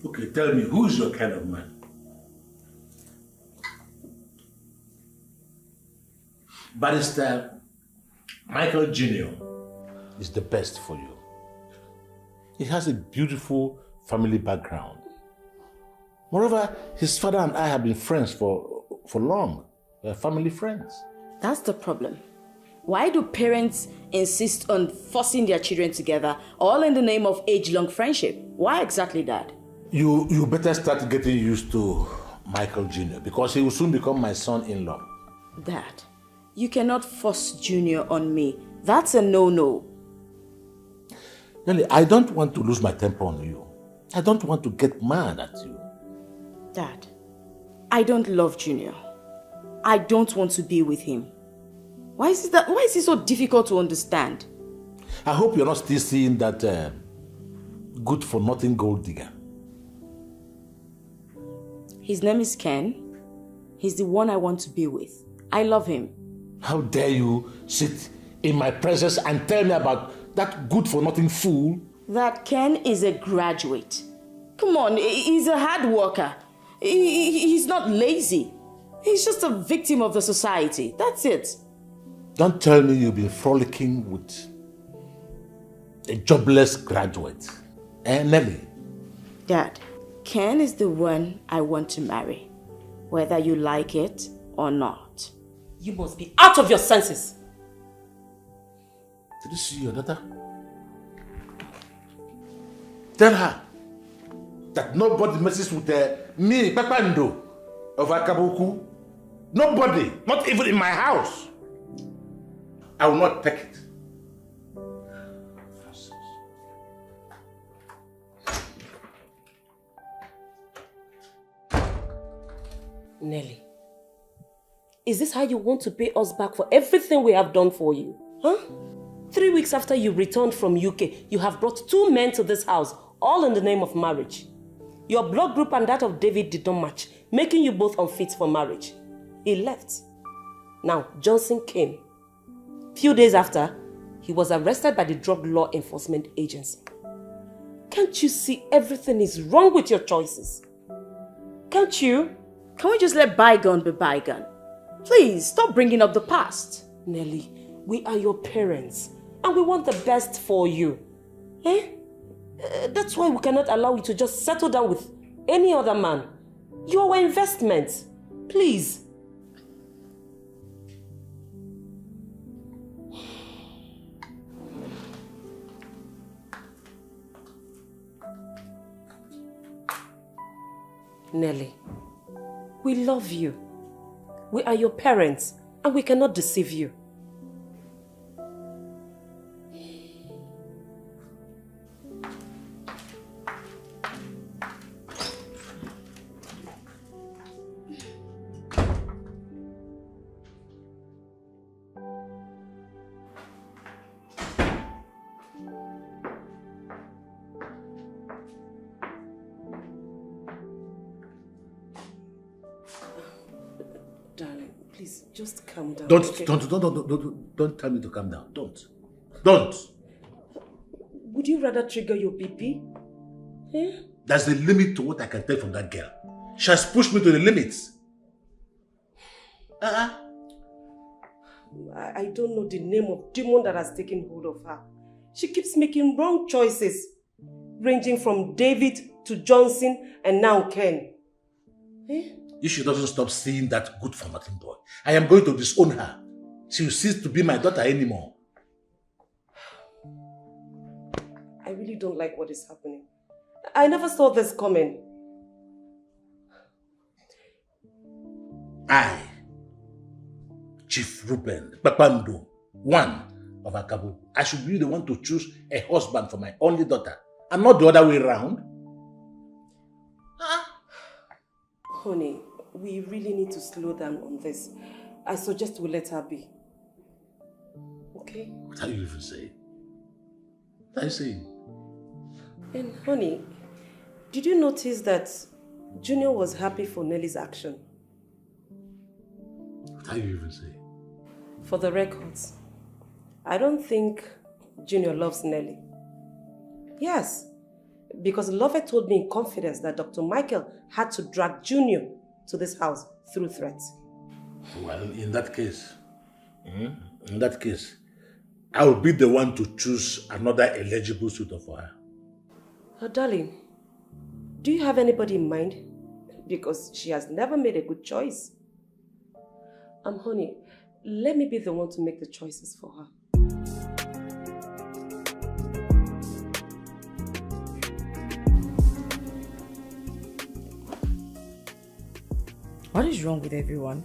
Okay, tell me, who's your kind of man? Barrister Michael Jr. is the best for you. He has a beautiful family background. Moreover, his father and I have been friends for long. We're family friends. That's the problem. Why do parents insist on forcing their children together, all in the name of age-long friendship? Why exactly, Dad? You better start getting used to Michael Jr. because he will soon become my son-in-law. Dad, you cannot force Junior on me. That's a no-no. Nelly, I don't want to lose my temper on you. I don't want to get mad at you. Dad, I don't love Junior. I don't want to be with him. Why is it so difficult to understand? I hope you're not still seeing that good-for-nothing gold digger. His name is Ken. He's the one I want to be with. I love him. How dare you sit in my presence and tell me about that good-for-nothing fool? That Ken is a graduate. Come on, he's a hard worker. He's not lazy. He's just a victim of the society. That's it. Don't tell me you've been frolicking with a jobless graduate. Nelly? Dad, Ken is the one I want to marry, whether you like it or not. You must be out of your senses. Did you see your daughter? Tell her that nobody messes with me, Papando, of Akabuku. Nobody, not even in my house. I will not take it. Nelly, is this how you want to pay us back for everything we have done for you? Huh? 3 weeks after you returned from UK, you have brought 2 men to this house, all in the name of marriage. Your blood group and that of David did not match, making you both unfit for marriage. He left. Now, Johnson came. Few days after, he was arrested by the Drug Law Enforcement Agency. Can't you see everything is wrong with your choices? Can't you? Can we just let bygone be bygone? Please, stop bringing up the past. Nelly, we are your parents and we want the best for you. That's why we cannot allow you to just settle down with any other man. You're our investment. Please. Nelly, we love you. We are your parents and we cannot deceive you. Darling, please, just calm down. Don't tell me to calm down. Don't. Would you rather trigger your BP? There's a limit to what I can take from that girl. She has pushed me to the limits. I don't know the name of demon that has taken hold of her. She keeps making wrong choices, ranging from David to Johnson and now Ken. If she doesn't stop seeing that good-for-nothing boy, I am going to disown her. She will cease to be my daughter anymore. I really don't like what is happening. I never saw this coming. I, Chief Ruben Papando, one of Akabu, I should be the one to choose a husband for my only daughter, and not the other way around. Honey, we really need to slow down on this. I suggest we let her be. Okay? What are you even saying? What are you saying? And honey, did you notice that Junior was happy for Nelly's action? What are you even saying? For the records, I don't think Junior loves Nelly. Yes, because Lovett told me in confidence that Dr. Michael had to drag Junior to this house through threats. Well, in that case, I will be the one to choose another eligible suitor for her. Oh, darling, do you have anybody in mind? Because she has never made a good choice. Honey, let me be the one to make the choices for her. What is wrong with everyone?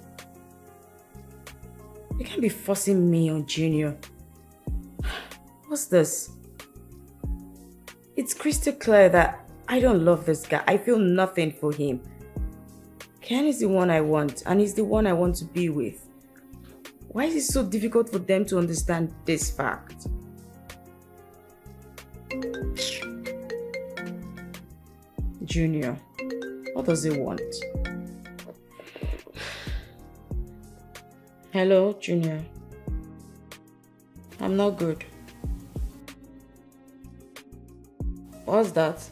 You can't be forcing me on Junior. What's this? It's crystal clear that I don't love this guy. I feel nothing for him. Ken is the one I want, and he's the one I want to be with. Why is it so difficult for them to understand this fact? Junior, what does he want? Hello, Junior. I'm not good. What's that?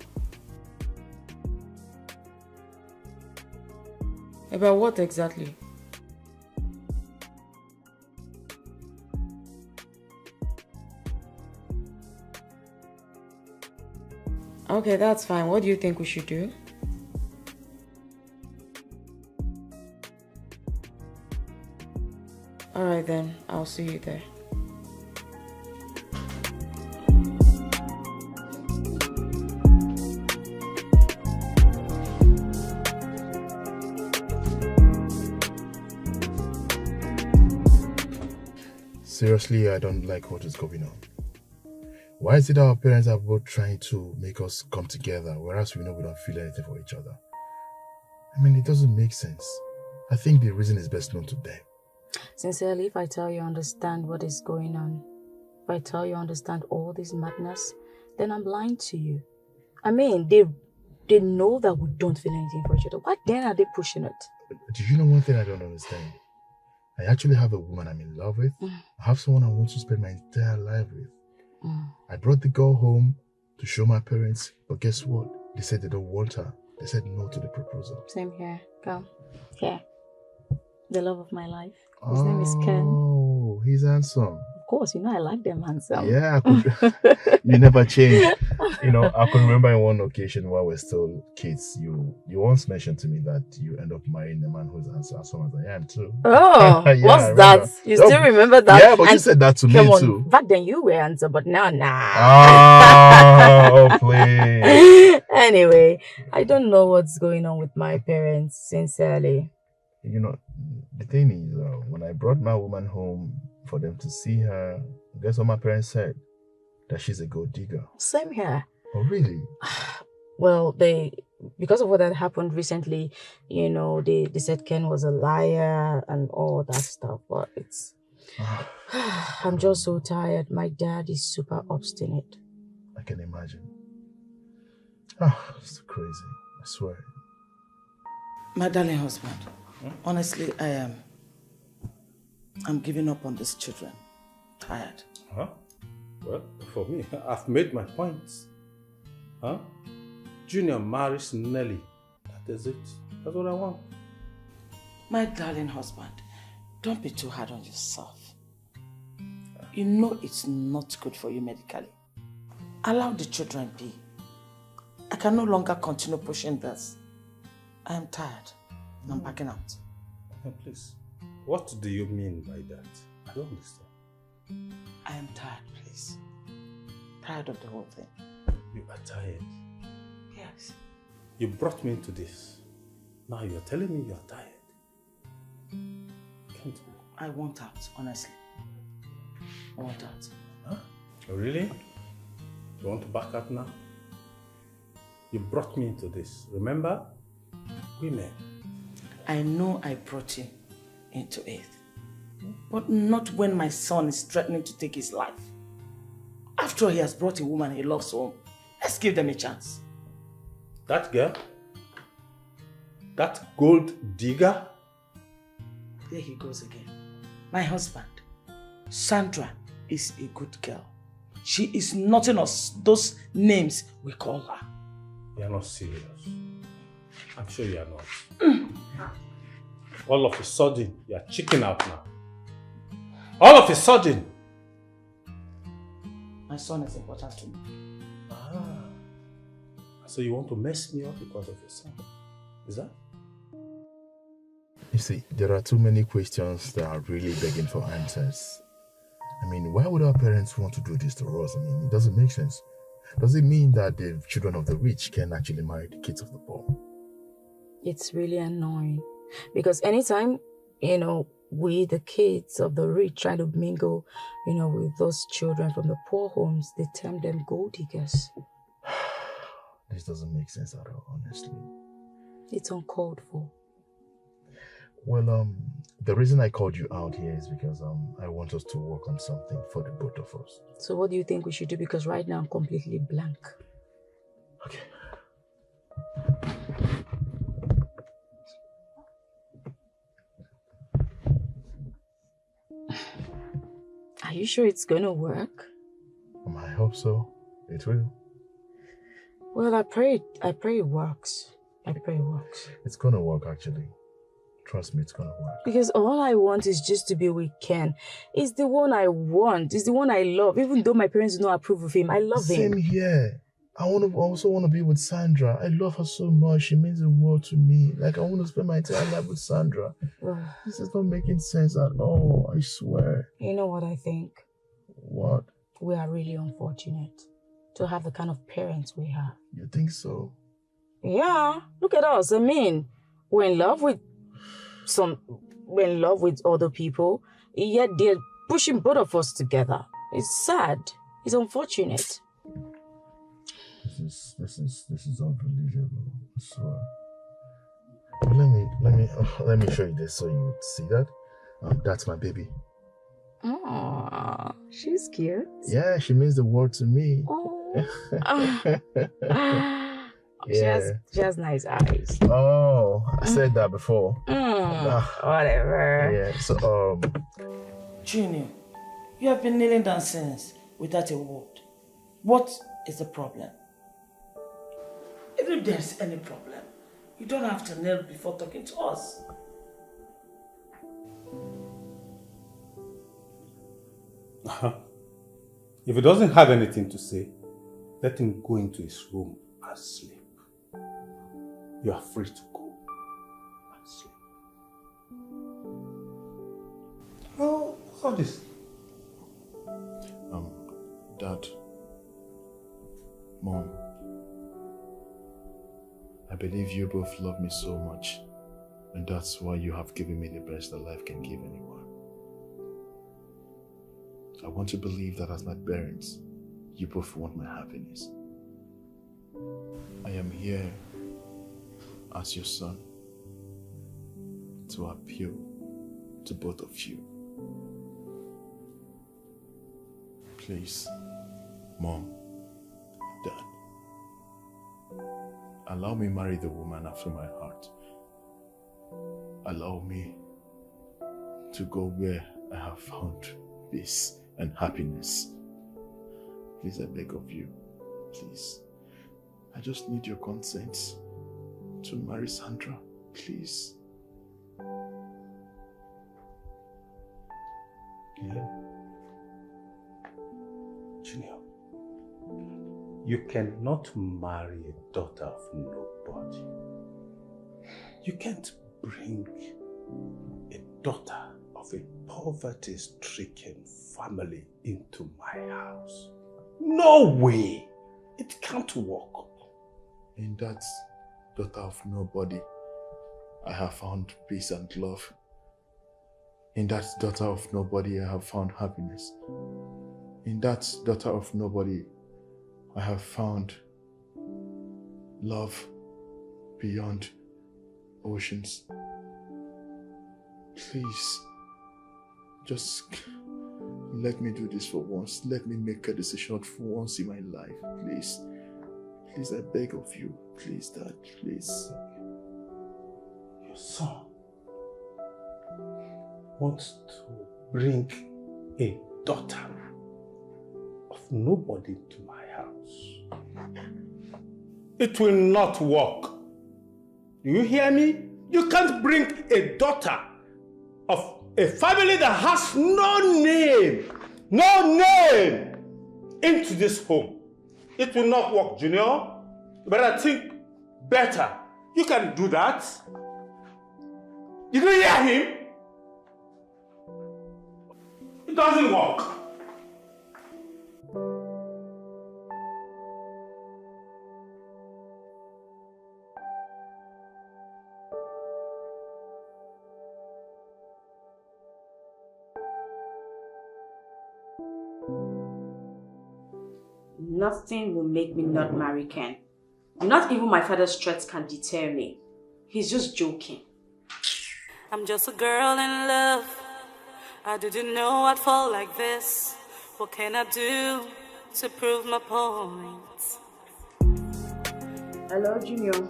About what exactly? Okay, that's fine. What do you think we should do? Alright then, I'll see you there. Seriously, I don't like what is going on. Why is it our parents are both trying to make us come together, whereas we know we don't feel anything for each other? I mean, it doesn't make sense. I think the reason is best known to them. Sincerely, if I tell you understand what is going on, if I tell you understand all this madness, then I'm lying to you. I mean, they know that we don't feel anything for each other. Why then are they pushing it? Do you know one thing I don't understand? I actually have a woman I'm in love with. I have someone I want to spend my entire life with. I brought the girl home to show my parents, but guess what? They said they don't want her. They said no to the proposal. Same here. Come. Here. The love of my life. His name is Ken. Oh, he's handsome. Of course, you know I like them handsome. Yeah, you never change. You know, I can remember in one occasion while we're still kids, you once mentioned to me that you end up marrying a man who's handsome as I am too. Oh, yeah, what's that? You still remember that? Yeah, but you said that to me too. Back then you were handsome, but now nah. Oh, please. Anyway, I don't know what's going on with my parents, sincerely. You know, the thing is, when I brought my woman home for them to see her, guess what my parents said? That she's a gold digger. Same here. Oh, really? Well, because of what had happened recently, you know, they said Ken was a liar and all that stuff, but it's... I'm just so tired. My dad is super obstinate. I can imagine. It's crazy. I swear. My darling husband, honestly, I'm giving up on these children. Tired. Huh? Well, for me, I've made my points. Huh? Junior marries Nelly. That is it. That's what I want. My darling husband, don't be too hard on yourself. You know it's not good for you medically. Allow the children be. I can no longer continue pushing this. I am tired. I'm backing out. Please, what do you mean by that? I don't understand. I am tired, please. Tired of the whole thing. You are tired. Yes. You brought me into this. Now you're telling me you're tired. Can't be. I want out, honestly. I want out. Huh? Oh, really? You want to back out now? You brought me into this. Remember? Women. I know I brought you into it. But not when my son is threatening to take his life. After all, he has brought a woman he loves home. Let's give them a chance. That girl? That gold digger? There he goes again. My husband, Sandra, is a good girl. She is nothing of those names we call her. You're not serious. I'm sure you are not. All of a sudden, you're chicking out now. All of a sudden. My son is important to me. Ah. So you want to mess me up because of your son? Is that? You see, there are too many questions that are really begging for answers. I mean, why would our parents want to do this to us? I mean, it doesn't make sense. Does it mean that the children of the rich can actually marry the kids of the poor? It's really annoying. Because anytime, we, the kids of the rich, try to mingle, with those children from the poor homes, they term them gold diggers. This doesn't make sense at all, honestly. It's uncalled for. Well, the reason I called you out here is because I want us to work on something for the both of us. So what do you think we should do? Because right now I'm completely blank. Okay. Are you sure it's gonna work? I hope so. It will. Well, I pray it works. I pray it works. It's gonna work, actually. Trust me, it's gonna work. Because all I want is just to be with Ken. He's the one I want. He's the one I love. Even though my parents do not approve of him, I love him. Same here. I also want to be with Sandra. I love her so much. She means the world to me. Like, I want to spend my entire life with Sandra. This is not making sense at all, I swear. You know what I think? What? We are really unfortunate to have the kind of parents we have. You think so? Yeah. Look at us. I mean, we're in love with other people, yet they're pushing both of us together. It's sad. It's unfortunate. This is unbelievable. I swear. Let me show you this so you see that. That's my baby. Oh, she's cute. Yeah, she means the world to me. Yeah. She has nice eyes. Oh, I said that before. Whatever. Yeah, so Junior, you have been kneeling down since without a word. What is the problem? If there's any problem, you don't have to kneel before talking to us. If he doesn't have anything to say, let him go into his room and sleep. You are free to go and sleep. Oh, what's all this? Dad, Mom, I believe you both love me so much, and that's why you have given me the best that life can give anyone. I want to believe that as my parents, you both want my happiness. I am here as your son to appeal to both of you. Please, Mom, Dad, allow me marry the woman after my heart. Allow me to go where I have found peace and happiness. Please, I beg of you, please. I just need your consent to marry Sandra, please. Yeah. Junior, you cannot marry a daughter of nobody. You can't bring a daughter of a poverty-stricken family into my house. No way! It can't work. In that daughter of nobody, I have found peace and love. In that daughter of nobody, I have found happiness. In that daughter of nobody, I have found love beyond oceans. Please, just let me do this for once. Let me make a decision for once in my life. Please. Please, I beg of you. Please, Dad. Please. Your son wants to bring a daughter of nobody to my house. It will not work. Do you hear me? You can't bring a daughter of a family that has no name into this home. It will not work, Junior. But I think better. You can do that. Did you hear him? It doesn't work. Nothing will make me not marry Ken. Not even my father's threats can deter me. He's just joking. I'm just a girl in love. I didn't know I'd fall like this. What can I do to prove my point? Hello, Junior.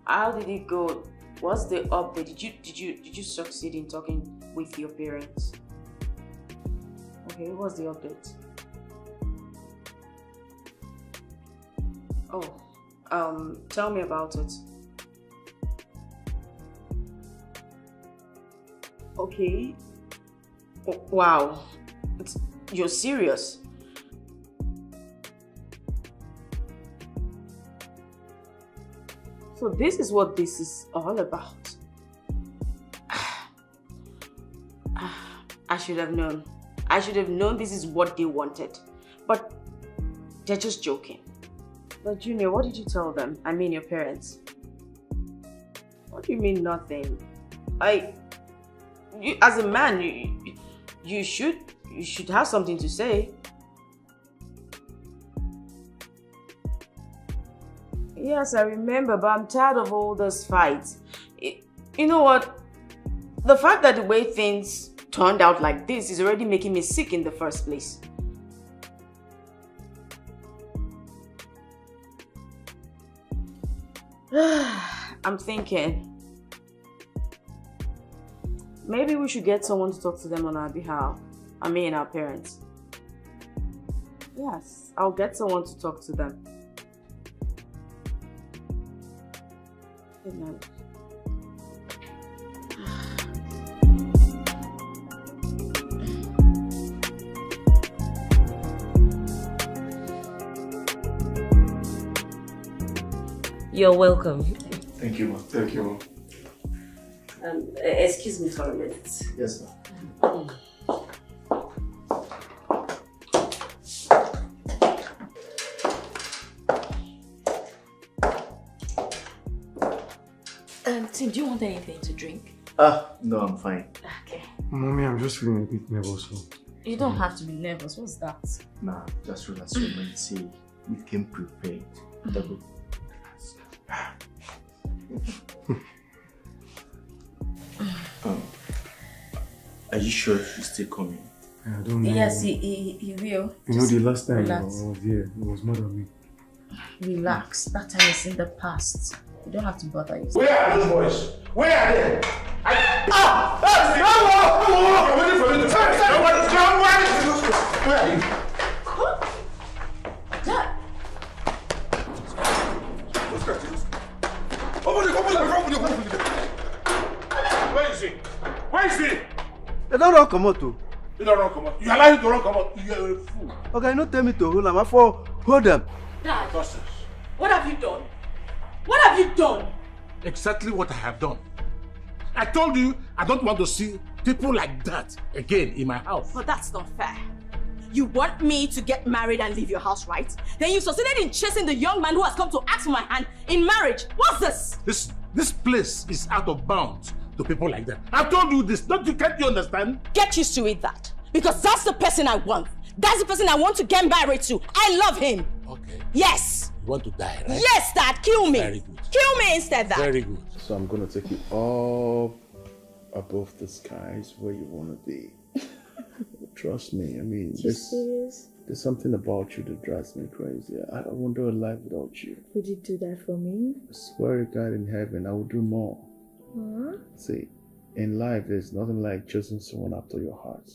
How did it go? What's the update? Did you succeed in talking with your parents? Okay, what's the update? Oh, tell me about it. Okay. Oh, wow. You're serious? So this is what this is all about. I should have known. I should have known this is what they wanted. But they're just joking. But Junior, what did you tell them? I mean your parents. What do you mean nothing? You, as a man, you should have something to say. Yes, I remember, but I'm tired of all those fights. You know what? The fact that the way things turned out like this is already making me sick in the first place. I'm thinking maybe we should get someone to talk to them on our behalf. I mean our parents. Yes, I'll get someone to talk to them. Good night. You're welcome. Thank you, ma'am. Thank you, ma'am. Excuse me for a minute. Yes, ma'am. Tim, do you want anything to drink? No, I'm fine. Okay. Mommy, I'm just feeling a bit nervous. You don't have to be nervous. What's that? Nah, just relax your mind. See, we came prepared. Double. Are you sure he's still coming? I don't know. Yes, he will. You know, the last time I relax. was here, it was mad at me. Relax. That time is in the past. You don't have to bother yourself. Where are those boys? Where are they? I'm waiting for you to say. Where are you? Dad! Where is he? Where is he? They don't run come out too. You don't run come out. You allow him to run come out. You are a fool. Okay, no tell me to hold them. I for hold them. Dad, Nonsense. what have you done? What have you done? Exactly what I have done. I told you I don't want to see people like that again in my house. But that's not fair. You want me to get married and leave your house, right? Then you succeeded in chasing the young man who has come to ask for my hand in marriage. What's this? This place is out of bounds to people like that. I told you this. Can't you understand? Get used to it, that. Because that's the person I want. That's the person I want to get married to. I love him. Okay. Yes. You want to die, right? Yes, Dad. Kill me. Very good. Kill me instead, Dad. Very good. So I'm gonna take you up above the skies where you wanna be. Trust me, I mean, there's something about you that drives me crazy. I don't want to do a life without you. Would you do that for me? I swear to God in heaven, I will do more. Huh? See, in life, there's nothing like choosing someone after your heart.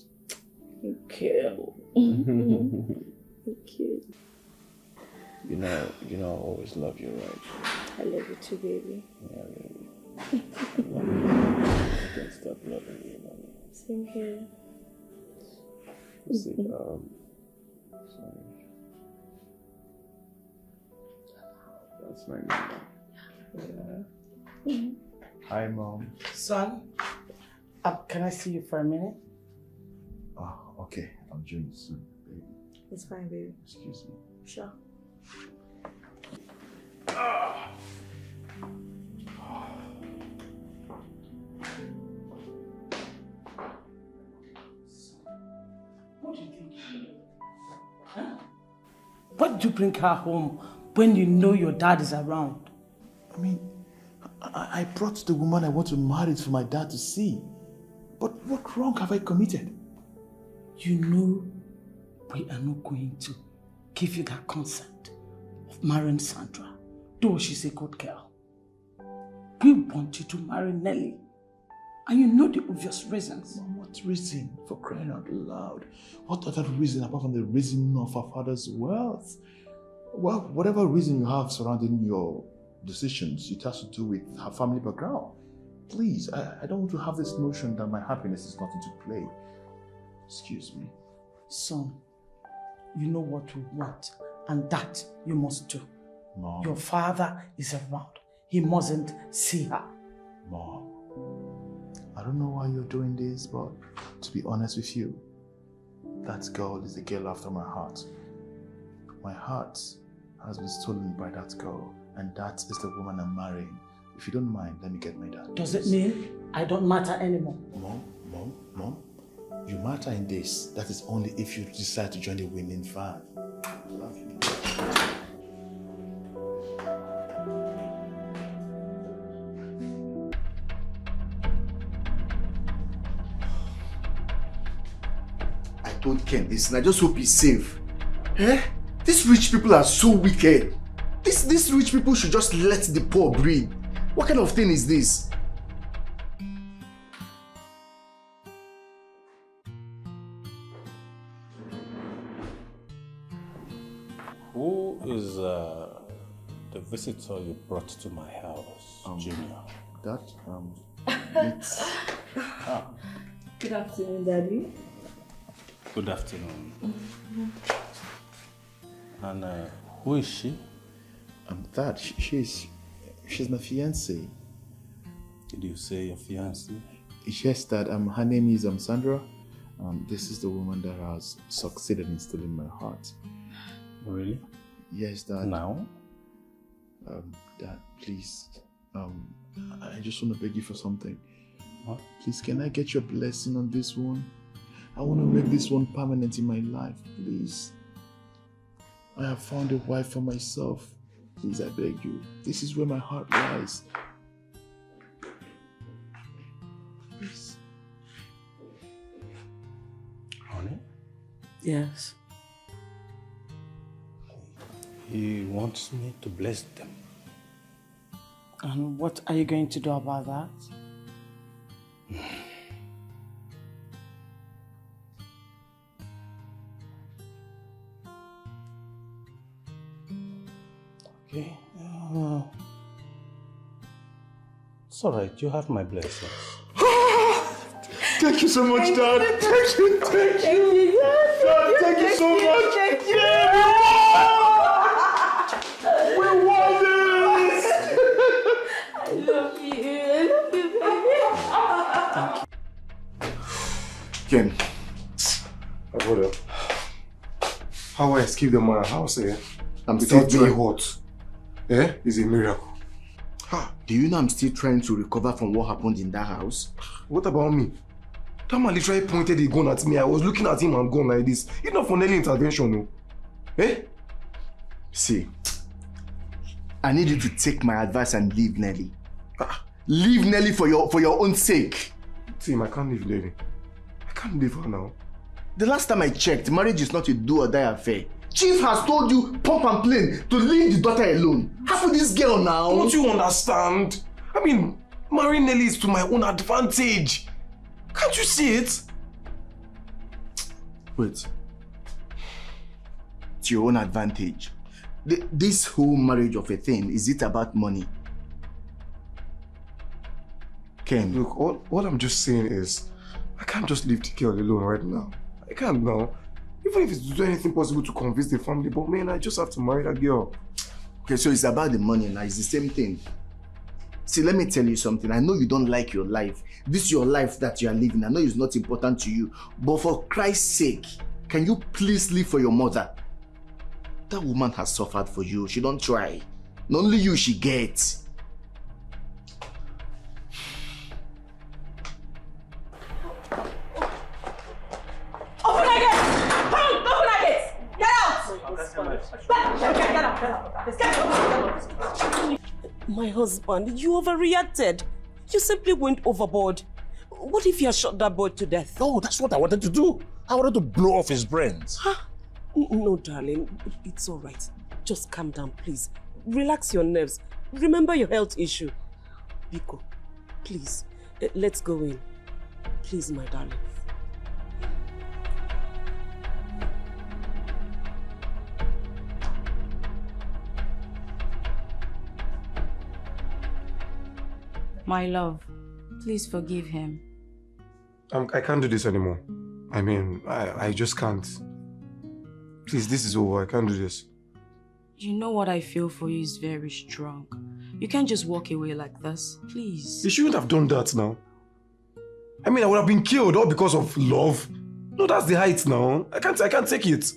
Thank you. Thank you. You know, I always love you, right? I love you too, baby. Yeah, baby. I love you. I can't stop loving you, mommy. Same here. See, sorry. That's my mom. Yeah. Hi, Mom. Son, can I see you for a minute? Oh, okay. I'll join you soon, baby. It's fine, baby. Excuse me. Sure. What do you think? Huh? Why did you bring her home when you know your dad is around? I mean, I brought the woman I want to marry for my dad to see. But what wrong have I committed? You know we are not going to give you that consent of marrying Sandra, though she's a good girl. We want you to marry Nelly. And you know the obvious reasons. Mom, what reason? For crying out loud. What other reason apart from the reason of our father's wealth? Well, whatever reason you have surrounding your decisions, it has to do with her family background. Please, I don't want to have this notion that my happiness is nothing to play. Excuse me. Son, you know what we want, and that you must do. Mom. Your father is around. He mustn't see her. Mom, I don't know why you're doing this, but to be honest with you, that girl is the girl after my heart. My heart has been stolen by that girl, and that is the woman I'm marrying. If you don't mind, let me get my dad. Does it mean I don't matter anymore? Mom, you matter in this. That is only if you decide to join the winning fan. I love you. I told Ken, listen, I just hope he's safe. Eh? These rich people are so wicked. These rich people should just let the poor breathe. What kind of thing is this? Who is the visitor you brought to my house, Junior? It's... Good afternoon, Daddy. Good afternoon. And who is she? She's my fiancée. Did you say your fiancée? Yes, Dad. Her name is Sandra. This is the woman that has succeeded in stealing my heart. Really? Yes, Dad. Now? Dad, please. I just want to beg you for something. What? Please, can I get your blessing on this one? I want to make this one permanent in my life, please. I have found a wife for myself. Please, I beg you. This is where my heart lies. Please. Honey? Yes. He wants me to bless them. And what are you going to do about that? Okay. It's all right. You have my blessings. Thank you so much, Dad. Thank you. Dad, thank you so much. Thank you. We won this! I love you, baby. Ken. What up? how I escaped the my house, I'm still without being hot, is a miracle. Do you know I'm still trying to recover from what happened in that house? What about me? That man literally pointed a gun at me. I was looking at him and gone like this. It's not for Nelly intervention, no. See, I need you to take my advice and leave Nelly. Leave Nelly for your own sake. Tim, I can't leave Nelly. I can't leave her now. The last time I checked, marriage is not a do or die affair. Chief has told you, pump and plain, to leave the daughter alone. How for this girl now? Don't you understand? I mean, marrying Nelly is to my own advantage. Can't you see it? Wait. To your own advantage. This whole marriage of a thing, is it about money? Ken. Look, all I'm just saying is, I can't just leave the girl alone right now. I can't now. Even if it's to do anything possible to convince the family, but man, I just have to marry that girl. Okay, so it's about the money now, it's the same thing. See, let me tell you something. I know you don't like your life. This is your life that you are living. I know it's not important to you. But for Christ's sake, can you please live for your mother? That woman has suffered for you. She don't try. Not only you she gets. Open that gate! Come on, open that gate! Get out! Get out! My husband, you overreacted. You simply went overboard. What if you had shot that boy to death? No, that's what I wanted to do. I wanted to blow off his brains. Huh? No, darling. It's all right. Just calm down, please. Relax your nerves. Remember your health issue. Biko, please, let's go in. Please, my darling. My love, please forgive him. I can't do this anymore. I mean, I just can't. Please, this is over. I can't do this. You know what I feel for you is very strong. You can't just walk away like this. Please. You shouldn't have done that now. I mean, I would have been killed all because of love. No, that's the height now. I can't take it.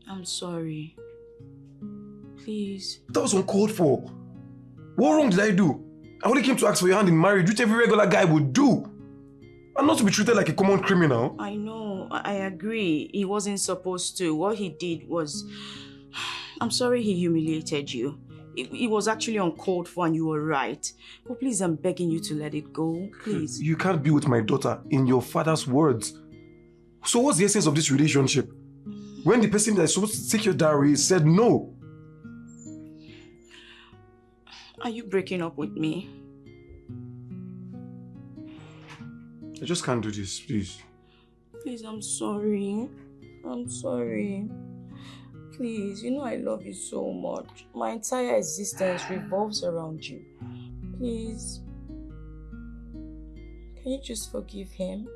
I'm sorry. Please. That was uncalled for. What wrong did I do? I only came to ask for your hand in marriage, which every regular guy would do. And not to be treated like a common criminal. I know. I agree. He wasn't supposed to. What he did was... I'm sorry he humiliated you. It was actually uncalled for and you were right. But please, I'm begging you to let it go. Please. You can't be with my daughter in your father's words. So what's the essence of this relationship? When the person that's supposed to take your dowry said no. Are you breaking up with me? I just can't do this, please. Please, I'm sorry. I'm sorry. Please, you know I love you so much. My entire existence revolves around you. Please. Can you just forgive him?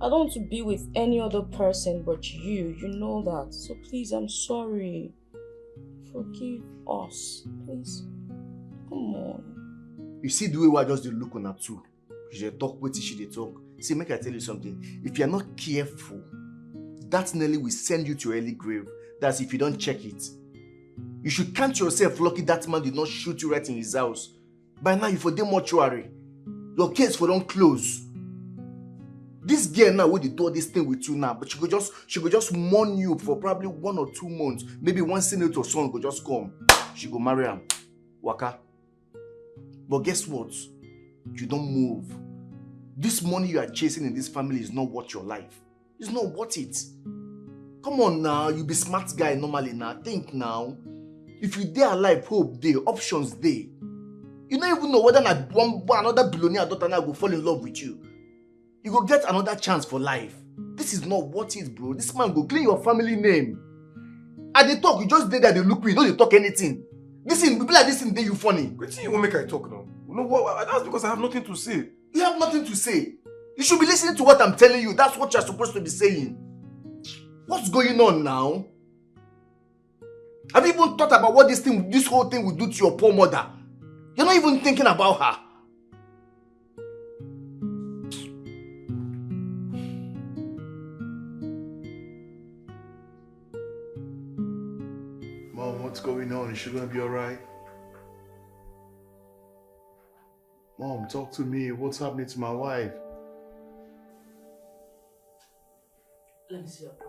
I don't want to be with any other person but you. You know that. So please, I'm sorry. Forgive us. Please. Come on. You see the way I just look on her too. She talk, wait till she talk. See, make I tell you something. If you're not careful, that Nelly will send you to early grave. That's if you don't check it. You should count yourself lucky that man did not shoot you right in his house. By now, you for the mortuary. Your case for don't close. This girl now will do all this thing with you now, but she could just mourn you for probably 1 or 2 months. Maybe one senator son could just come. She go marry him. Waka. But guess what? You don't move. This money you are chasing in this family is not worth your life. It's not worth it. Come on now, you be smart guy normally now. Think now. If you dare alive, hope there, options there. You don't even know whether another billionaire daughter now will fall in love with you. You go get another chance for life. This is not what it is, bro. This man go clean your family name. And they talk, you just did that they look me, you don't talk anything. This thing, people like this thing, they you funny. Wait till you won't make I talk now. You know what? That's because I have nothing to say. You have nothing to say. You should be listening to what I'm telling you. That's what you're supposed to be saying. What's going on now? Have you even thought about what this whole thing will do to your poor mother? You're not even thinking about her. what's going on? Is she gonna be alright? Mom, talk to me. What's happening to my wife? Let me see your phone.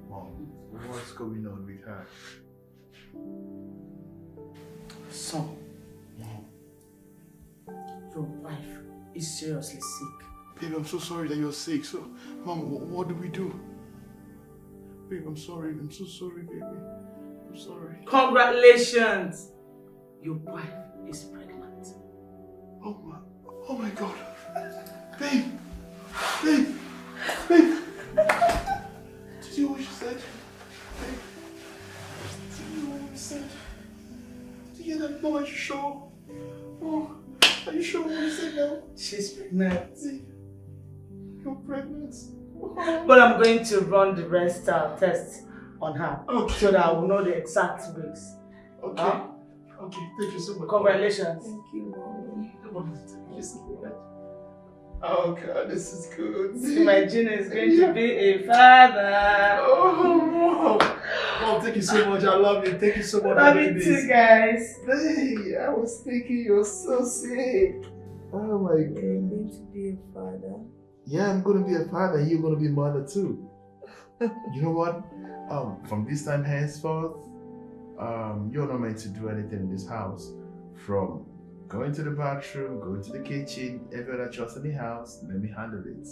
Mom, what's going on with her? Son, your wife is seriously sick. Babe, I'm so sorry that you're sick. So, Mom, what do we do? Babe, I'm sorry. I'm so sorry, baby. I'm sorry. Congratulations! Your wife is pregnant. Oh my God. Babe! Babe! Babe! Did you hear what she said? Babe! Did you hear what she said? Did you hear that? Mom, are you sure? Oh, are you sure what you said now? She's pregnant. You're pregnant? But I'm going to run the rest test on her so that I will know the exact weeks. Okay. Okay, thank you so much. Congratulations. Thank you, Mommy. Thank you so much. Oh God, this is good. My Junior is going to be a father. Oh, Mom, thank you so much. I love you. Thank you so much. Love you too, guys. Hey, I was thinking you're so sick. Oh my God. You're going to be a father. Yeah, I'm going to be a father. You're going to be a mother too. You know what? From this time henceforth, you're not meant to do anything in this house. From going to the bathroom, going to the kitchen, every other chores in the house, let me handle it.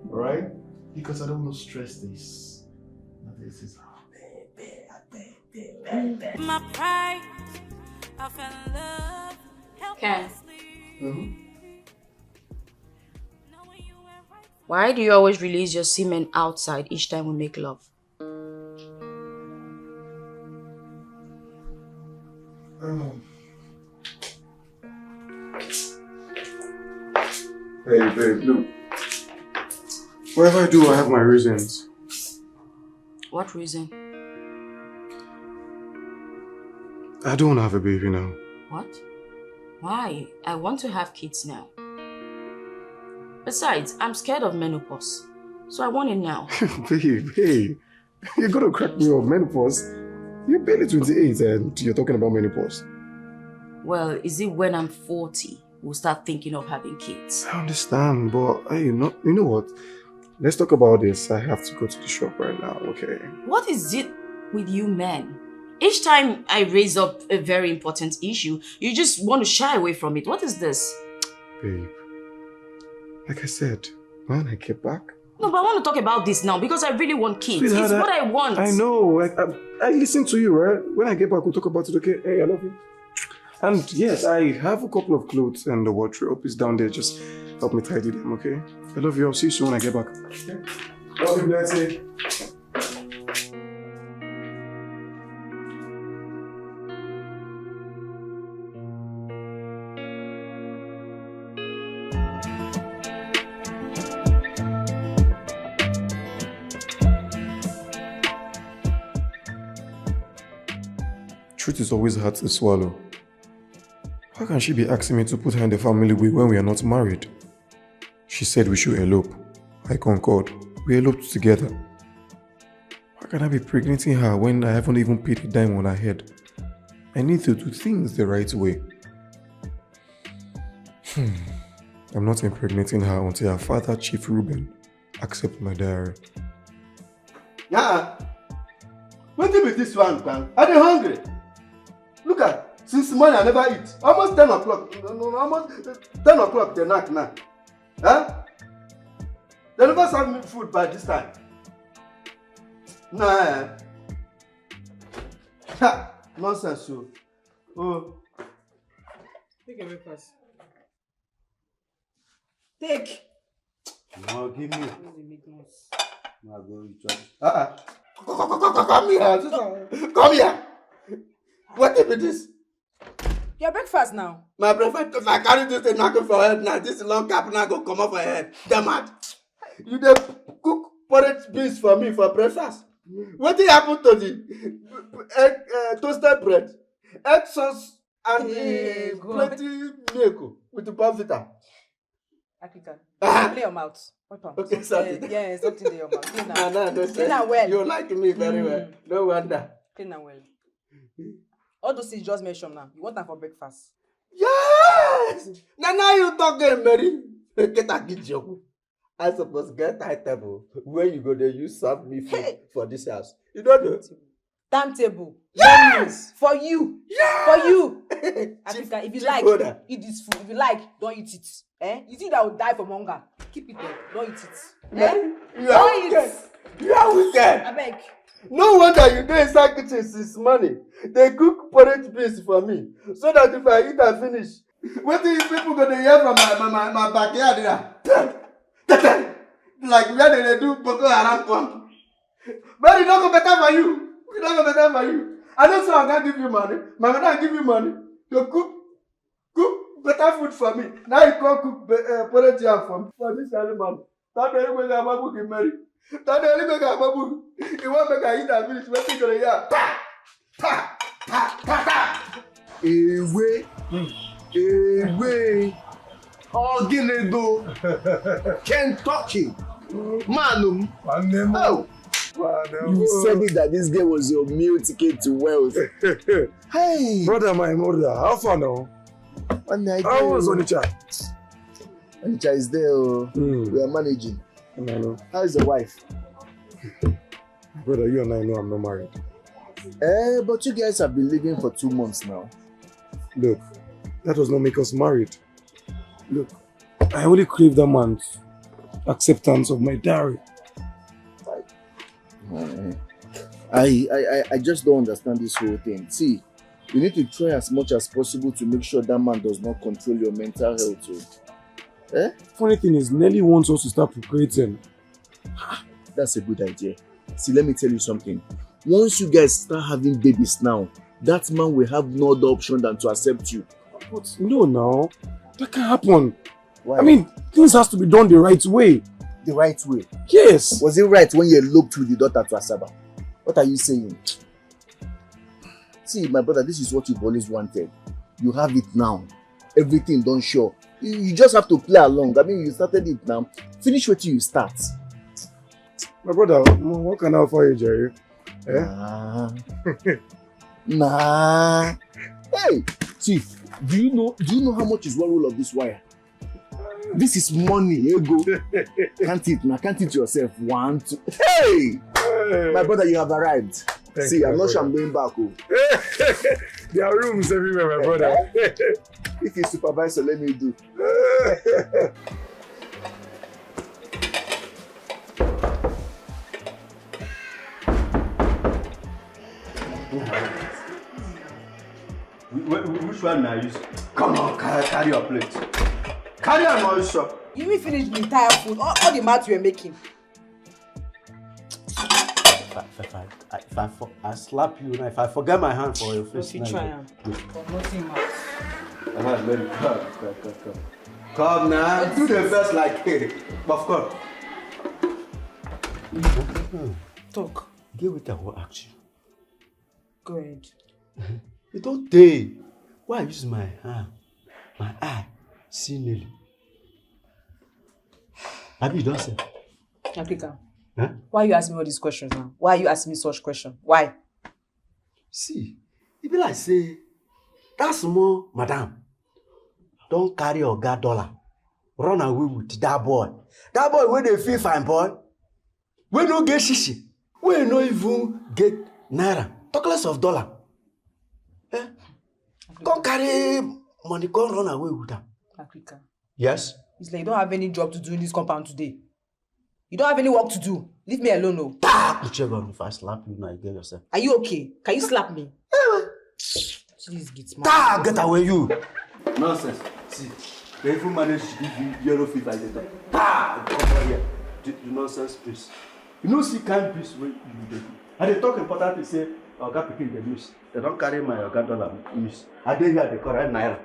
Alright? Because I don't want to stress this. This is my pride, I fell in love. Ken, Mm-hmm. why do you always release your semen outside each time we make love? Hey, babe, look. Whatever I do, I have my reasons. What reason? I don't want to have a baby now. What? Why? I want to have kids now. Besides, I'm scared of menopause. So I want it now. Babe, you're gonna crack me up. Menopause? You're barely 28 and you're talking about menopause. Well, is it when I'm 40 we'll start thinking of having kids? I understand, but you know what? Let's talk about this. I have to go to the shop right now, okay? What is it with you men? Each time I raise up a very important issue, you just want to shy away from it. What is this? Babe, like I said, when I get back... No, but I want to talk about this now because I really want kids. Sweetheart, it's what I want. I know. I listen to you, right? When I get back, we'll talk about it, okay? Hey, I love you. And yes, I have a couple of clothes and the wardrobe is down there. Just help me tidy them, okay? I love you. I'll see you soon when I get back. Okay? Love you, Nancy. Truth is always hard to swallow. How can she be asking me to put her in the family way when we are not married? She said we should elope. I concurred. We eloped together. How can I be impregnating her when I haven't even paid a dime on her head? I need to do things the right way. I'm not impregnating her until her father, Chief Ruben, accepts my diary. Yeah. When did with this one, man? Are they hungry? Look at, since morning I never eat. Almost 10 o'clock. No, almost 10 o'clock they knock now. Huh? They never serve me food by this time. Nah. Ha! Nonsense, so. Oh. Take a breakfast. Take. No, give me. No, Come here, sister. Come here. What is this? Your breakfast now. My breakfast, if I carry this thing, knock for head now. This long cap now go come off my head. Damn it. You dey cook porridge beans for me for breakfast. What did happen to the egg, toasted bread, egg sauce, and plenty milk with the bonfita? Africa. Play your mouth. Okay, something. Yeah, something in your mouth. Clean now. No, Clean now well. You like me very well. No wonder. Clean now well. All those things you just mentioned now. You want them for breakfast? Yes! Now you talking, Mary. Get a good job. I suppose get a table where you go there. You serve me food for this house. You don't know. Timetable. Yes! For you. Yes! For you. Africa, if you like, eat this food. If you like, don't eat it. You think that will die from hunger? Keep it there. Don't eat it. You are wicked. You are wicked. I beg. No wonder you do inside kitchen since morning. They cook porridge beans for me. So that if I eat and finish, what do you people gonna hear from my backyard there? Like where they do Boko Haram pump. But it don't go better for you. It don't go better for you. I don't say I can't give you money. My mother give you money to cook better food for me. Now you can't cook porridge for this animal. That's the only way I'm going to marry. That's the only way I'm going to you want to make I eat and finish. What's it going to hear? Pa! Pa! Pa! Pa! Away. Oginego. Kentucky. Manum. Oh. You said it that this girl was your meal ticket to wealth. Hey. Brother, my mother. How far now? How was Onitsha? Onitsha is there. We are managing. How is the wife? Brother, you and I know I'm not married. But you guys have been living for 2 months now. Look, that does not make us married. Look, I only crave that man's acceptance of my dowry. I just don't understand this whole thing. See, you need to try as much as possible to make sure that man does not control your mental health too. Funny thing is, Nelly wants us to start procreating. That's a good idea. See, let me tell you something. Once you guys start having babies now, that man will have no other option than to accept you. But no, now. That can't happen. Why? I mean, things has to be done the right way. The right way? Yes. Was it right when you eloped with the daughter to Asaba? What are you saying? See, my brother, this is what you've always wanted. You have it now. Everything done sure. You just have to play along. I mean, you started it now. Finish what you start. My brother, what can I offer you, Jerry? Nah. Hey, see, do you know how much is one roll of this wire? This is money, ego. Can't it yourself. 1, 2. Hey! My brother, you have arrived. See, I'm not sure I'm going back. There are rooms everywhere, my brother. If you're supervisor, let me do. Which one are you? Come on, carry your plate. Carry on, Mauricio. You will finish the entire food, all the math you are making. If I slap you, if I forget my hand for your face. If you try for nothing much. Come now, do the first like of course. Talk. Get with that will ask you. Go ahead. You don't dare. Why use my hand, my eye, see Nelly? Abi, you don't say. Africa. Huh? Why are you asking me all these questions now? Why are you asking me such questions? Why? See, it be like say, that small madam don't carry your $1 run away with that boy. That boy when they feel fine boy, we no get shishi, we no even get naira, talk less of dollar. Come carry money, come run away with them. Africa. Yes? It's like you don't have any job to do in this compound today. You don't have any work to do. Leave me alone, no. If I slap you now, you get yourself. Are you okay? Can you slap me? Please get smart. Get away, you. Nonsense. See, they even managed to give you yellow fever. Come over here. Do nonsense, please. You know, see kind peace when you do. And they talk important to say, Oga picking the news. They don't carry my $1 news. I didn't hear the correct naira.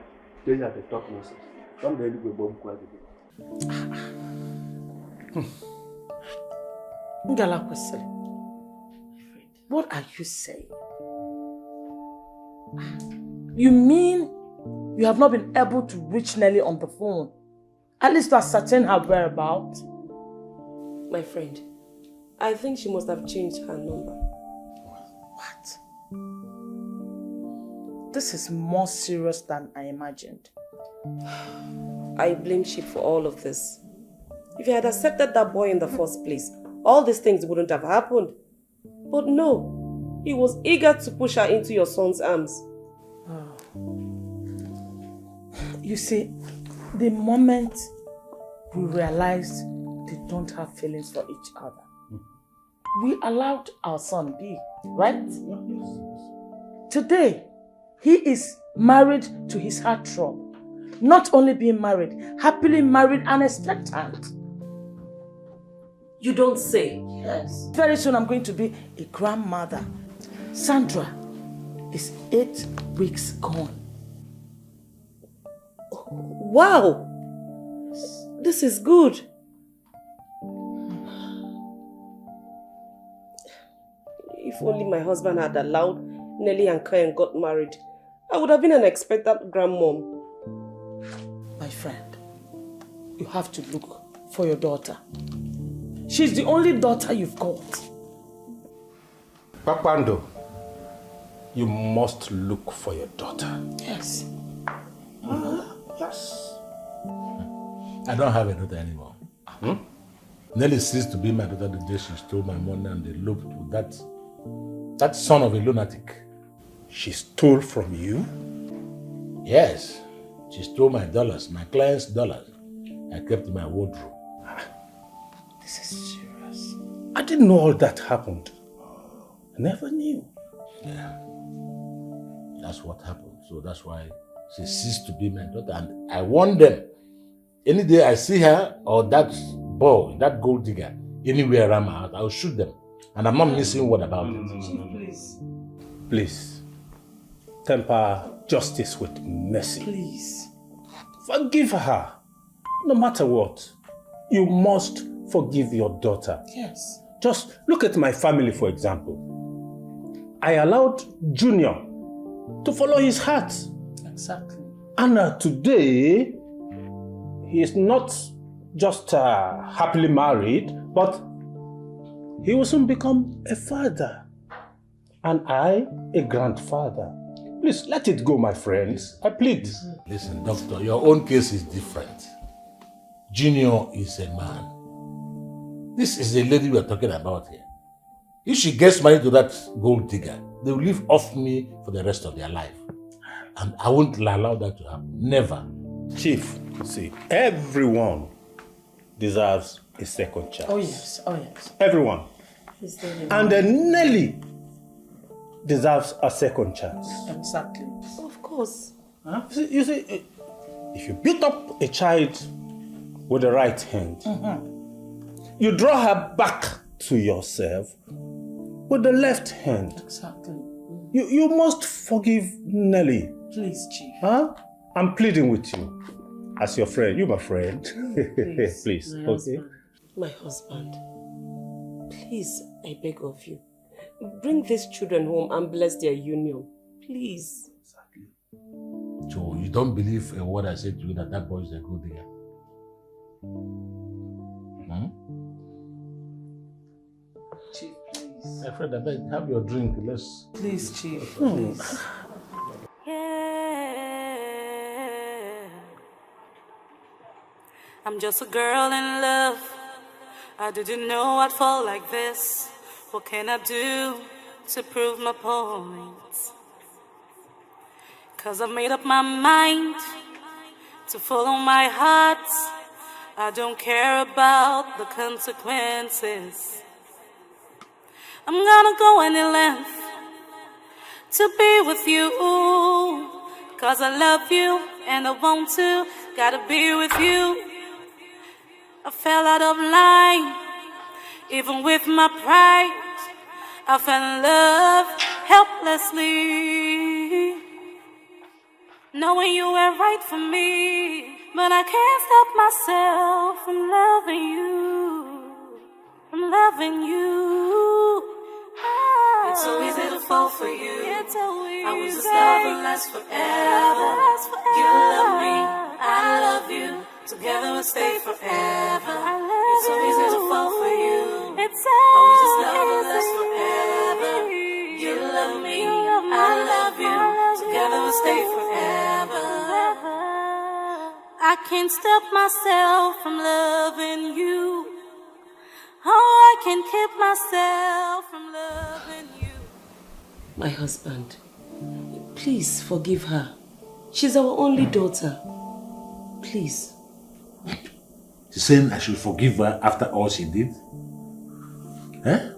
They hear the talk nonsense. Don't let it go bomb quite Ngala Kwesiri, what are you saying? You mean you have not been able to reach Nelly on the phone At least to ascertain her whereabouts. My friend, I think she must have changed her number. What? This is more serious than I imagined. I blame Chip for all of this. If he had accepted that boy in the first place, all these things wouldn't have happened. But no, he was eager to push her into your son's arms. You see, the moment we realized they don't have feelings for each other, we allowed our son be, right? Today, he is married to his heartthrob. Not only being married, happily married and expectant. You don't say? Yes. Very soon I'm going to be a grandmother. Sandra is 8 weeks gone. Wow! This is good. If only my husband had allowed Nelly and Kayan got married, I would have been an expectant grandmom. My friend, you have to look for your daughter. She's the only daughter you've got. Papando, you must look for your daughter. Yes. Yes. I don't have a daughter anymore. Nelly ceased to be my daughter the day she stole my money and eloped with that son of a lunatic. She stole from you? Yes. She stole my dollars, my clients' dollars. I kept in my wardrobe. This is serious. I didn't know all that happened. I never knew. Yeah. That's what happened. So that's why she ceased to be my daughter. And I warned them. Any day I see her or that boy, that gold digger, anywhere around my house, I'll shoot them. And I'm not missing word about it. Chief, please. Please, temper justice with mercy. Please. Forgive her. No matter what, you must forgive your daughter. Yes. Just look at my family, for example. I allowed Junior to follow his heart. Exactly. And today, he is not just happily married, but he will soon become a father. And I, a grandfather. Please, let it go, my friends. I plead. Listen, doctor, your own case is different. Junior is a man. This is the lady we are talking about here. If she gets married to that gold digger, they will live off me for the rest of their life. And I won't allow that to happen. Never. Chief, see, everyone deserves a second chance. Oh yes, oh yes. Everyone. And Nelly deserves a second chance. Exactly. Of course. Huh? You see, if you beat up a child with the right hand, you draw her back to yourself with the left hand. Exactly. You must forgive Nelly. Please, Chief. Huh? I'm pleading with you. As your friend, you're my friend. Please. Please, My okay? husband. My husband. Please, I beg of you. Bring these children home and bless their union. Please. Exactly. So you don't believe a word I said to you that that boy is a good digger? Chief, please. My friend, I beg, have your drink. Let's... Please, Chief, please. I'm just a girl in love. I didn't know I'd fall like this. What can I do to prove my point? 'Cause I've made up my mind to follow my heart. I don't care about the consequences. I'm gonna go any length to be with you. 'Cause I love you and I want to. Gotta be with you. I fell out of line, even with my pride. I fell in love helplessly, knowing you were right for me. But I can't stop myself from loving you, from loving you. It's so easy to fall for you. It's so easy. I was just love and last forever. You love me, I love you. Together we'll stay forever. It's so easy to fall for you. It's always just love will last forever. You love me, I love you. Together we'll stay forever. I can't stop myself from loving you. Oh, I can't keep myself from loving you. My husband, please forgive her. She's our only daughter. Please. She's saying I should forgive her after all she did? Eh?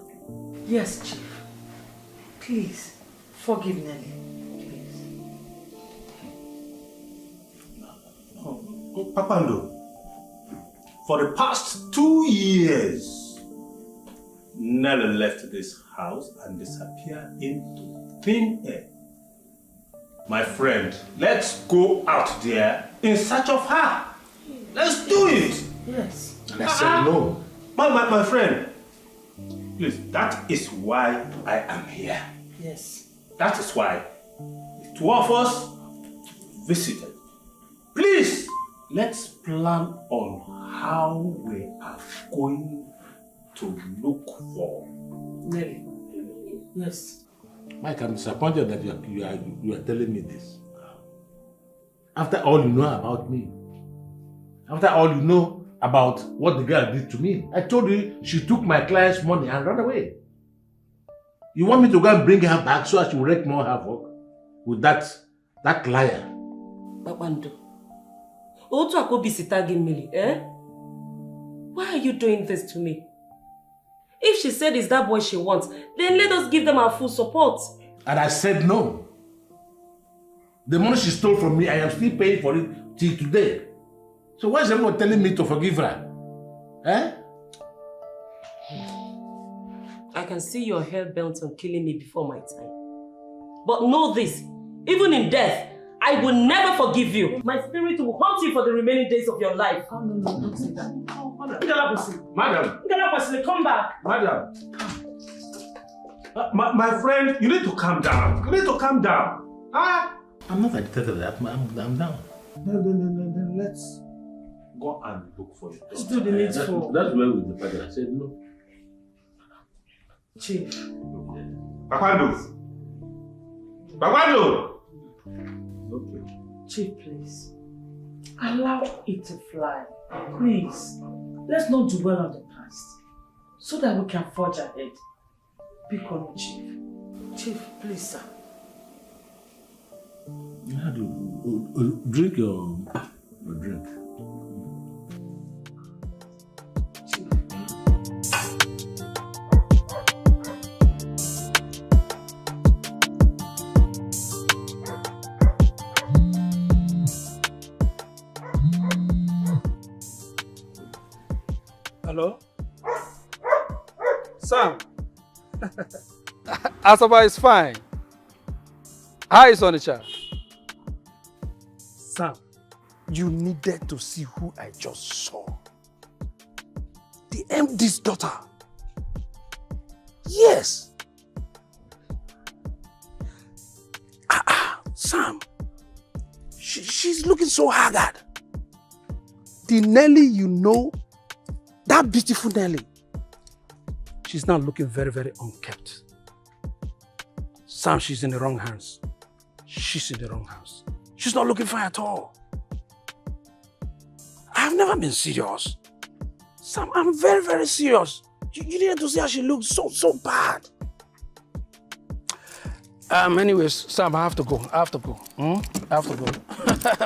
Yes, Chief. Please, forgive Nelly. Please. Oh, Papando, for the past 2 years, Nelly left this house and disappeared into thin air. My friend, let's go out there in search of her. Let's do it. Yes. And I said no. My friend, please, that is why I am here. Yes. That is why the two of us visited. Please, let's plan on how we are going to look for Nelly. Yes. Mike, I'm disappointed that you are telling me this. After all you know about me. After all you know about what the girl did to me. I told you she took my client's money and ran away. You want me to go and bring her back so as she will wreak more havoc with that liar? Babando. Otu akobi sitagi mili, eh? Why are you doing this to me? If she said it's that boy she wants, then let us give them our full support. And I said no. The money she stole from me, I am still paying for it till today. So why is everyone telling me to forgive her? Eh? I can see your hell bent on killing me before my time. But know this, even in death, I will never forgive you. My spirit will haunt you for the remaining days of your life. Oh, no, don't say that. Oh, Madam. Come back. Madam. My friend, you need to calm down. You need to calm down. Ah? I'm not agitated. I'm down. No. Let's go and look for it. Let's do the needful. That's where we departed. I said no. Chief. Papando. Okay. Chief, please. Allow it to fly. Please. Let's not dwell on the past. So that we can forge ahead. Be calm, Chief. Chief, please, sir. How do you drink your drink? Hello? Sam? Asaba is fine. How is Onitsha? Sam, you needed to see who I just saw. The MD's daughter. Yes. Sam, she's looking so haggard. The Nelly you know, that beautiful Nelly, she's now looking very, very unkempt. Sam, she's in the wrong hands. She's in the wrong house. She's not looking fine at all. I've never been serious. Sam, I'm very, very serious. You needed to see how she looks so bad. Anyways, Sam, I have to go. I have to go.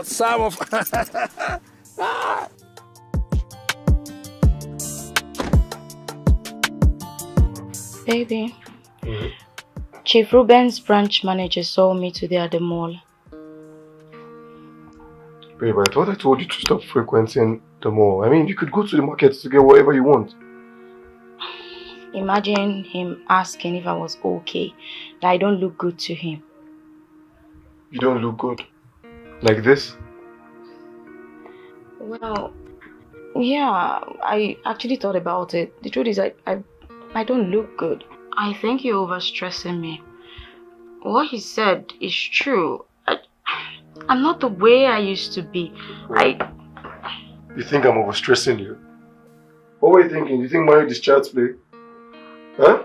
Sam of... Baby, Chief Ruben's branch manager saw me today at the mall. Babe, I thought I told you to stop frequenting the mall. I mean, you could go to the markets to get whatever you want. Imagine him asking if I was okay, that I don't look good to him. You don't look good. Like this? Well, yeah, I actually thought about it. The truth is, I don't look good. I think you're overstressing me. What he said is true. I'm not the way I used to be. You think I'm overstressing you? What were you thinking? You think marriage is child's play? Huh?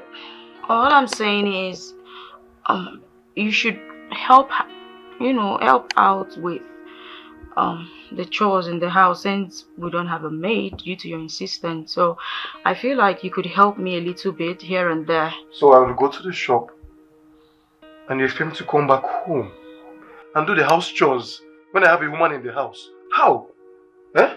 All I'm saying is, you should help out with the chores in the house since we don't have a maid due to your insistence. So I feel like you could help me a little bit here and there. So I will go to the shop and you expect me to come back home and do the house chores when I have a woman in the house? How? Eh?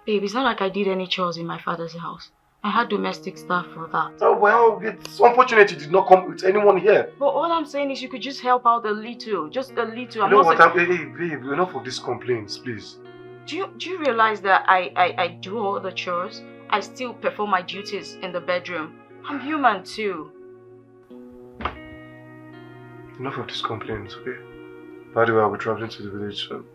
Babe, it's not like I did any chores in my father's house. I had domestic staff for that. Oh, well, it's unfortunate you did not come with anyone here. But all I'm saying is you could just help out a little. Just a little. You know what? Hey, babe, enough of these complaints, please. Do you realize that I do all the chores? I still perform my duties in the bedroom. I'm human too. Enough of these complaints, okay? By the way, I'll be traveling to the village soon.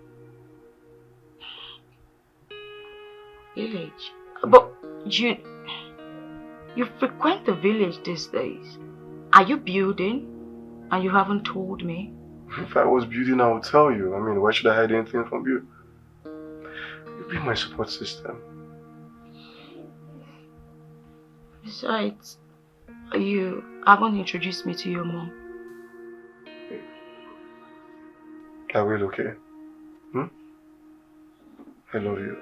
Village? But you frequent the village these days. Are you building? And you haven't told me? If I was building, I would tell you. I mean, why should I hide anything from you? You'll be my support system. Besides, you haven't introduced me to your mom. I will, okay? I love you.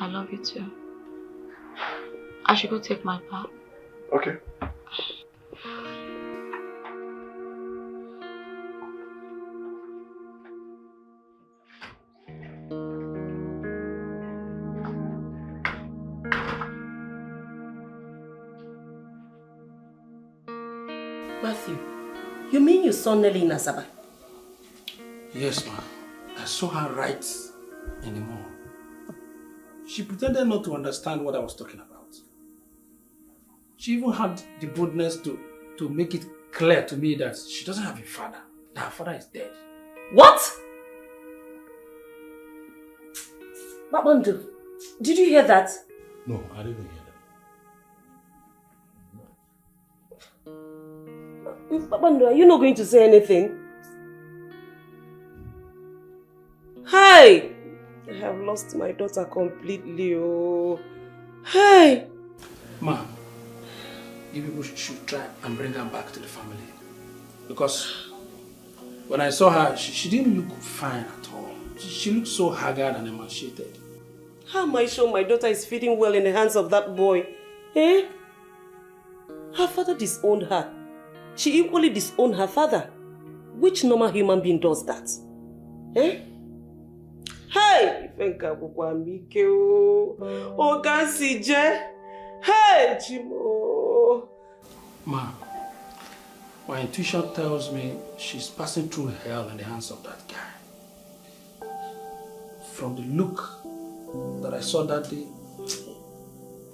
I love you too. I should go take my bath. Okay. Matthew, you mean you saw Nelly in Asaba? Yes, ma'am. I saw her right in the mall. She pretended not to understand what I was talking about. She even had the boldness to make it clear to me that she doesn't have a father, that her father is dead. What? Babandu, did you hear that? No, I didn't hear that. Babandu, are you not going to say anything? Hey! I have lost my daughter completely, oh. Hey! Ma, you people should try and bring her back to the family. Because when I saw her, she didn't look fine at all. She looked so haggard and emaciated. How am I sure my daughter is feeding well in the hands of that boy? Eh? Her father disowned her. She equally disowned her father. Which normal human being does that? Eh? Hey! Hey, Jimo! Ma, my intuition tells me she's passing through hell in the hands of that guy. From the look that I saw that day,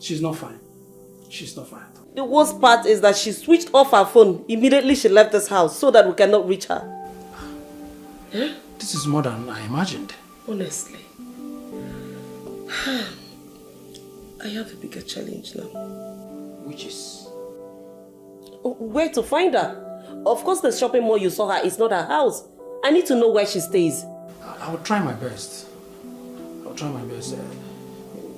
she's not fine. She's not fine. The worst part is that she switched off her phone immediately she left this house so that we cannot reach her. Eh? This is more than I imagined. Honestly. I have a bigger challenge now. Which is? Where to find her? Of course the shopping mall you saw her is not her house. I need to know where she stays. I will try my best. I'll try my best.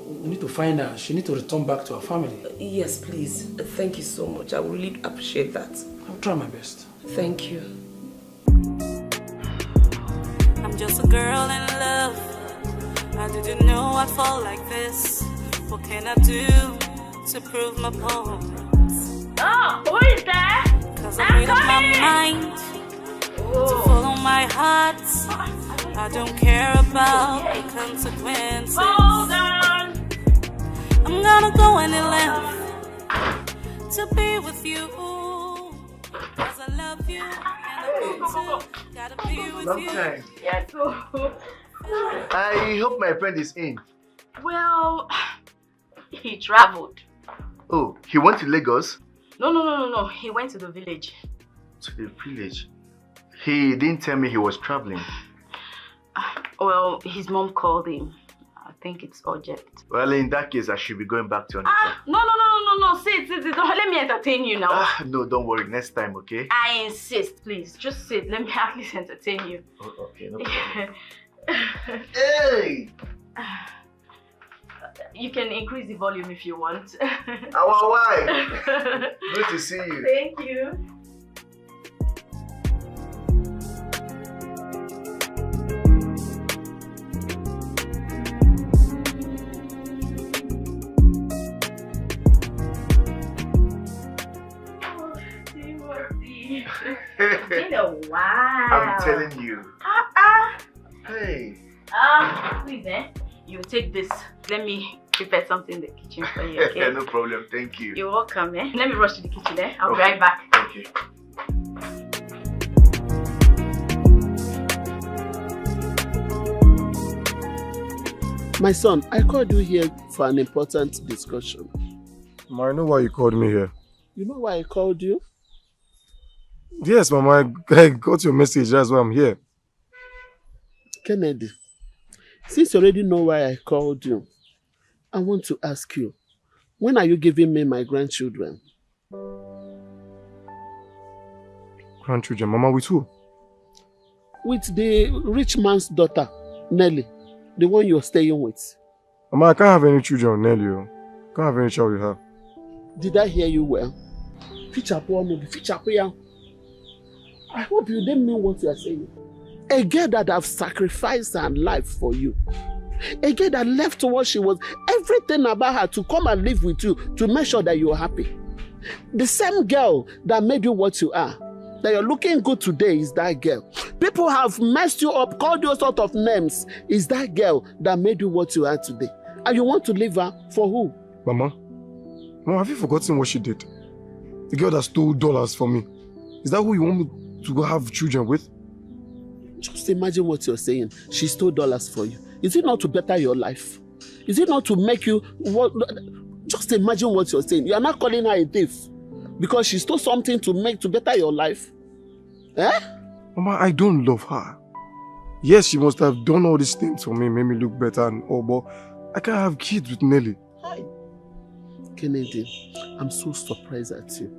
We need to find her. She needs to return back to her family. Yes, please. Thank you so much. I will really appreciate that. I'll try my best. Thank you. I'm just a girl in love. I didn't know I'd fall like this. What can I do to prove my point? Oh, who is there? Cause I made up my mind to follow my heart. I don't care about the consequences. Hold on. I'm gonna go any length to be with you. Cause I love you and I need to. Gotta be with Long you. time. Yes. I hope my friend is in. Well, he traveled. Oh, he went to Lagos? No. He went to the village. To the village? He didn't tell me he was traveling. Well, his mom called him. I think it's urgent. Well, in that case, I should be going back to Onitsha. No. Sit. Don't let me entertain you now. No, don't worry. Next time, okay? I insist, please. Just sit. Let me at least entertain you. Oh, okay, no problem. Hey! You can increase the volume if you want. Our wife! Good to see you. Thank you. It's been a while. I'm telling you. Hey. Please, you take this. Let me prepare something in the kitchen for you, okay? No problem, thank you. You're welcome, Let me rush to the kitchen, I'll be right back. Thank you. My son, I called you here for an important discussion. Ma, I know why you called me here. You know why I called you? Yes, Mama, I got your message. That's why I'm here. Kennedy, since you already know why I called you, I want to ask you, when are you giving me my grandchildren? Grandchildren? Mama, with who? With the rich man's daughter, Nelly, the one you're staying with. Mama, I can't have any children, Nelly. Can't have any child with her. Did I hear you well? I hope you didn't mean what you are saying. A girl that have sacrificed her life for you. A girl that left what she was, everything about her to come and live with you to make sure that you're happy. The same girl that made you what you are, that you're looking good today, is that girl. People have messed you up, called you all sorts of names. Is that girl that made you what you are today. And you want to leave her for who? Mama, have you forgotten what she did? The girl that stole dollars from me. Is that who you want me to go have children with? Just imagine what you're saying. She stole dollars for you. Is it not to better your life? Is it not to make you... Just imagine what you're saying. You are not calling her a thief because she stole something to better your life. Eh? Mama, I don't love her. Yes, she must have done all these things for me, made me look better and all, but I can't have kids with Nelly. Hi. Kennedy, I'm so surprised at you.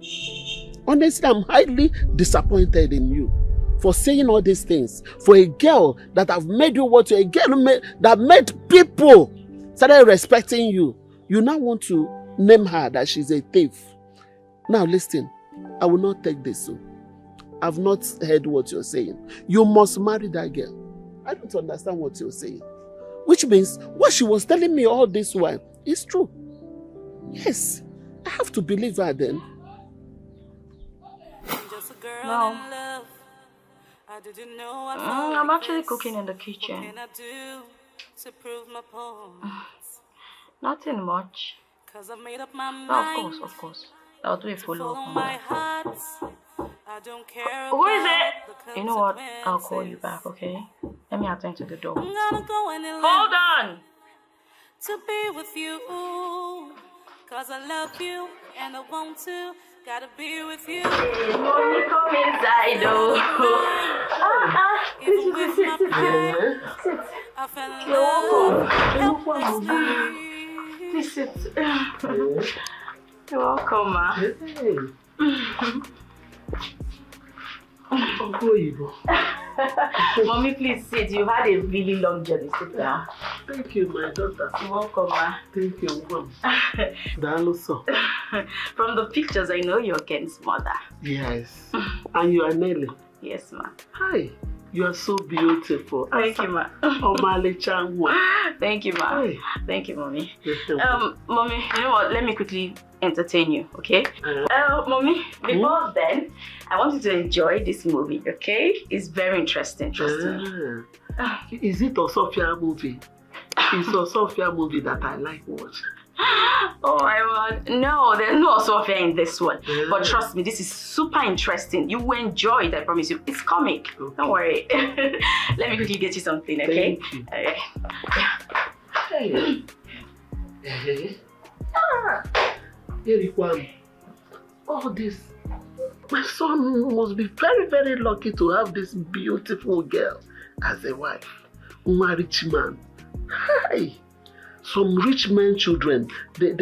Honestly, I'm highly disappointed in you for saying all these things. For a girl that have made you what you're, a girl that made people started respecting you. You now want to name her that she's a thief. Now listen, I will not take this so. I've not heard what you're saying. You must marry that girl. I don't understand what you're saying. Which means what she was telling me all this while is true. Yes, I have to believe her then. No. I'm actually cooking in the kitchen. Nothing much. No, of course. I'll do a follow-up on that. Who is it? You know what? I'll call you back, okay? Let me attend to the door. Hold on! To be with you, cause I love you and I want to. Gotta be with you. Hey, mommy, come inside, though. Sit. I fell in love. Please sit. You're welcome, ma. Mommy, please sit. You've had a really long journey. Sit down. Thank you, my daughter. You're welcome, ma. Thank you, Mom. From the pictures, I know you're Ken's mother. Yes. And you are Nelly. Yes, ma. Hi. You are so beautiful. Thank you, ma. Thank you, ma. Hi. Thank you, mommy. Mommy, you know what? Let me quickly entertain you, okay? Mommy, before then, I want you to enjoy this movie, okay? It's very interesting, trust me. Is it a Sophia movie? It's a Sophia movie that I like watching. Oh my God. No, there's no Sophia in this one. But trust me, this is super interesting. You will enjoy it, I promise you. It's comic. Okay. Don't worry. Let me quickly get you something, okay? Thank you. All this. My son must be very, very lucky to have this beautiful girl as a wife. A rich man. Hi. Some rich men children, they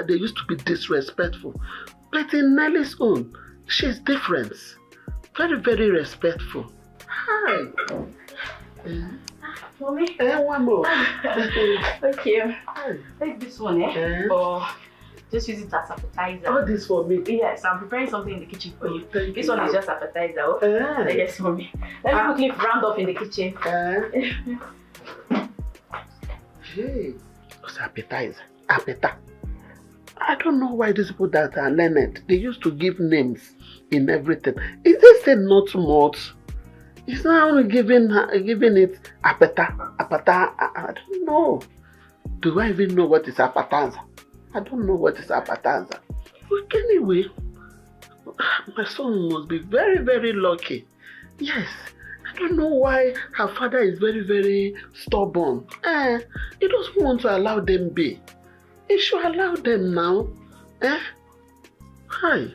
used to be disrespectful. But in Nelly's own, she's different. Very, very respectful. Hi. Mommy? One more. Okay. Take this one, or just use it as appetizer. All this for me? Yes, I'm preparing something in the kitchen for you. Thank this you. one is just appetizer. Yes, mommy. Let me quickly round off in the kitchen. Hey, what's appetizer? Appetizer. I don't know why these people that are learned, they used to give names in everything. Is this a not much? It's not only giving it appetizer. I don't know. Do I even know what is appetizer? I don't know what is appetizer. But anyway, my son must be very, very lucky. Yes. I don't know why her father is very, very stubborn. He doesn't want to allow them be. He should allow them now. Hi.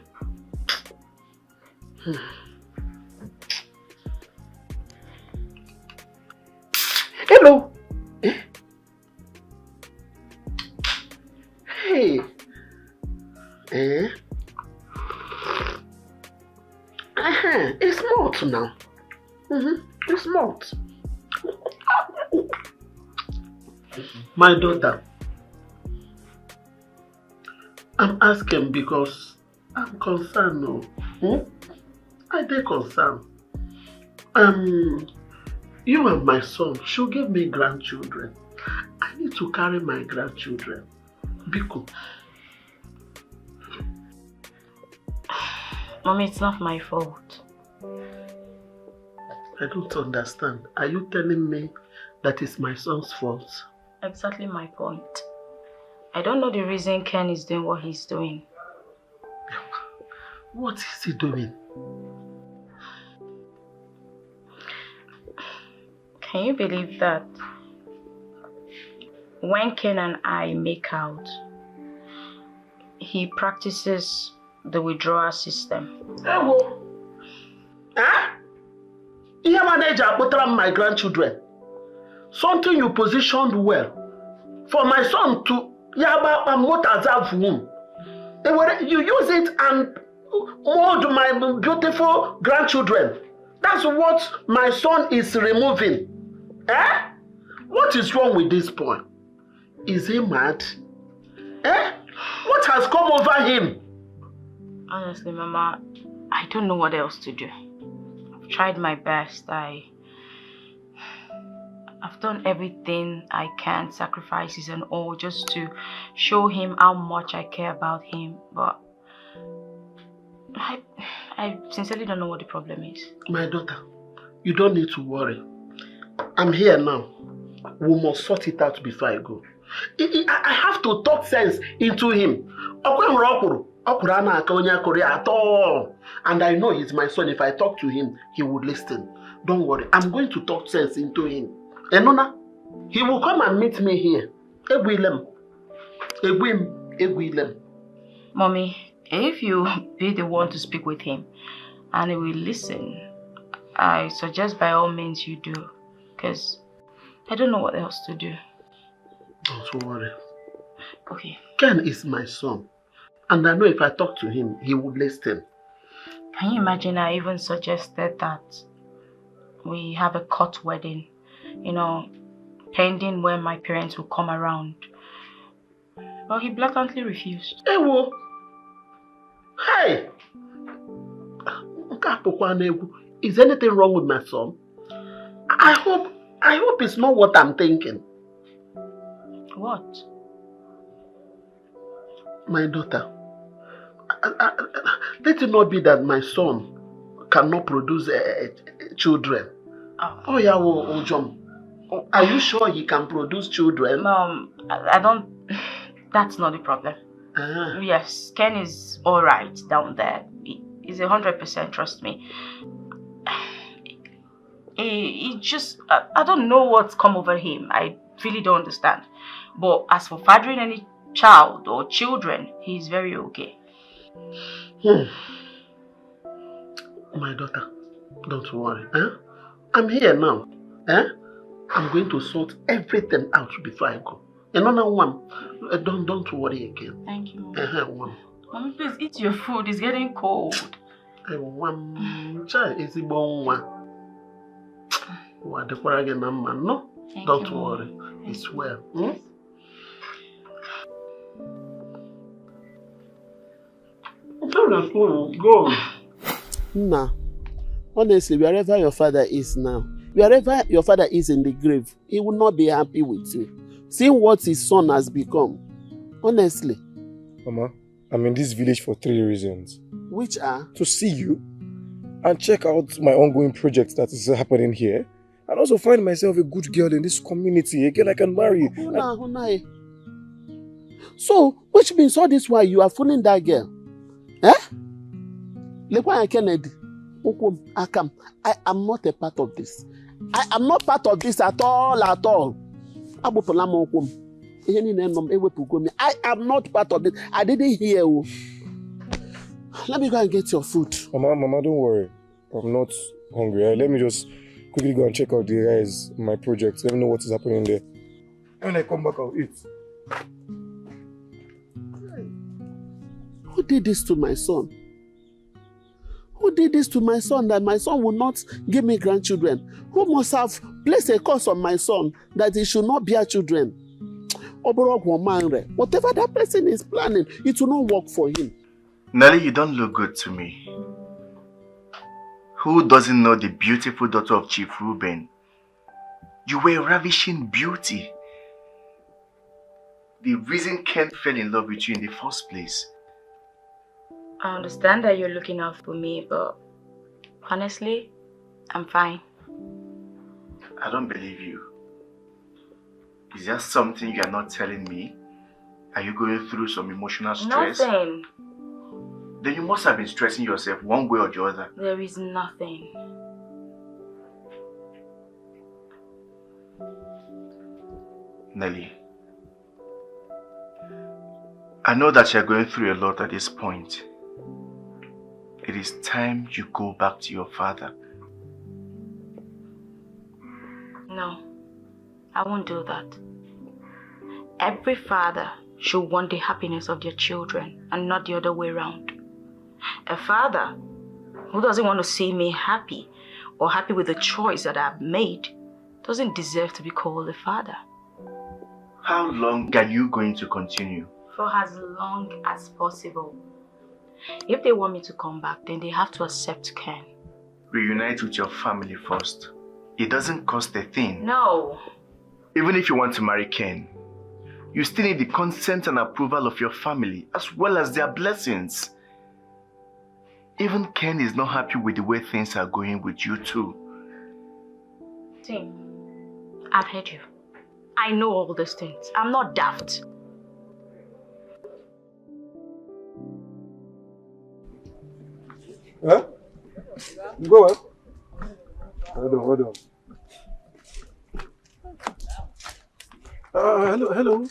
Hello. Hey. It's malt now. It's malt. My daughter, I'm asking because I'm concerned now. I dey concerned. You and my son should give me grandchildren. I need to carry my grandchildren. Biko. Mommy, it's not my fault. I don't understand. Are you telling me that it's my son's fault? Exactly my point. I don't know the reason Ken is doing what he's doing. What is he doing? Can you believe that when Ken and I make out, he practices the withdrawal system? You manage to put on my grandchildren. Something you positioned well. For my son to you use it and mold my beautiful grandchildren. That's what my son is removing. What is wrong with this boy? Is he mad? What has come over him? Honestly, Mama, I don't know what else to do. I've tried my best. I've done everything I can, sacrifices and all, just to show him how much I care about him. But I sincerely don't know what the problem is. My daughter, you don't need to worry. I'm here now. We must sort it out before I go. I have to talk sense into him. At all. And I know he's my son. If I talk to him, he would listen. Don't worry. I'm going to talk sense into him. Enona, he will come and meet me here. Mommy, if you be the one to speak with him and he will listen, I suggest by all means you do. Because I don't know what else to do. Don't worry. Okay. Ken is my son. And I know if I talk to him, he would listen. Can you imagine I even suggested that we have a court wedding, pending when my parents will come around. But he blatantly refused. Hey! Is anything wrong with my son? I hope it's not what I'm thinking. What? My daughter, let it not be that my son cannot produce children. Are you sure he can produce children? Mom, I don't... That's not the problem. Yes, Ken is alright down there. He's 100%, trust me. He just... I don't know what's come over him. I really don't understand. But as for fathering any child or children, he's very okay. My daughter, don't worry. I'm here now. I'm going to sort everything out before I go. Another one. Don't worry again. Thank you. One. Mommy, please eat your food. It's getting cold. One child is a born one. What the again, man? No. Don't worry. It's well. Hmm? Go. Nah. Honestly, wherever your father is now, wherever your father is in the grave, he will not be happy with you. Seeing what his son has become. Honestly. Mama, I'm in this village for 3 reasons. Which are? To see you and check out my ongoing project that is happening here. And also find myself a good girl in this community, a girl I can marry. So, which means all this while you are fooling that girl? Eh? Kennedy, I am not a part of this. I am not part of this at all, at all. I am not part of this. I didn't hear you. Let me go and get your food. Mama, don't worry. I'm not hungry. Let me just quickly go and check out the guys in my project. Let me know what is happening there. When I come back, I'll eat. Who did this to my son? Who did this to my son that my son will not give me grandchildren? Who must have placed a curse on my son that he should not bear children? Whatever that person is planning, it will not work for him. Nelly, you don't look good to me. Who doesn't know the beautiful daughter of Chief Reuben? You were a ravishing beauty. The reason Ken fell in love with you in the first place. I understand that you're looking out for me, but honestly, I'm fine. I don't believe you. Is there something you are not telling me? Are you going through some emotional stress? Nothing. Then you must have been stressing yourself one way or the other. There is nothing. Nelly, I know that you're going through a lot at this point. It is time you go back to your father. No, I won't do that. Every father should want the happiness of their children and not the other way around. A father who doesn't want to see me happy or happy with the choice that I've made doesn't deserve to be called a father. How long are you going to continue? For as long as possible. If they want me to come back, then they have to accept Ken. Reunite with your family first. It doesn't cost a thing. No. Even if you want to marry Ken, you still need the consent and approval of your family as well as their blessings. Even Ken is not happy with the way things are going with you too. Tim, I've heard you. I know all these things. I'm not daft. Huh? Go on. Hold on. Hello.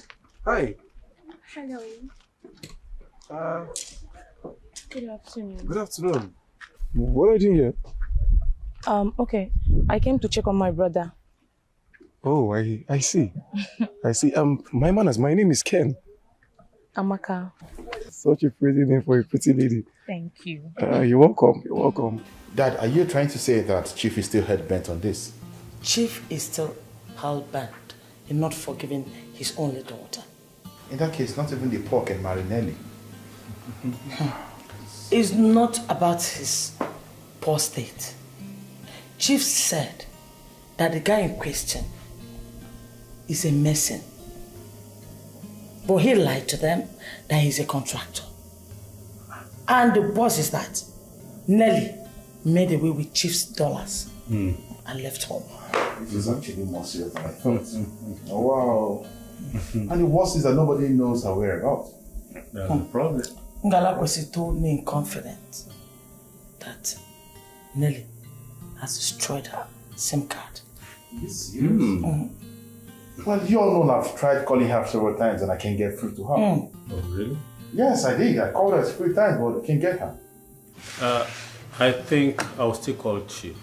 Hi. Hello. Good afternoon. Good afternoon. What are you doing here? Okay. I came to check on my brother. Oh, I see. I see. My manners, my name is Ken. Amaka. Such a pretty name for a pretty lady. Thank you. You're welcome. Dad, are you trying to say that Chief is still hell-bent on this? Chief is still hell-bent in not forgiving his only daughter. In that case, not even the pork and Marinelli. It's not about his poor state. Chief said that the guy in question is a mason. But he lied to them that he's a contractor. And the boss is that Nelly made away with Chief's dollars and left home. This is actually more serious than I thought. Oh, wow. And the worst is that nobody knows her whereabouts. That's the problem. Ngalakwesi told me in confidence that Nelly has destroyed her SIM card. Well, you all know I've tried calling her several times and I can't get through to her. Oh, really? Yes, I did. I called her 3 times, but I can't get her. I think I'll still call Chief.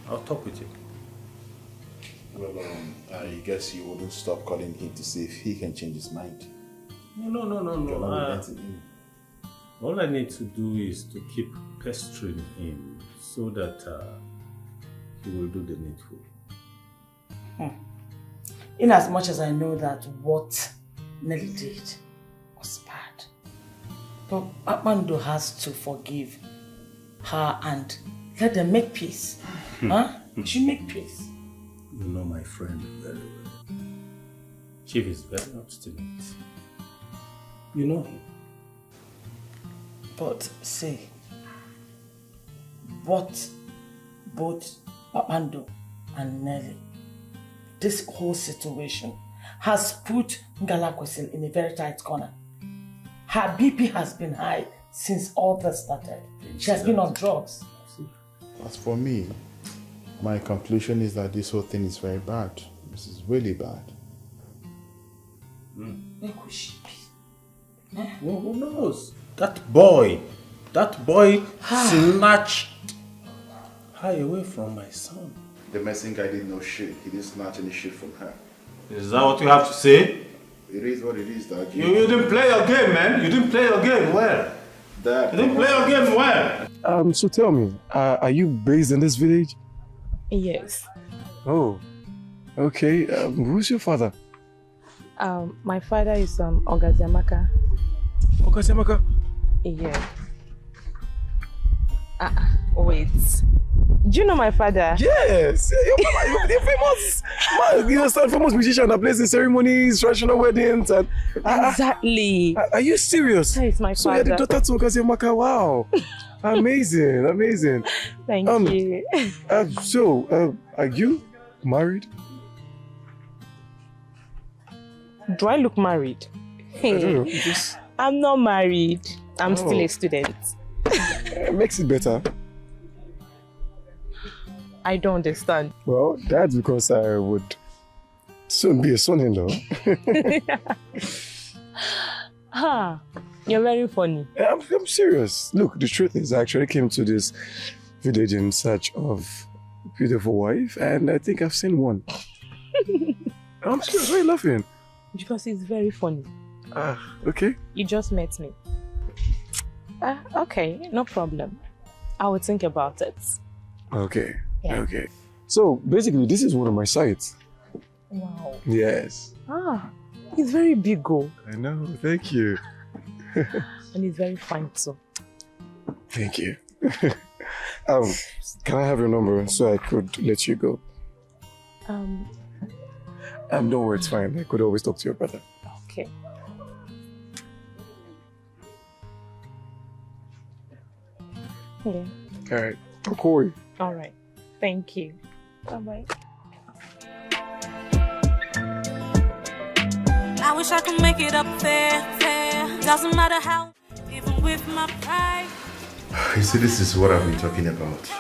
I'll talk with him. Well, I guess you wouldn't stop calling him to see if he can change his mind. No. All I need to do is to keep pestering him so that he will do the needful. In as much as I know that what Nelly did was bad. But Amando has to forgive her and let them make peace. Huh? You should make peace. You know my friend very well. Chief is very obstinate. You know him. But see, what both Amando and Nelly, this whole situation has put Ngalakwesil in a very tight corner. Her BP has been high since all this started. She has been on drugs. As for me, my conclusion is that this whole thing is very bad. This is really bad. Where could she be? Well, who knows? That boy snatched her away from my son. The messing guy didn't know shit. He didn't snatch any shit from her. Is that what you have to say? It is what it is, Dad. You didn't play your game, man. You didn't play your game well. Dad. You didn't play your game well. So tell me, are you based in this village? Yes. Oh, okay. Who's your father? My father is Ogaziamaka. Ogaziamaka? Yeah. Wait. Do you know my father? Yes! You're the famous man. You're a famous musician that plays in ceremonies, traditional weddings, and exactly. Are you serious? That is my so father. So you're the daughter to Ogaziamaka. Wow! Amazing, amazing. Thank you. Are you married? Do I look married? I don't know. I'm not married. I'm still a student. Makes it better. I don't understand. Well, that's because I would soon be a son-in-law. You're very funny. I'm serious. Look, the truth is I actually came to this village in search of a beautiful wife, and I think I've seen one. I'm serious. Why are you laughing? Because it's very funny. Okay. You just met me. Okay, no problem. I will think about it. Okay. Yeah. Okay. So basically, this is one of my sites. Wow. Yes. It's very big, I know. Thank you. And it's very fine too. Thank you. Can I have your number so I could let you go? Don't worry, it's fine. I could always talk to your brother. Okay. Yeah. All right. Corey. All right. Thank you. Bye-bye. I wish I could make it up there. Doesn't matter how, even with my pride. You see, this is what I've been talking about.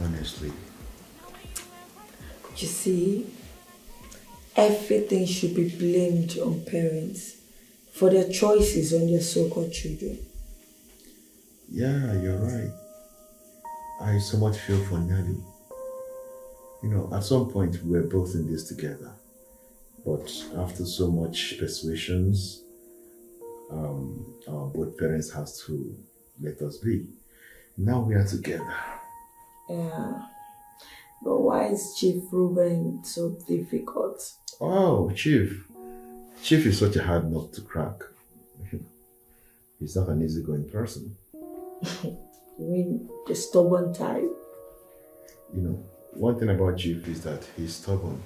Honestly. You see, everything should be blamed on parents for their choices on their so-called children. Yeah, you're right. I so much feel for Nelly. You know, at some point we were both in this together. But after so much persuasions, our both parents have to let us be. Now we are together. Yeah. But why is Chief Ruben so difficult? Oh, Chief. Chief is such a hard nut to crack. He's not an easygoing person. You mean the stubborn type? You know, one thing about Chief is that he's stubborn.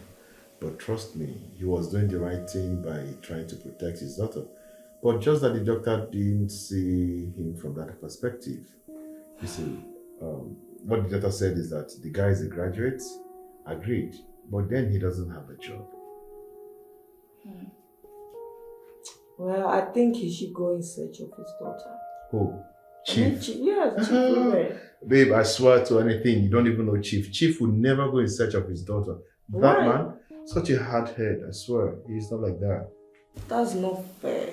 But trust me, he was doing the right thing by trying to protect his daughter. But just that the doctor didn't see him from that perspective. You see, what the doctor said is that the guy is a graduate, agreed, but then he doesn't have a job. Well, I think he should go in search of his daughter. Who? Chief? Yes, Chief Ruben. Babe, I swear to anything, you don't even know Chief. Chief would never go in search of his daughter. That man, such a hard head, I swear. He's not like that. That's not fair.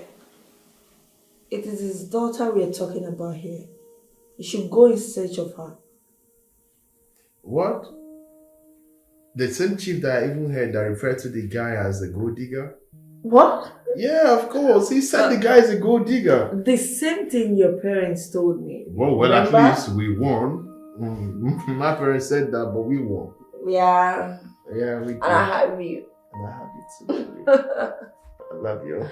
It is his daughter we are talking about here. He should go in search of her. What? The same Chief that I even heard that referred to the guy as a gold digger? What? Yeah, of course. He said the guy is a gold digger. The same thing your parents told me. Well, remember? At least we won. My parents said that, but we won. Yeah. Yeah, we do. And I have you. And I have you too, baby. I love you.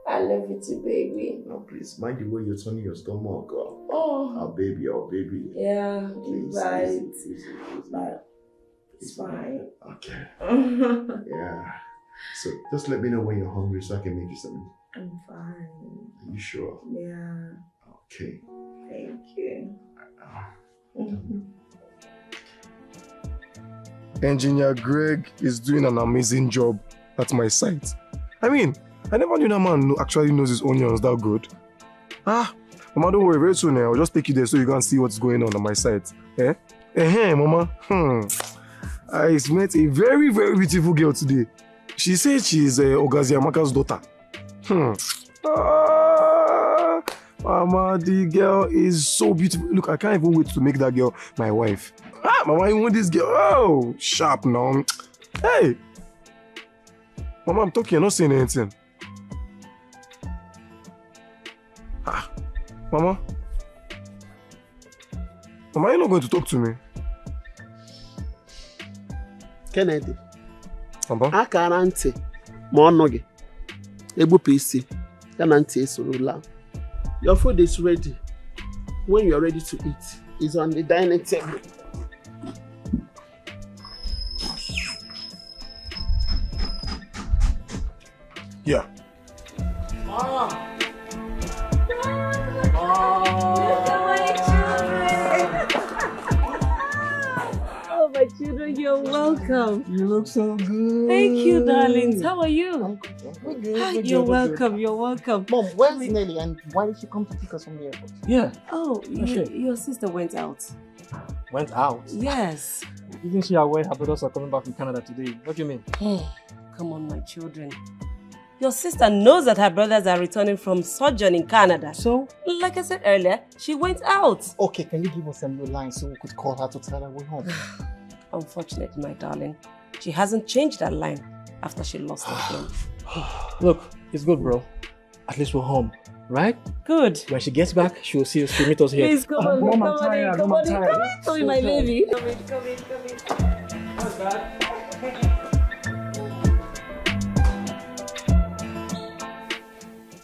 I love you too, baby. No, please, mind the way you're turning your stomach, girl. Oh. Our baby, our baby. Yeah, Please, right. easy. But it's fine. Okay. Yeah. So just let me know when you're hungry so I can make you something. I'm fine. Are you sure? Yeah. Okay. Thank you. Engineer Greg is doing an amazing job at my site. I mean, I never knew that man actually knows his onions that good. Mama, don't worry, very soon I'll just take you there so you can see what's going on my site. Mama. I met a very, very beautiful girl today. She said she's Ogazi Amaka's daughter. Mama, the girl is so beautiful. Look, I can't even wait to make that girl my wife. Mama, you want this girl? Oh, sharp now. Hey! Mama, I'm talking, you're not saying anything. Mama? Mama, you're not going to talk to me? Kennedy. Papa? Akara ntị ma ọnụ gị egbupụ isi ya na ntị esorula. Your food is ready. When you are ready to eat, it's on the dining table. Yeah. Mom. Oh, my children, you're welcome. You look so good. Thank you, darlings. How are you? Good. You're welcome. You're welcome. Mom, where's Nelly and why did she come to pick us from the airport? Yeah. Oh, your sister went out. Went out? Yes. Isn't she aware her brothers are coming back from Canada today? What do you mean? Come on, my children. Your sister knows that her brothers are returning from sojourn in Canada. So? Like I said earlier, she went out. Okay, can you give us a new line so we could call her to tell her we're home? Unfortunately, my darling, she hasn't changed that line after she lost her phone. Look, it's good, bro. At least we're home, right? Good. When she gets back, she'll meet us here. Please, come on, Mom, come I'm on, tired. come on, I'm tired. come in, my baby. Come in. How's that?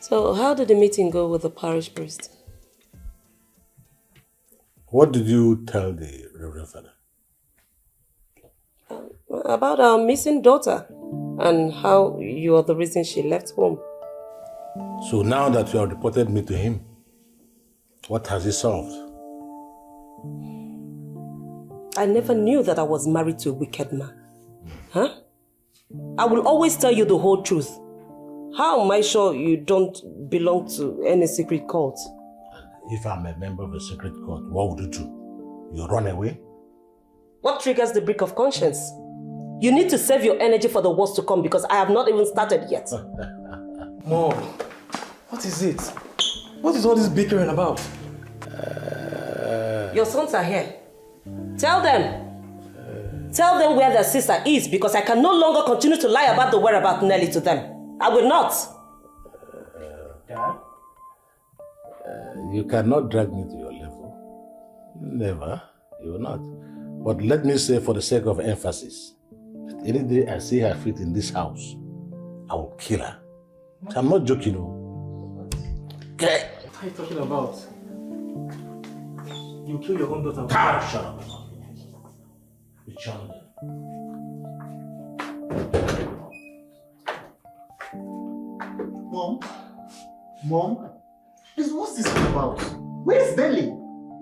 So, how did the meeting go with the parish priest? What did you tell the Reverend Father? About our missing daughter and how you are the reason she left home. So now that you have reported me to him, what has he solved? I never knew that I was married to a wicked man. Huh? I will always tell you the whole truth. How am I sure you don't belong to any secret cult? If I'm a member of a secret cult, what would you do? You run away? What triggers the brick of conscience? You need to save your energy for the worst to come because I have not even started yet. Mom, what is it? What is all this bickering about? Your sons are here. Tell them. Tell them where their sister is because I can no longer continue to lie about the whereabouts Nelly to them. I will not. Dad? You cannot drag me to your level. Never. You will not. But let me say for the sake of emphasis, that any day I see her feet in this house, I will kill her. So I'm not joking. Okay. What are you talking about? You kill your own daughter. Shut up. Mom, please, what's this all about? Where's Nelly?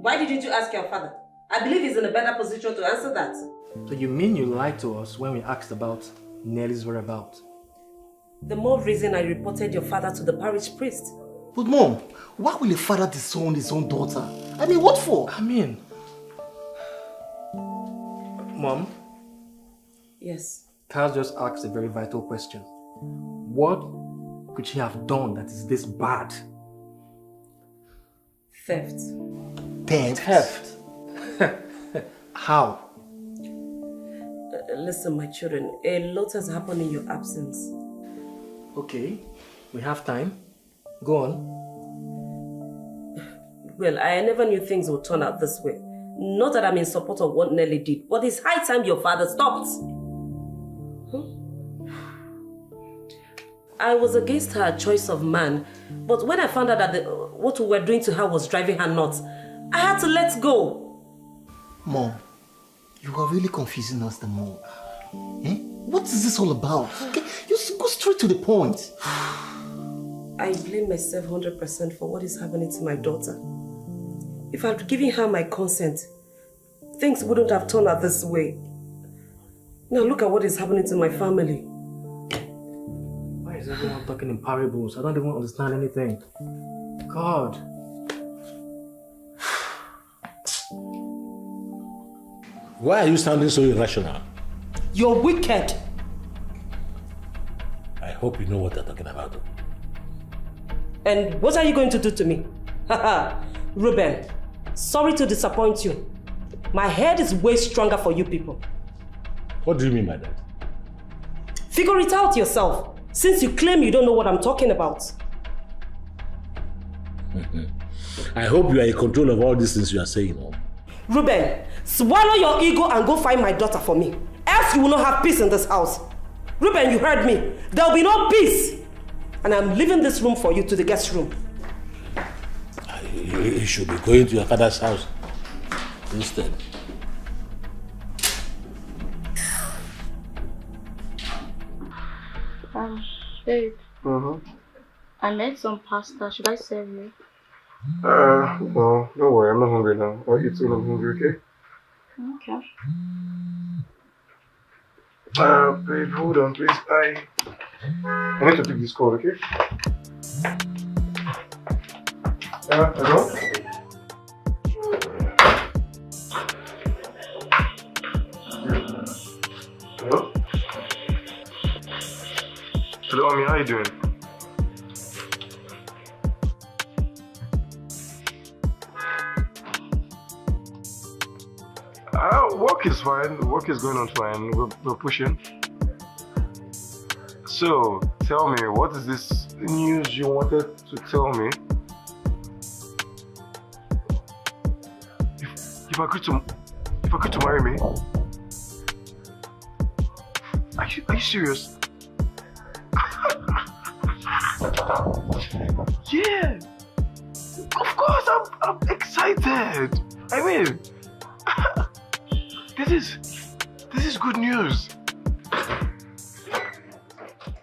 Why didn't you ask your father? I believe he's in a better position to answer that. So you mean you lied to us when we asked about Nelly's whereabouts? The more reason I reported your father to the parish priest. But Mom, why will a father disown his own daughter? I mean, what for? Mom? Yes? Carl just asked a very vital question. What could she have done that is this bad? Theft. Theft? How? Listen, my children, a lot has happened in your absence. Okay, we have time. Go on. Well, I never knew things would turn out this way. Not that I'm in support of what Nelly did, but it's high time your father stopped. I was against her choice of man, but when I found out that what we were doing to her was driving her nuts, I had to let go. Mom, you are really confusing us the more. Eh? What is this all about? Okay, you go straight to the point. I blame myself 100% for what is happening to my daughter. If I had given her my consent, things wouldn't have turned out this way. Now look at what is happening to my family. Why is everyone talking in parables? I don't even understand anything. God. Why are you sounding so irrational? You're wicked. I hope you know what you're talking about. And what are you going to do to me? Haha, Ruben, sorry to disappoint you. My head is way stronger for you people. What do you mean by that? Figure it out yourself, since you claim you don't know what I'm talking about. I hope you are in control of all these things you are saying. Oh. Ruben, swallow your ego and go find my daughter for me. Else you will not have peace in this house. Ruben, you heard me. There will be no peace. And I'm leaving this room for you to the guest room. You should be going to your father's house instead. Babe. Mm-hmm. I made some pasta. Should I serve you? Well, don't worry, I'm not hungry now. I'll eat when I'm hungry, okay? Okay. Babe, hold on, please. I need to take this call, okay? Hello? Hello? Hello, Ami, how you doing? Work is fine. Work is going on fine. We're pushing. So, tell me, what is this news you wanted to tell me? If I agreed to marry me? Are you serious? Yeah! Of course, I'm excited! I mean, this is good news.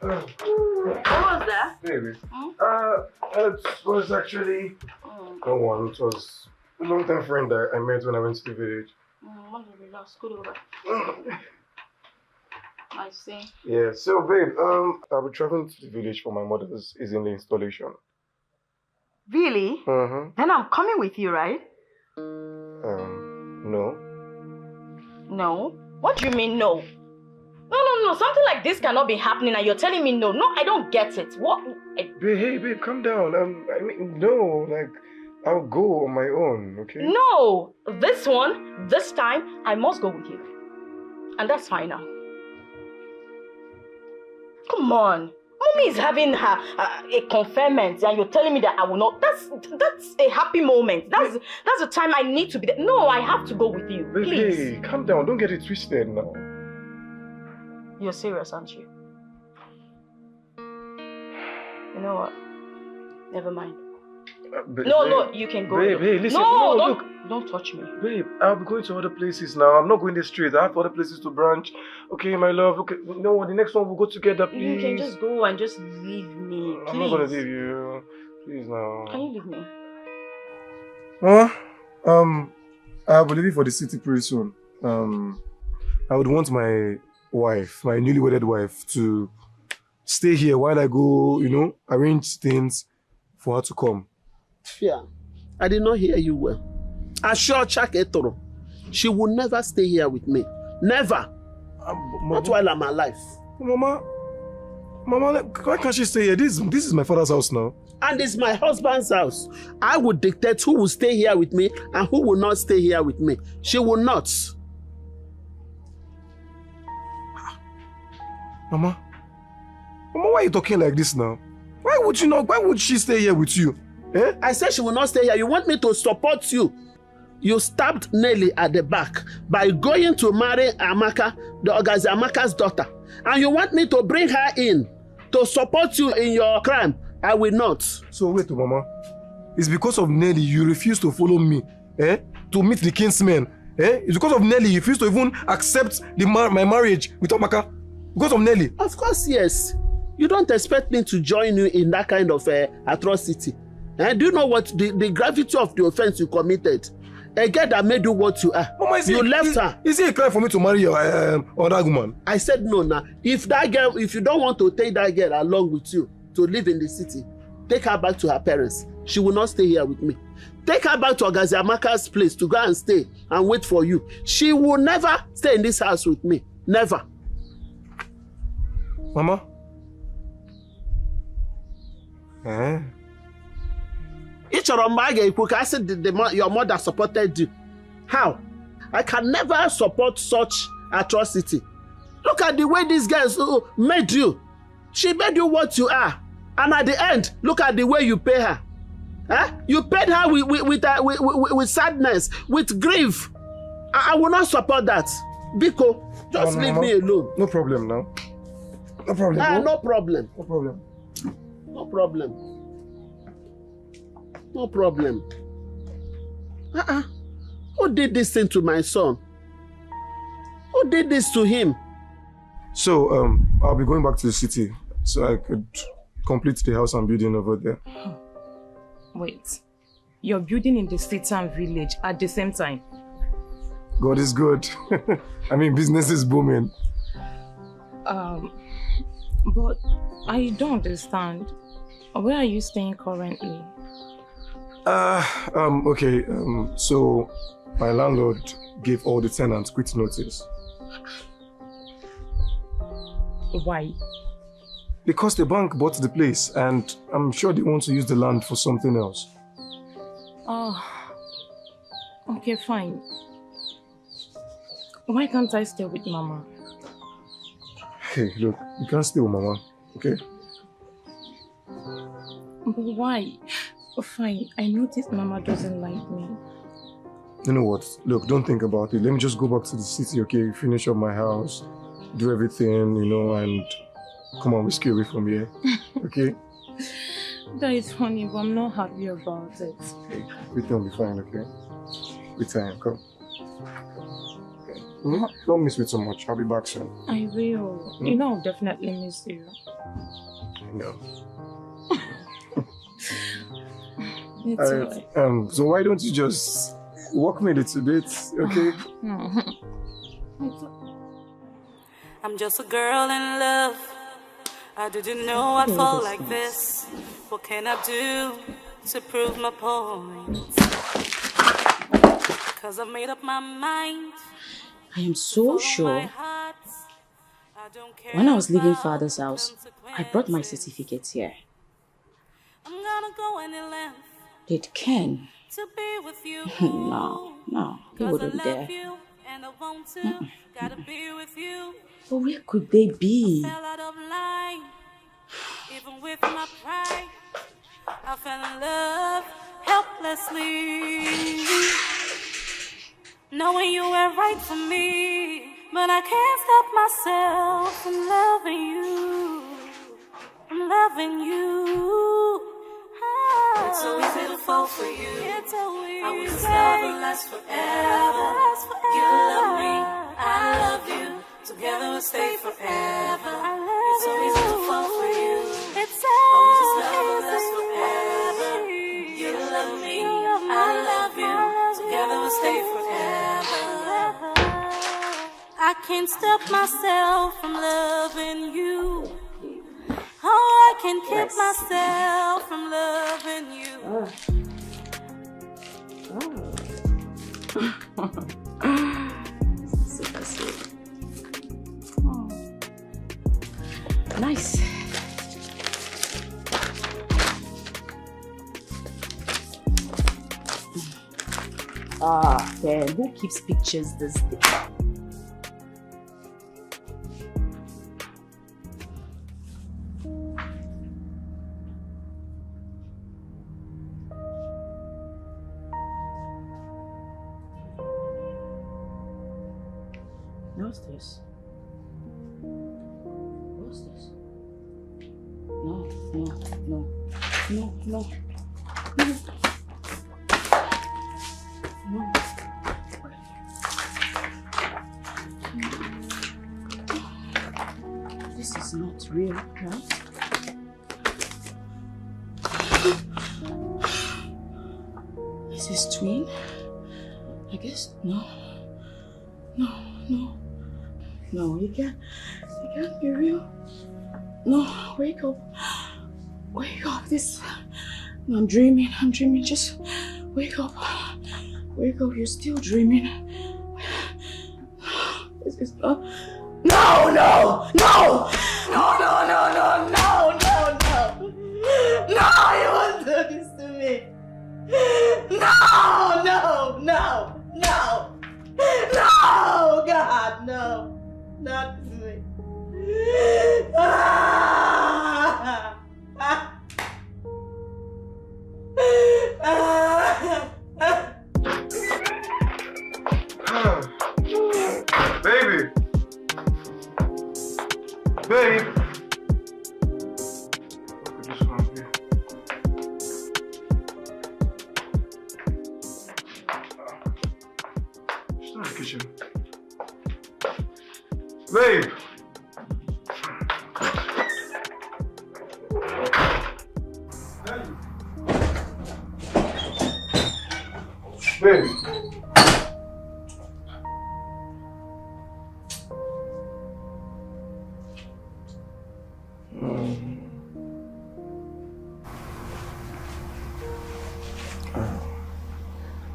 What was that? Baby. It was actually no one. It was a long-time friend that I met when I went to the village. Relax, good over. I see. Yeah, so babe, I'll be traveling to the village for my mother's in the installation. Really? Mm-hmm. Then I'm coming with you, right? No. No? What do you mean no? No. Something like this cannot be happening and you're telling me no. No, I don't get it. What? Babe, hey, babe, calm down. I mean, no, like, I'll go on my own, okay? No! This time, I must go with you. And that's fine now. Come on. Mommy is having her a conferment and you're telling me that I will not. That's a happy moment. That's the time I need to be there. No, I have to go with you. Babe, please. hey, calm down. Don't get it twisted now. You're serious, aren't you? You know what? Never mind. No, you can go. Babe, hey, listen. No, don't touch me. Babe, I'll be going to other places now. I'm not going this street. I have other places to branch. Okay, my love. Okay, no, the next one we'll go together, please. You can just go and just leave me, please. I'm not gonna leave you. Please now. Can you leave me? I'll be leaving for the city pretty soon. I would want my wife, my newly wedded wife, to stay here while I go, arrange things for her to come. Yeah, I did not hear you well. Assure Chak Etoro, she will never stay here with me. Never. Not while I'm alive. Mama, why can't she stay here? This is my father's house now. And it's my husband's house. I will dictate who will stay here with me and who will not stay here with me. She will not. Mama, why are you talking like this now? Why would she stay here with you? Eh? I said she will not stay here. You want me to support you? You stabbed Nelly at the back by going to marry Amaka, the Ogazi Amaka's daughter. And you want me to bring her in to support you in your crime. I will not. So wait, Mama. It's because of Nelly you refuse to follow me, to meet the kinsmen. It's because of Nelly you refuse to even accept my marriage with Amaka. Because of Nelly. Of course, yes. You don't expect me to join you in that kind of atrocity. Do you know what the gravity of the offense you committed? A girl that made you what you are. Mama, you left her. Is it a crime for me to marry your other woman? I said no now. If you don't want to take that girl along with you to live in the city, take her back to her parents. She will not stay here with me. Take her back to Ogazi Amaka's place to go and stay and wait for you. She will never stay in this house with me. Never. Mama? I said your mother supported you. How? I can never support such atrocity. Look at the way these guys made you. She made you what you are. And at the end, look at the way you pay her. You paid her with sadness, with grief. I will not support that. Biko, just leave me alone. No problem now. No problem. No problem. No problem. No problem. No problem. Who did this thing to my son? Who did this to him? So, I'll be going back to the city so I could complete the house I'm building over there. Wait. You're building in the city and village at the same time? God is good. I mean, business is booming. But I don't understand. Where are you staying currently? Okay, so my landlord gave all the tenants quit notice. Why? Because the bank bought the place and I'm sure they want to use the land for something else. Oh, okay, fine. Why can't I stay with Mama? Hey, look, you can't stay with Mama, okay? But why? Oh, fine, I noticed Mama doesn't like me. You know what? Look, don't think about it. Let me just go back to the city, okay? Finish up my house, do everything, and come on, whiskey away from here, okay? That is funny, but I'm not happy about it. Hey, everything will be fine, okay? With time, come. Don't miss me so much. I'll be back soon. I will. You know I'll definitely miss you. I know. It's alright. So why don't you just walk me a little bit, okay? I'm just a girl in love. I didn't know I'd fall like this. What can I do to prove my point? 'Cause I've made up my mind. I am so sure when I was leaving Father's house, I brought my certificates here. I'm gonna go any length Did Ken? to be with you. No, he wouldn't dare. And I want to, gotta be with you. But where could they be? Fell out of line, even with my pride. I fell in love helplessly, knowing you were right for me. But I can't stop myself from loving you. I'm loving you. It's so easy to fall for you. It's so easy. I wish this love will last forever. You love me, I love you. Together we'll stay forever. It's so easy to fall for you. It's so easy. I wish this love will last forever. You love me, I love you. Together we'll stay forever. I can't stop myself from loving you. Oh, I can't keep myself from loving you. Super sweet. Nice. Man, who keeps pictures this day? What's this? What's this? No. No. This is not real, right? Is this twin? I guess no. No, it can't be real. No, wake up. Wake up. No, I'm dreaming. Just wake up. Wake up, you're still dreaming. This is not. No! No, you won't do this to me. No, God, no. Not to me. Baby. Babe. Look at this one here. She's not in the kitchen. Babe. Babe.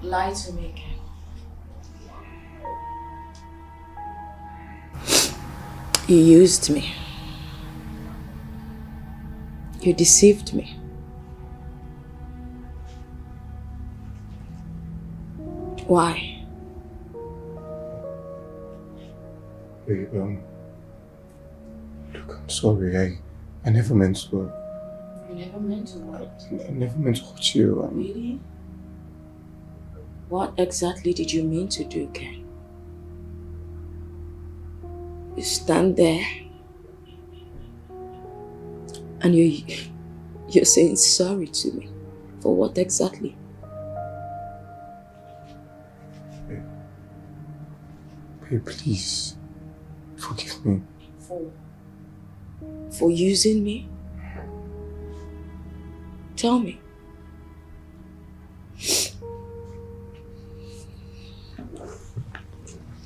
Lie to me, Ken. You used me. You deceived me. Why? Babe, look, I'm sorry. I never meant to. You never meant to what? I never meant to hurt you. Really? What exactly did you mean to do, Ken? You stand there and you're saying sorry to me. For what exactly? Babe, please. Forgive me. For using me? Tell me.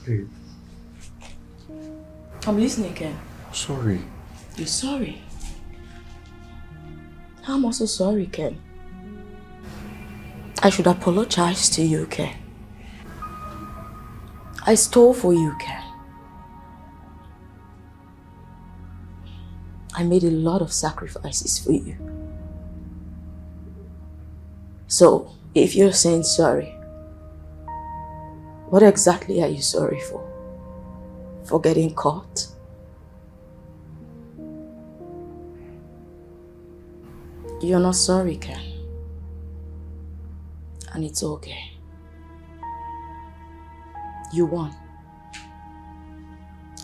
Babe. I'm listening, Ken. Sorry. You're sorry? I'm also sorry, Ken. I should apologize to you, Ken. I stole for you, Ken. I made a lot of sacrifices for you. So, if you're saying sorry, what exactly are you sorry for? For getting caught? You're not sorry, Ken. And it's okay. You won.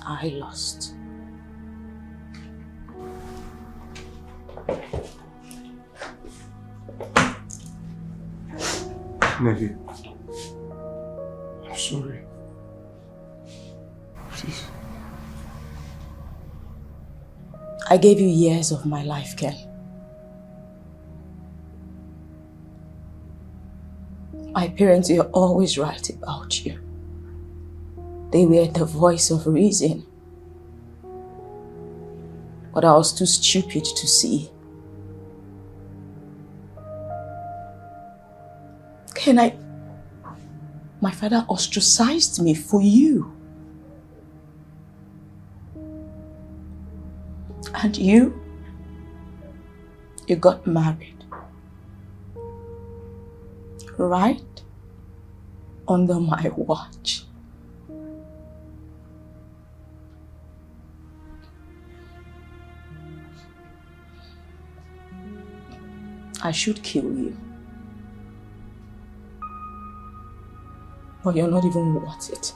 I lost. Nelly, I'm sorry. Please. I gave you years of my life, Ken. My parents were always right about you. They were the voice of reason. But I was too stupid to see. My father ostracized me for you. And you got married. Right under my watch. I should kill you. But you're not even worth it.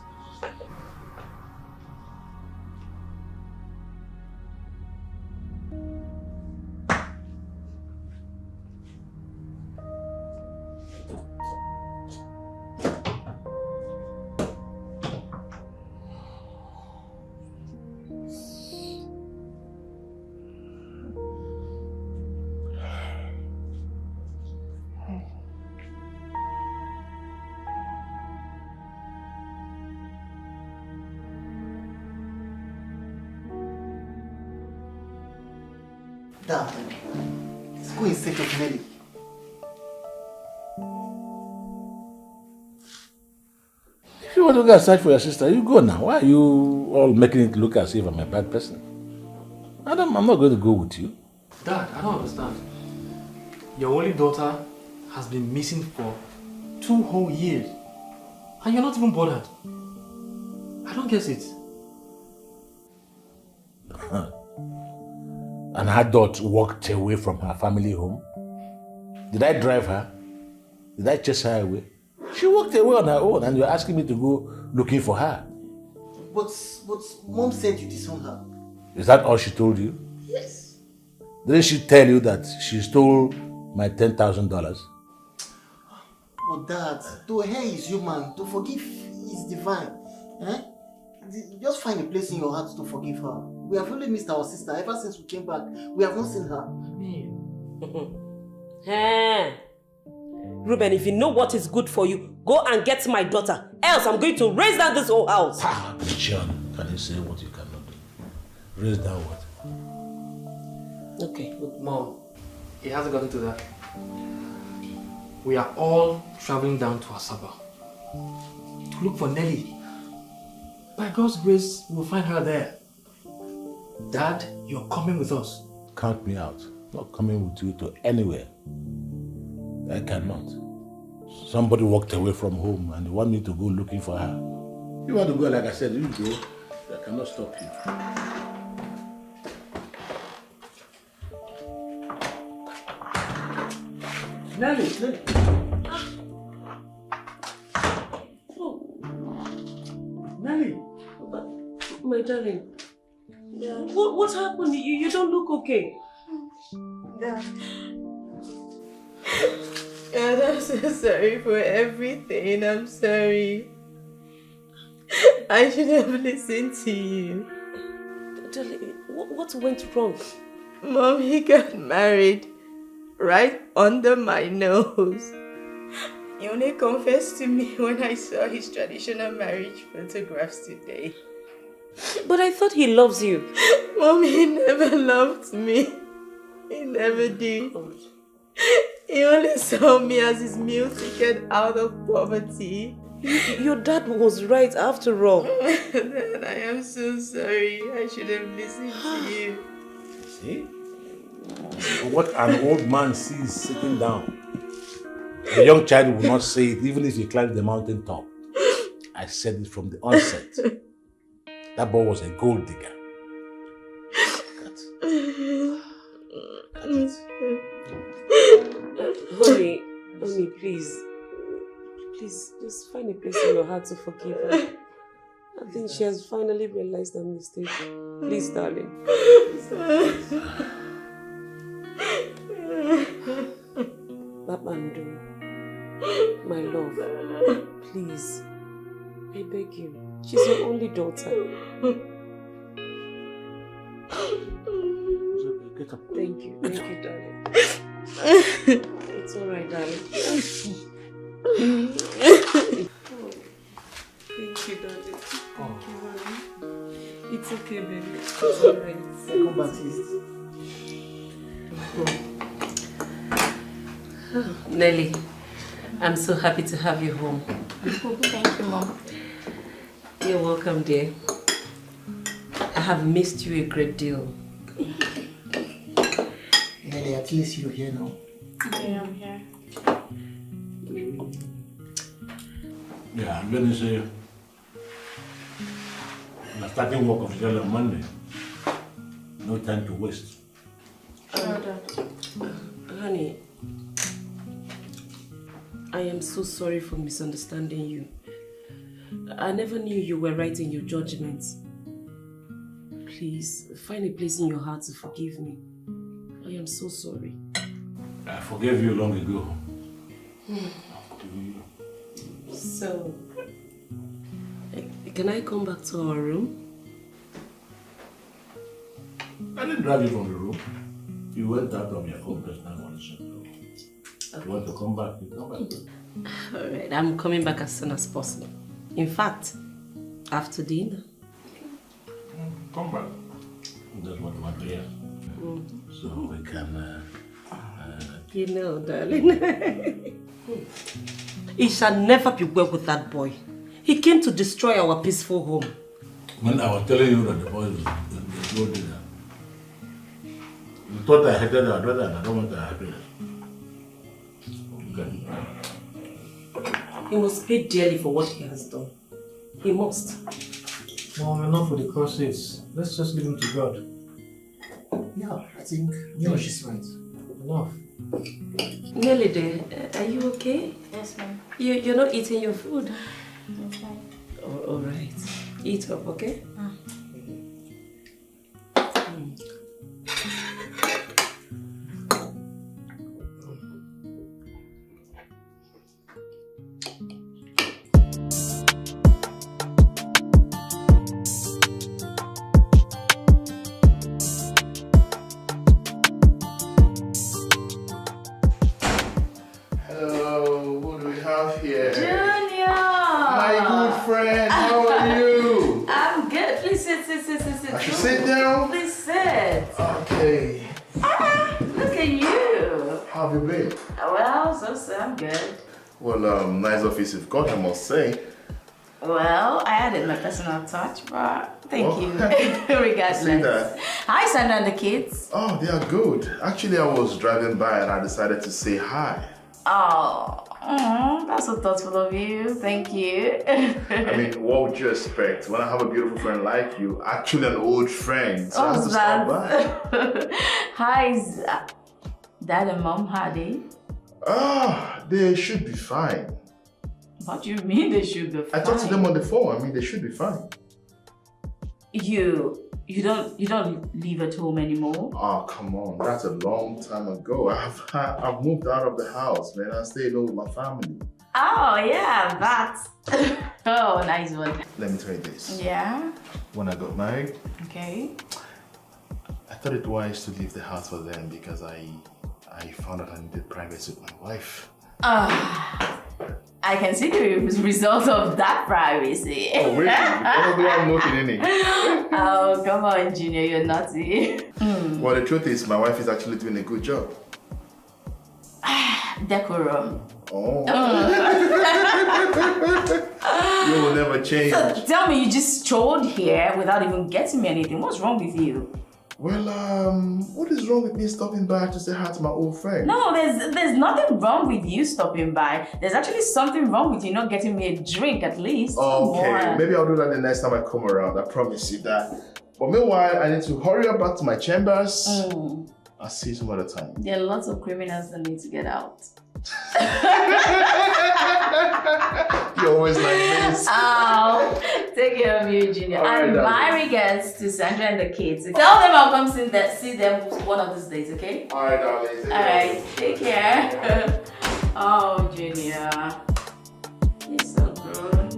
Dad, let's go in search of Nelly. If you want to go and search for your sister, you go now. Why are you all making it look as if I'm a bad person? I'm not going to go with you. Dad, I don't understand. Your only daughter has been missing for 2 whole years. And you're not even bothered. I don't get it. An adult walked away from her family home. Did I drive her? Did I chase her away? She walked away on her own and you're asking me to go looking for her. But Mom said you disowned her. Is that all she told you? Yes. Didn't she tell you that she stole my $10,000? But Dad, to err is human, to forgive is divine. Eh? Just find a place in your heart to forgive her. We have really missed our sister ever since we came back. We have not seen her. Hey. Ruben, if you know what is good for you, go and get my daughter. Else I'm going to raise down this whole house. John, can you say what you cannot do? Raise down what? Okay. Look, Mom, it hasn't gotten to that. We are all traveling down to Asaba to look for Nelly. By God's grace, we'll find her there. Dad, you're coming with us. Count me out. Not coming with you to anywhere. I cannot. Somebody walked away from home and you want me to go looking for her. You want to go, like I said, you go. I cannot stop you. Nelly. Oh. Nelly. My darling. Yeah. What happened? You don't look okay. Dad. Dad, I'm so sorry for everything. I'm sorry. I should have listened to you. Darling, what went wrong? Mom, he got married right under my nose. He only confessed to me when I saw his traditional marriage photographs today. But I thought he loves you. Mom, he never loved me. He never did. He only saw me as his meal ticket out of poverty. Your dad was right after all. Dad, I am so sorry. I should have listened to you. See? What an old man sees sitting down, a young child will not say it even if he climbs the mountain top. I said it from the onset. That boy was a gold digger. Honey, please. Please, just find a place in your heart to forgive her. I think she has finally realized her mistake. Please, darling. Babandu, my love, please, I beg you. She's your only daughter. Get up. Thank you, darling. It's alright, darling. Thank you, darling. Thank you, honey. It's okay, baby. It's alright. Second Baptist. Nelly, I'm so happy to have you home. Thank you, Mom. You're welcome, dear. I have missed you a great deal. Nelly, at least you're here now. Yeah, I'm here. Yeah, I'm going to say, I'm starting work officially on Monday. No time to waste. Honey, I am so sorry for misunderstanding you. I never knew you were right in your judgments. Please, find a place in your heart to forgive me. I am so sorry. I forgave you long ago. So, can I come back to our room? I didn't drive you from the room. You went out of your own personal volition. If you want to come back, you come back. Alright, I'm coming back as soon as possible. In fact, after dinner. Come back. That's what you want to hear. So we can... You know, darling. It shall never be well with that boy. He came to destroy our peaceful home. When I was telling you that the boy is good dinner, you thought I hated our brother and I don't want her happiness. Okay. He must pay dearly for what he has done. He must. Mom, enough with the crosses. Let's just leave him to God. Yeah, I think she's right. Enough. Nelly, dear, are you okay? Yes, ma'am. You're not eating your food? Yes, ma'am. All right. Eat up, okay? Hello, what do we have here? Junior! My good friend, how are you? I'm good. Please sit. I should sit down? Please sit. Okay. Look at you. How have you been? Well, so I'm good. Well, nice office you've got, I must say. Well, I added my personal touch, but thank you. Regardless. See that? Hi, Sandra and the kids. Oh, they are good. Actually, I was driving by and I decided to say hi. Oh, that's so thoughtful of you. Thank you. I mean, what would you expect when I have a beautiful friend like you? Actually, an old friend. So I have to stop by. Hi, is Dad and Mom, how are they? They should be fine. What do you mean they should be fine? I talked to them on the phone. I mean, they should be fine. You don't live at home anymore? Oh, come on. That's a long time ago. I've moved out of the house, man. I stay alone with my family. Oh, yeah, that's... Oh, nice one. Let me tell you this. Yeah? When I got married, Okay. I thought it wise to leave the house for them because I found out I needed privacy with my wife. I can see the result of that privacy. Oh, really? Probably I'm looking in it. Oh, come on, Junior, you're naughty. Well, the truth is, my wife is actually doing a good job. Decorum. Oh. You will never change. So tell me, you just strolled here without even getting me anything. What's wrong with you? Well, what is wrong with me stopping by to say hi to my old friend? No, there's nothing wrong with you stopping by. There's actually something wrong with you not getting me a drink at least. Okay, maybe I'll do that the next time I come around. I promise you that. But meanwhile, I need to hurry up back to my chambers. I'll see you some other time. There are lots of criminals that need to get out. You're always like this. Oh, take care of you, Junior. Right, and my regards to Sandra and the kids. Tell them I'll come see them one of these days, okay? Alright, darling. Alright, take care. Oh, Junior. You're so grown.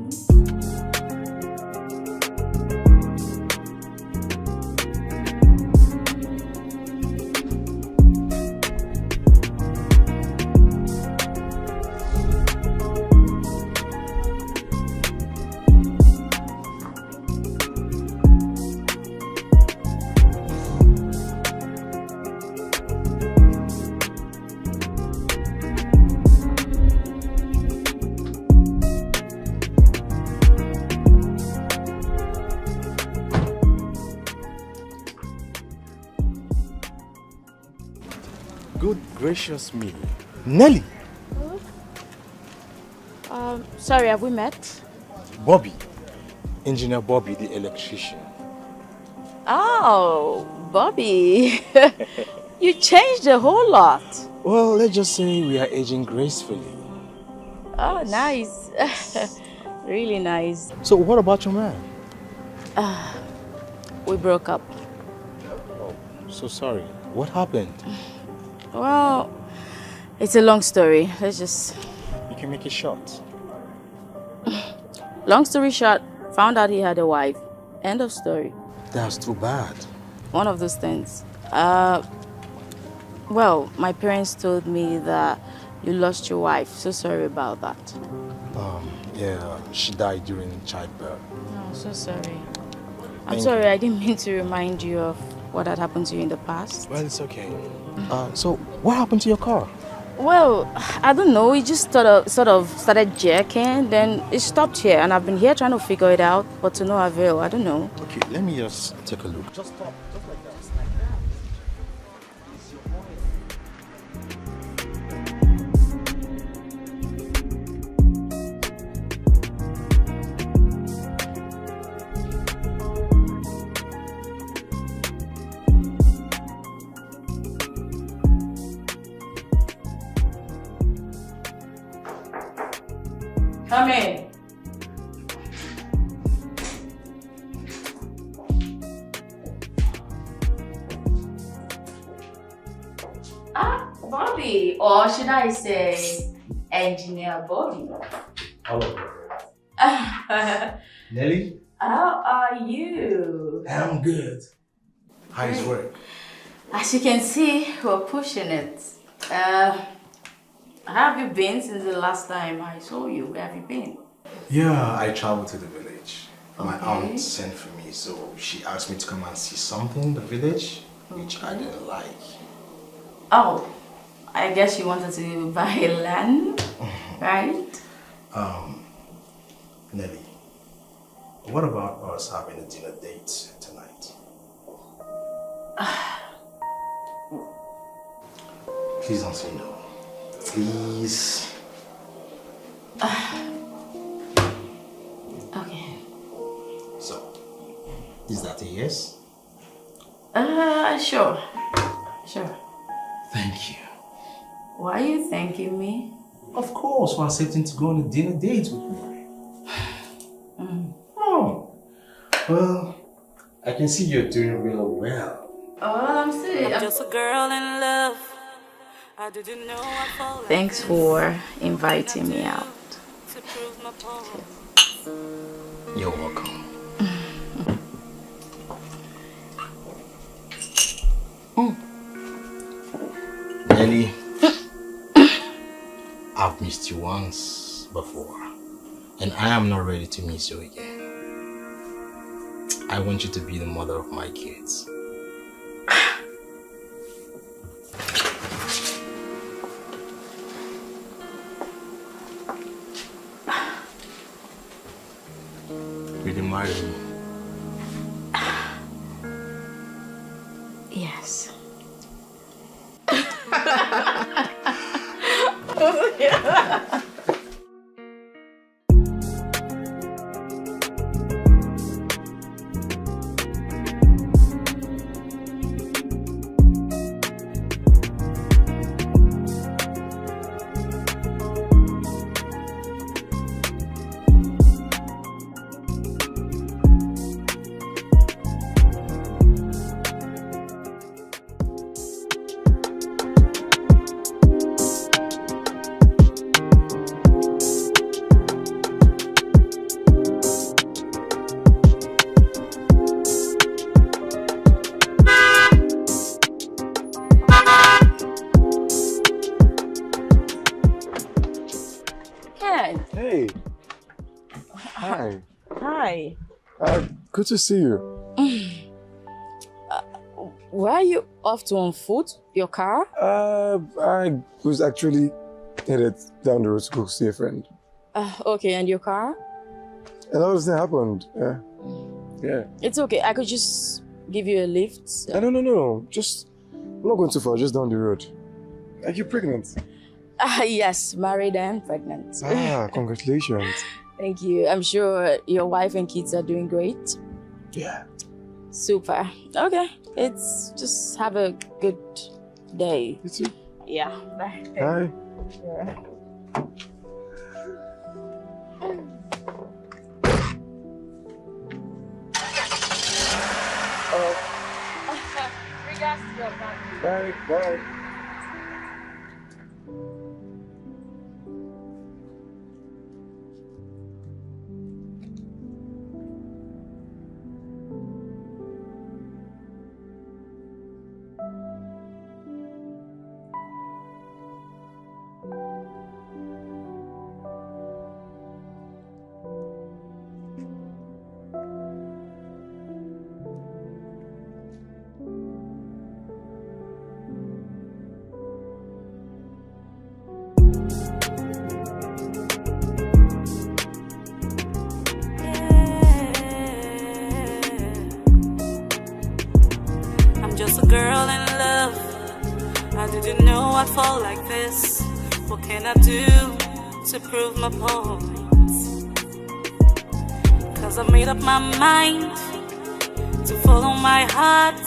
Good gracious me. Nelly! Sorry, have we met? Bobby. Engineer Bobby, the electrician. Oh, Bobby. You changed a whole lot. Well, let's just say we are aging gracefully. Oh, nice. Really nice. So what about your man? We broke up. Oh, so sorry. What happened? Well, it's a long story. Let's just... You can make it short. Long story short, found out he had a wife. End of story. That's too bad. One of those things. Well, my parents told me that you lost your wife. So sorry about that. Yeah, she died during childbirth. Oh, so sorry. I'm sorry, I didn't mean to remind you of what had happened to you in the past. Well, it's okay. So, what happened to your car? Well, I don't know. It just sort of started jerking. Then it stopped here, and I've been here trying to figure it out, but to no avail. I don't know. Okay, let me just take a look. Just stop. Just like that. Come in. Bobby, or should I say Engineer Bobby? Hello. Nelly? How are you? I'm good. How's Great. work? As you can see, we're pushing it. How have you been since the last time I saw you? Where have you been? Yeah, I traveled to the village. My Okay. aunt sent for me, so she asked me to come and see something in the village, which I didn't like. Oh, I guess you wanted to buy land, right? Nelly, what about us having a dinner date tonight? Please don't say no. Please. Okay. So, is that a yes? Sure. Sure. Thank you. Why are you thanking me? Of course, for accepting to go on a dinner date with me. Oh, well, I can see you're doing real well. Oh, I'm serious. I'm just a girl in love. I didn't know I'd fall like Thanks for inviting me out. to prove my point. You're welcome. Nelly, I've missed you once before, and I am not ready to miss you again. I want you to be the mother of my kids. Will you marry me? Yes. Hey. Hi. Hi. Good to see you. Where are you off to on foot? Your car? I was actually headed down the road to go see a friend. Okay, and your car? And all this thing happened. Yeah. It's okay. I could just give you a lift. No. Just, I'm not going too far, just down the road. Are you pregnant? Yes, married and pregnant. Congratulations. Thank you. I'm sure your wife and kids are doing great. Yeah. Super. Okay. It's just have a good day. You too. Yeah. Bye. Hi. Yeah. Regards to your family. Bye. I fall like this? What can I do to prove my point? 'Cause I've made up my mind to follow my heart.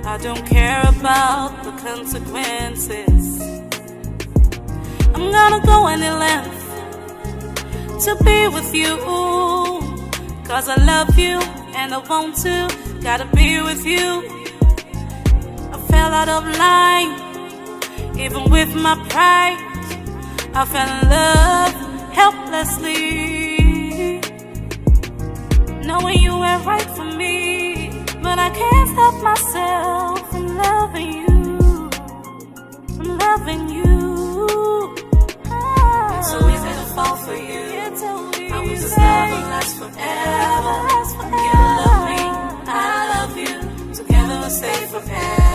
I don't care about the consequences. I'm gonna go any length to be with you, 'cause I love you and I want to, gotta be with you. I fell out of line, even with my pride. I fell in love helplessly, knowing you were right for me, but I can't stop myself from loving you, from loving you. It's so easy to fall for you. I wish this love will last forever. You love me, I love you. Together we'll stay forever.